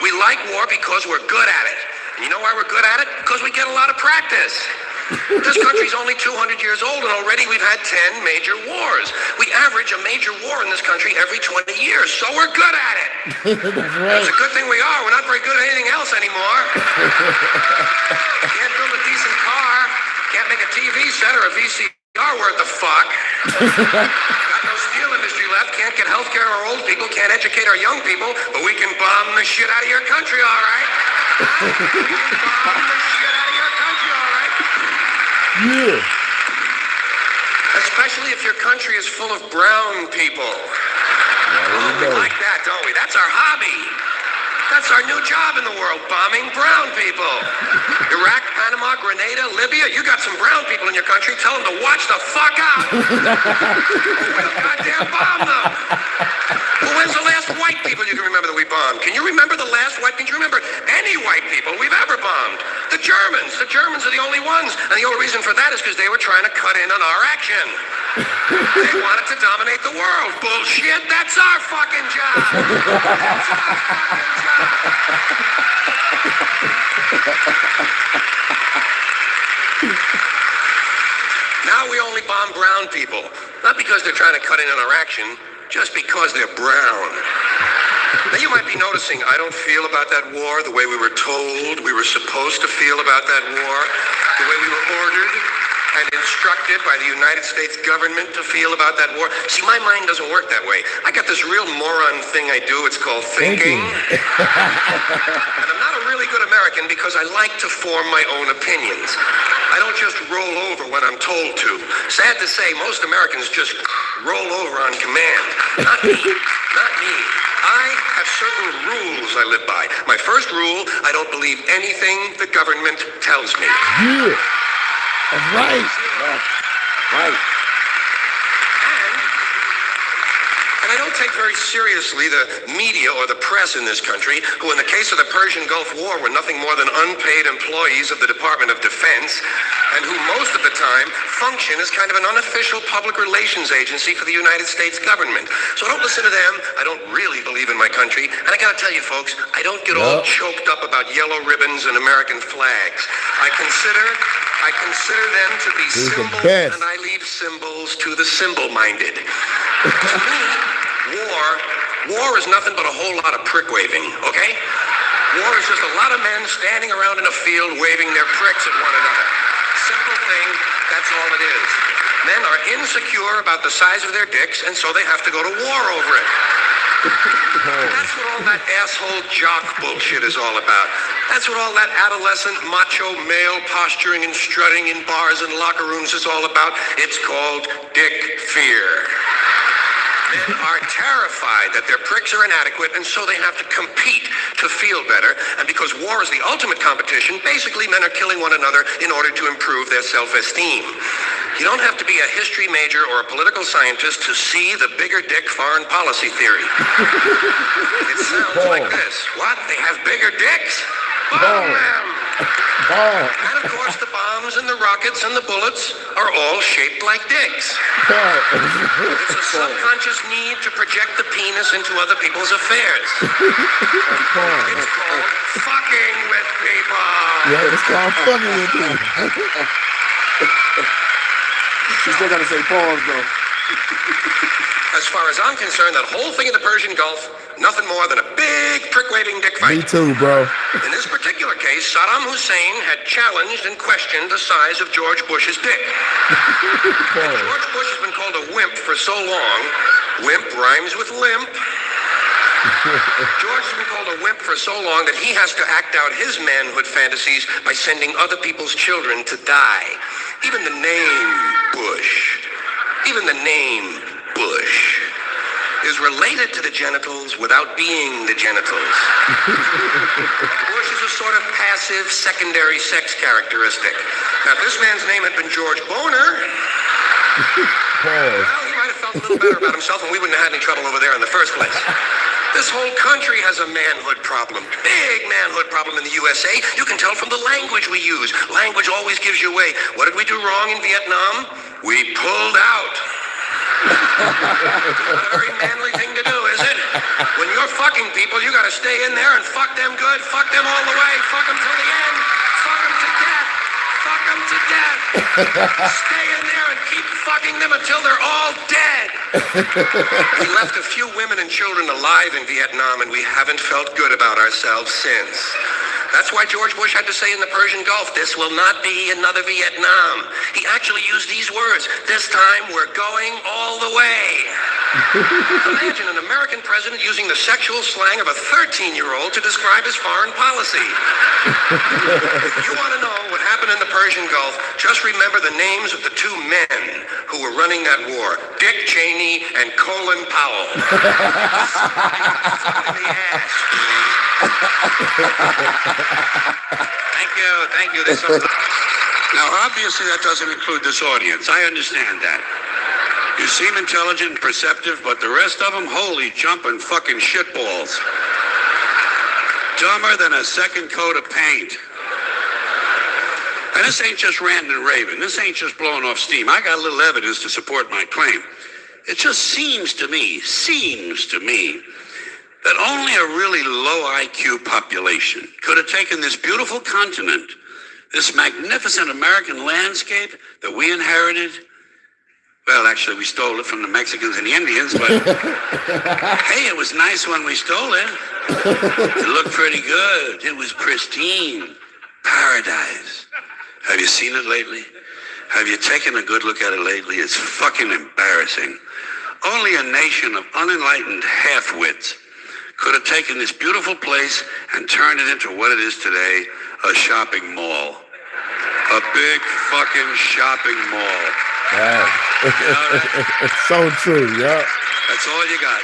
We like war because we're good at it. And you know why we're good at it? Because we get a lot of practice. This country's only 200 years old, and already we've had 10 major wars. We average a major war in this country every 20 years, so we're good at it. It's a good thing we are. We're not very good at anything else anymore. Can't build a decent car. Can't make a TV set or a VCR worth the fuck. Got no steel industry left. Can't get health care our old people. Can't educate our young people. But we can bomb the shit out of your country, all right? We can bomb the shit out of your country, all right? Yeah. Especially if your country is full of brown people. We like that, don't we? That's our hobby. That's our new job in the world, bombing brown people. Iraq, Panama, Grenada, Libya, you got some brown people in your country. Tell them to watch the fuck out. We'll goddamn bomb them. Well, when's the last white people you can remember that we bombed? Can you remember the last white people? Can you remember any white people we've ever bombed? The Germans. The Germans are the only ones. And the only reason for that is because they were trying to cut in on our action. They wanted to dominate the world. Bullshit. That's our fucking job. That's our fucking job. Now we only bomb brown people. Not because they're trying to cut in on our action, just because they're brown. Now, you might be noticing I don't feel about that war the way we were told we were supposed to feel about that war, the way we were ordered and instructed by the United States government to feel about that war. See, my mind doesn't work that way. I got this real moron thing I do. It's called thinking. And I'm not a really good American because I like to form my own opinions. I don't just roll over when I'm told to. Sad to say, most Americans just roll over on command. Not me. Not me. I have certain rules I live by. My first rule, I don't believe anything the government tells me. Yeah. That's right. Right. And I don't take very seriously the media or the press in this country, who in the case of the Persian Gulf War were nothing more than unpaid employees of the Department of Defense, and who most of the time function as kind of an unofficial public relations agency for the United States government. So don't listen to them. I don't really believe in my country. And I gotta tell you folks, I don't get all choked up about yellow ribbons and American flags. I consider them to be symbols, and I leave symbols to the symbol-minded. To me, war is nothing but a whole lot of prick waving, okay? War is just a lot of men standing around in a field waving their pricks at one another. Simple thing, that's all it is. Men are insecure about the size of their dicks, and so they have to go to war over it. That's what all that asshole jock bullshit is all about. That's what all that adolescent macho male posturing and strutting in bars and locker rooms is all about. It's called dick fear. Men are terrified that their pricks are inadequate, and so they have to compete to feel better. And because war is the ultimate competition, basically men are killing one another in order to improve their self-esteem. You don't have to be a history major or a political scientist to see the bigger dick foreign policy theory. It sounds like this. What? They have bigger dicks? Bomb them! And of course the bombs and the rockets and the bullets are all shaped like dicks. It's a subconscious need to project the penis into other people's affairs. It's called fucking with people. Yeah, it's called fucking with people. She's still gotta say pause though. As far as I'm concerned, that whole thing in the Persian Gulf, nothing more than a big prick-waving dick fight. Me too, bro. In this particular case, Saddam Hussein had challenged and questioned the size of George Bush's dick. George Bush has been called a wimp for so long. Wimp rhymes with limp. George has been called a wimp for so long that he has to act out his manhood fantasies by sending other people's children to die. Even the name Bush is related to the genitals without being the genitals. Bush is a sort of passive secondary sex characteristic. Now, if this man's name had been George Boner, well, he might have felt a little better about himself and we wouldn't have had any trouble over there in the first place. This whole country has a manhood problem. Big manhood problem in the USA. You can tell from the language we use. Language always gives you away. What did we do wrong in Vietnam? We pulled out. Not a very manly thing to do, is it? When you're fucking people, you gotta stay in there and fuck them good. Fuck them all the way. Fuck them till the end. Fuck them to death. Fuck them to death. Stay in there and keep fucking them until they're all dead. We left a few women and children alive in Vietnam, and we haven't felt good about ourselves since. That's why George Bush had to say in the Persian Gulf, this will not be another Vietnam. He actually used these words, this time we're going all the way. Imagine an American president using the sexual slang of a 13-year-old to describe his foreign policy. If you want to know what happened in the Persian Gulf, just remember the names of the two men who were running that war, Dick Cheney and Colin Powell. In the ass. Thank you. Now, obviously, that doesn't include this audience. I understand that. You seem intelligent and perceptive, but the rest of them, holy jumping fucking shitballs. Dumber than a second coat of paint. And this ain't just ranting and raving. This ain't just blowing off steam. I got a little evidence to support my claim. It just seems to me that only a really low IQ population could have taken this beautiful continent, this magnificent American landscape that we inherited, Well, actually, we stole it from the Mexicans and the Indians, but hey, it was nice when we stole it. It looked pretty good. It was pristine. Paradise. Have you seen it lately? Have you taken a good look at it lately? It's fucking embarrassing. Only a nation of unenlightened half-wits could have taken this beautiful place and turned it into what it is today, a shopping mall. A big fucking shopping mall. It's so true, yeah. That's all you got.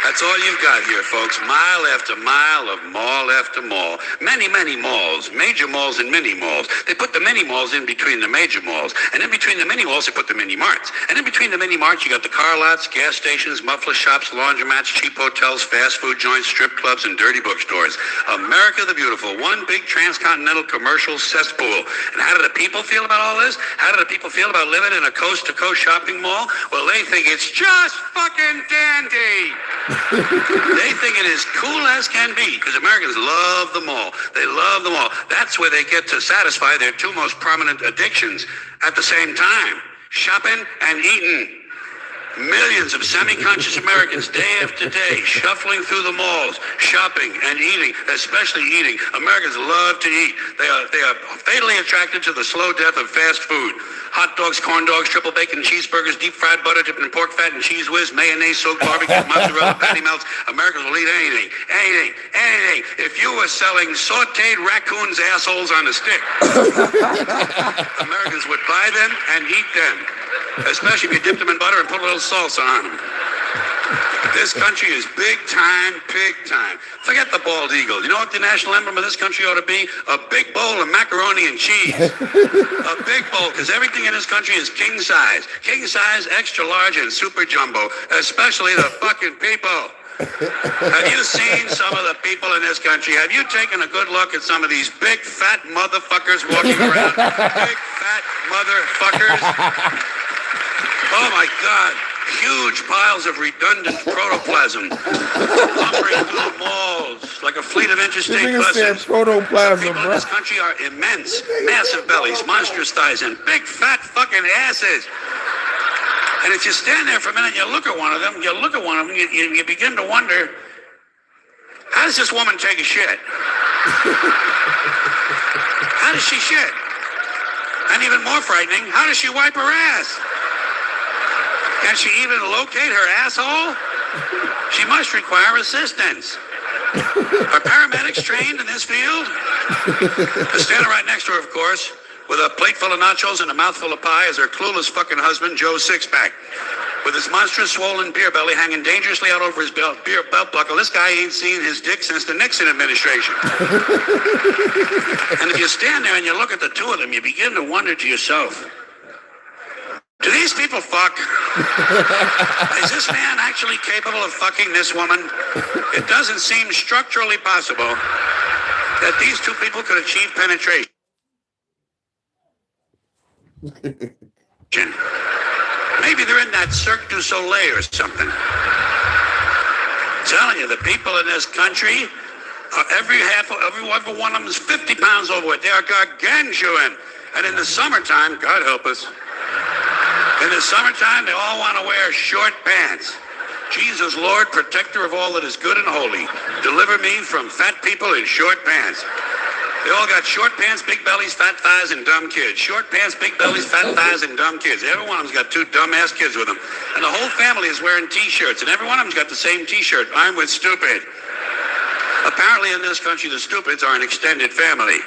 That's all you've got here, folks. Mile after mile of mall after mall. Many, many malls. Major malls and mini malls. They put the mini malls in between the major malls. And in between the mini malls, they put the mini marts. And in between the mini marts, you got the car lots, gas stations, muffler shops, laundromats, cheap hotels, fast food joints, strip clubs, and dirty bookstores. America the Beautiful. One big transcontinental commercial cesspool. And how do the people feel about all this? How do the people feel about living in a coast-to-coast shopping mall? Well, they think it's just fucking dandy. They think it is cool as can be because Americans love the mall. They love the mall. That's where they get to satisfy their two most prominent addictions at the same time: shopping and eating. Millions of semi-conscious Americans day after day shuffling through the malls, shopping and eating, especially eating. Americans love to eat. They are fatally attracted to the slow death of fast food. Hot dogs, corn dogs, triple bacon cheeseburgers, deep fried butter dipped in pork fat and cheese whiz, mayonnaise, soaked barbecue, mozzarella, patty melts. Americans will eat anything, anything, anything. If you were selling sauteed raccoons' assholes on a stick, Americans would buy them and eat them. Especially if you dipped them in butter and put a little salsa on them. This country is big time, big time. Forget the bald eagle. You know what the national emblem of this country ought to be? A big bowl of macaroni and cheese. A big bowl, because everything in this country is king size. King size, extra large, and super jumbo. Especially the fucking people. Have you seen some of the people in this country? Have you taken a good look at some of these big fat motherfuckers walking around? Big fat motherfuckers. Oh my God, huge piles of redundant protoplasm lumbering through the malls like a fleet of interstate buses. Protoplasm, people in this country are immense, massive bellies, monstrous thighs, and big fat fucking asses. And if you stand there for a minute and you look at one of them, you begin to wonder, how does this woman take a shit? How does she shit? And even more frightening, how does she wipe her ass? Can she even locate her asshole? She must require assistance. Are paramedics trained in this field? Standing right next to her, of course, with a plate full of nachos and a mouthful of pie is her clueless fucking husband, Joe Sixpack. With his monstrous swollen beer belly hanging dangerously out over his belt buckle, this guy ain't seen his dick since the Nixon administration. And if you stand there and you look at the two of them, you begin to wonder to yourself, do these people fuck? Is this man actually capable of fucking this woman? It doesn't seem structurally possible that these two people could achieve penetration. Maybe they're in that Cirque du Soleil or something. I'm telling you, the people in this country, every one of them is 50 pounds overweight. They are gargantuan. And in the summertime, God help us, in the summertime, they all want to wear short pants. Jesus, Lord, protector of all that is good and holy, deliver me from fat people in short pants. They all got short pants, big bellies, fat thighs, and dumb kids. Short pants, big bellies, fat thighs, and dumb kids. Every one of them's got two dumb-ass kids with them. And the whole family is wearing T-shirts, and every one of them's got the same T-shirt. I'm with stupid. Apparently in this country, the stupids are an extended family.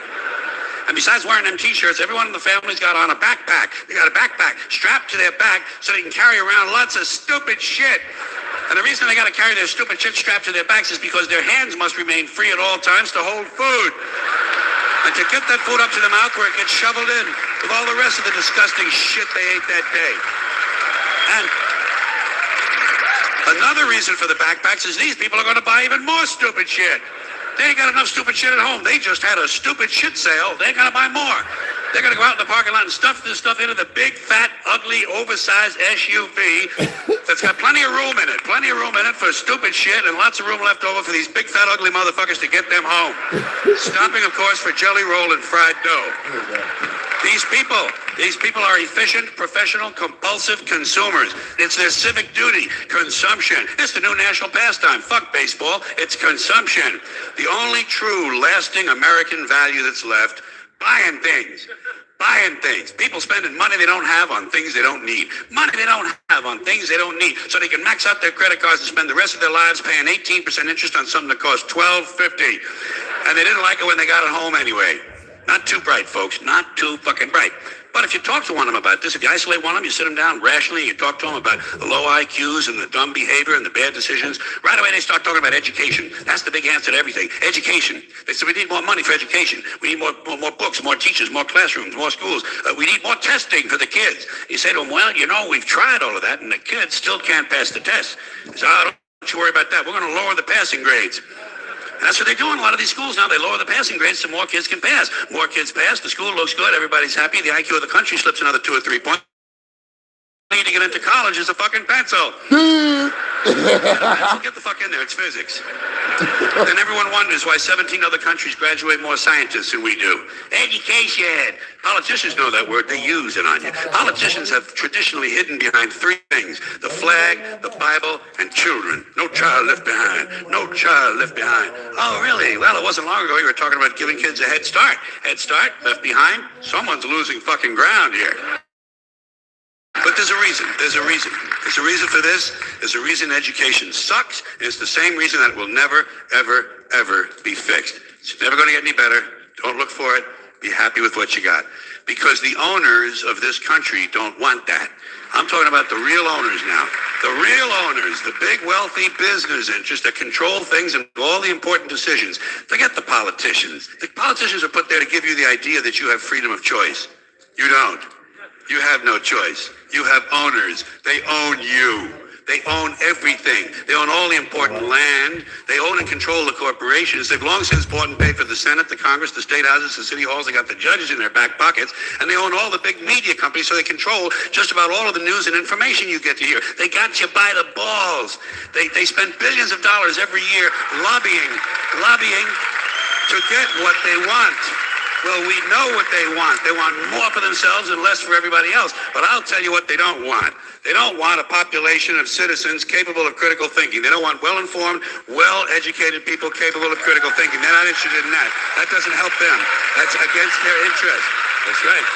And besides wearing them T-shirts, everyone in the family's got on a backpack. They got a backpack strapped to their back so they can carry around lots of stupid shit. And the reason they got to carry their stupid shit strapped to their backs is because their hands must remain free at all times to hold food. And to get that food up to the mouth where it gets shoveled in with all the rest of the disgusting shit they ate that day. And another reason for the backpacks is these people are going to buy even more stupid shit. They ain't got enough stupid shit at home. They just had a stupid shit sale. They're going to buy more. They're going to go out in the parking lot and stuff this stuff into the big, fat, ugly, oversized SUV that's got plenty of room in it. Plenty of room in it for stupid shit and lots of room left over for these big, fat, ugly motherfuckers to get them home. Stopping, of course, for jelly roll and fried dough. These people are efficient, professional, compulsive consumers. It's their civic duty. Consumption. It's the new national pastime. Fuck baseball. It's consumption. The only true, lasting American value that's left, buying things. Buying things. People spending money they don't have on things they don't need. Money they don't have on things they don't need. So they can max out their credit cards and spend the rest of their lives paying 18% interest on something that costs $12.50. And they didn't like it when they got it home anyway. Not too bright, folks. Not too fucking bright. But if you talk to one of them about this, if you isolate one of them, you sit them down rationally, you talk to them about the low IQs and the dumb behavior and the bad decisions, right away they start talking about education. That's the big answer to everything. Education. They say we need more money for education. We need more books, more teachers, more classrooms, more schools. We need more testing for the kids. You say to them, well, you know, we've tried all of that, and the kids still can't pass the test. So don't you worry about that. We're going to lower the passing grades. And that's what they do in a lot of these schools now. They lower the passing grades so more kids can pass. More kids pass, the school looks good, everybody's happy, the IQ of the country slips another 2 or 3 points. Need to get into college is a fucking pencil. Get the fuck in there, it's physics. Then everyone wonders why 17 other countries graduate more scientists than we do. Education. Politicians know that word, they use it on you. Politicians have traditionally hidden behind 3 things: the flag, the Bible, and children. No child left behind. No child left behind. Oh, really? Well, it wasn't long ago you were talking about giving kids a head start. Head start, left behind? Someone's losing fucking ground here. But there's a reason. There's a reason. There's a reason for this. There's a reason education sucks. And it's the same reason that it will never, ever, ever be fixed. It's never going to get any better. Don't look for it. Be happy with what you got. Because the owners of this country don't want that. I'm talking about the real owners now. The real owners, the big wealthy business interests that control things and all the important decisions. Forget the politicians. The politicians are put there to give you the idea that you have freedom of choice. You don't. You have no choice. You have owners. They own you. They own everything. They own all the important land. They own and control the corporations. They've long since bought and paid for the Senate, the Congress, the state houses, the city halls. They got the judges in their back pockets. And they own all the big media companies, so they control just about all of the news and information you get to hear. They got you by the balls. They spend billions of dollars every year lobbying to get what they want. Well, we know what they want. They want more for themselves and less for everybody else. But I'll tell you what they don't want. They don't want a population of citizens capable of critical thinking. They don't want well-informed, well-educated people capable of critical thinking. They're not interested in that. That doesn't help them. That's against their interest. That's right.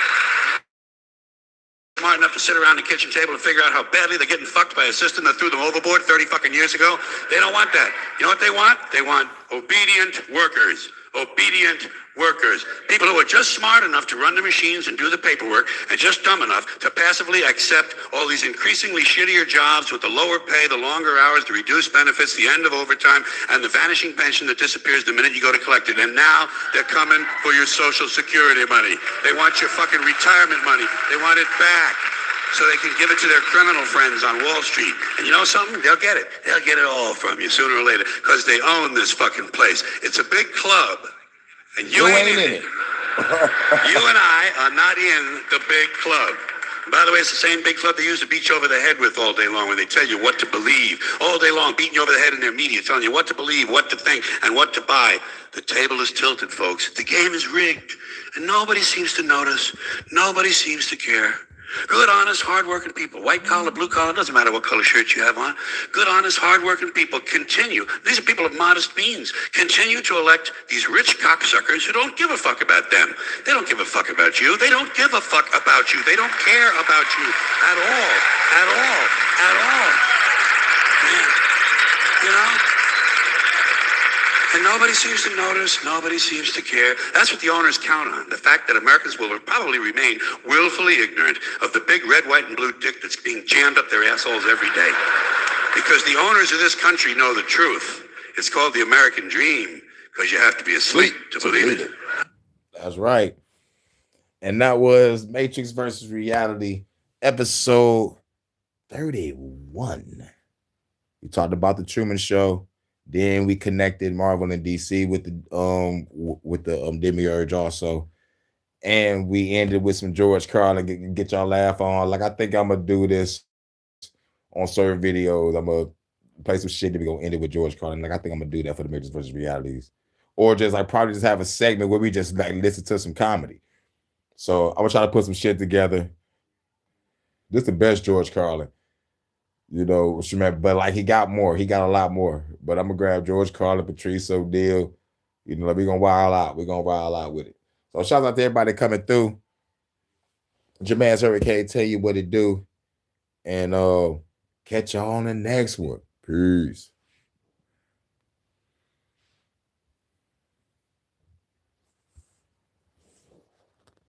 Smart enough to sit around the kitchen table and figure out how badly they're getting fucked by a system that threw them overboard 30 fucking years ago. They don't want that. You know what they want? They want obedient workers. Obedient workers. People who are just smart enough to run the machines and do the paperwork and just dumb enough to passively accept all these increasingly shittier jobs with the lower pay, the longer hours, the reduced benefits, the end of overtime, and the vanishing pension that disappears the minute you go to collect it. And now they're coming for your Social Security money. They want your fucking retirement money. They want it back so they can give it to their criminal friends on Wall Street. And you know something? They'll get it. They'll get it all from you sooner or later because they own this fucking place. It's a big club. And you ain't in it. You and I are not in the big club. And by the way, it's the same big club they use to beat you over the head with all day long when they tell you what to believe. All day long, beating you over the head in their media, telling you what to believe, what to think, and what to buy. The table is tilted, folks. The game is rigged. And nobody seems to notice. Nobody seems to care. Good, honest, hard-working people, white collar, blue collar, doesn't matter what color shirt you have on. Good, honest, hard-working people continue. These are people of modest means. Continue to elect these rich cocksuckers who don't give a fuck about them. They don't give a fuck about you. They don't give a fuck about you. They don't care about you at all. At all. At all. Man. You know? And nobody seems to notice, nobody seems to care. That's what the owners count on. The fact that Americans will probably remain willfully ignorant of the big red, white, and blue dick that's being jammed up their assholes every day. Because the owners of this country know the truth. It's called the American dream, because you have to be asleep to believe it. That's right. And that was Matrix versus Reality, episode 31. We talked about the Truman Show. Then we connected Marvel and DC with the Demiurge also, and we ended with some George Carlin. Get y'all laugh on. Like, I think I'm gonna do this on certain videos. I'm gonna play some shit that we gonna end it with George Carlin. Like, I think I'm gonna do that for the Matrix versus Realities, or just like probably just have a segment where we just like listen to some comedy. So I'm gonna try to put some shit together. This is the best George Carlin. You know, but like he got more. He got a lot more. But I'm gonna grab George Carlin, Patrice O'Neal. You know, we're gonna wild out. We're gonna wild out with it. So shout out to everybody coming through. Jermaine's Hurricane, tell you what it do. And catch y'all on the next one. Peace.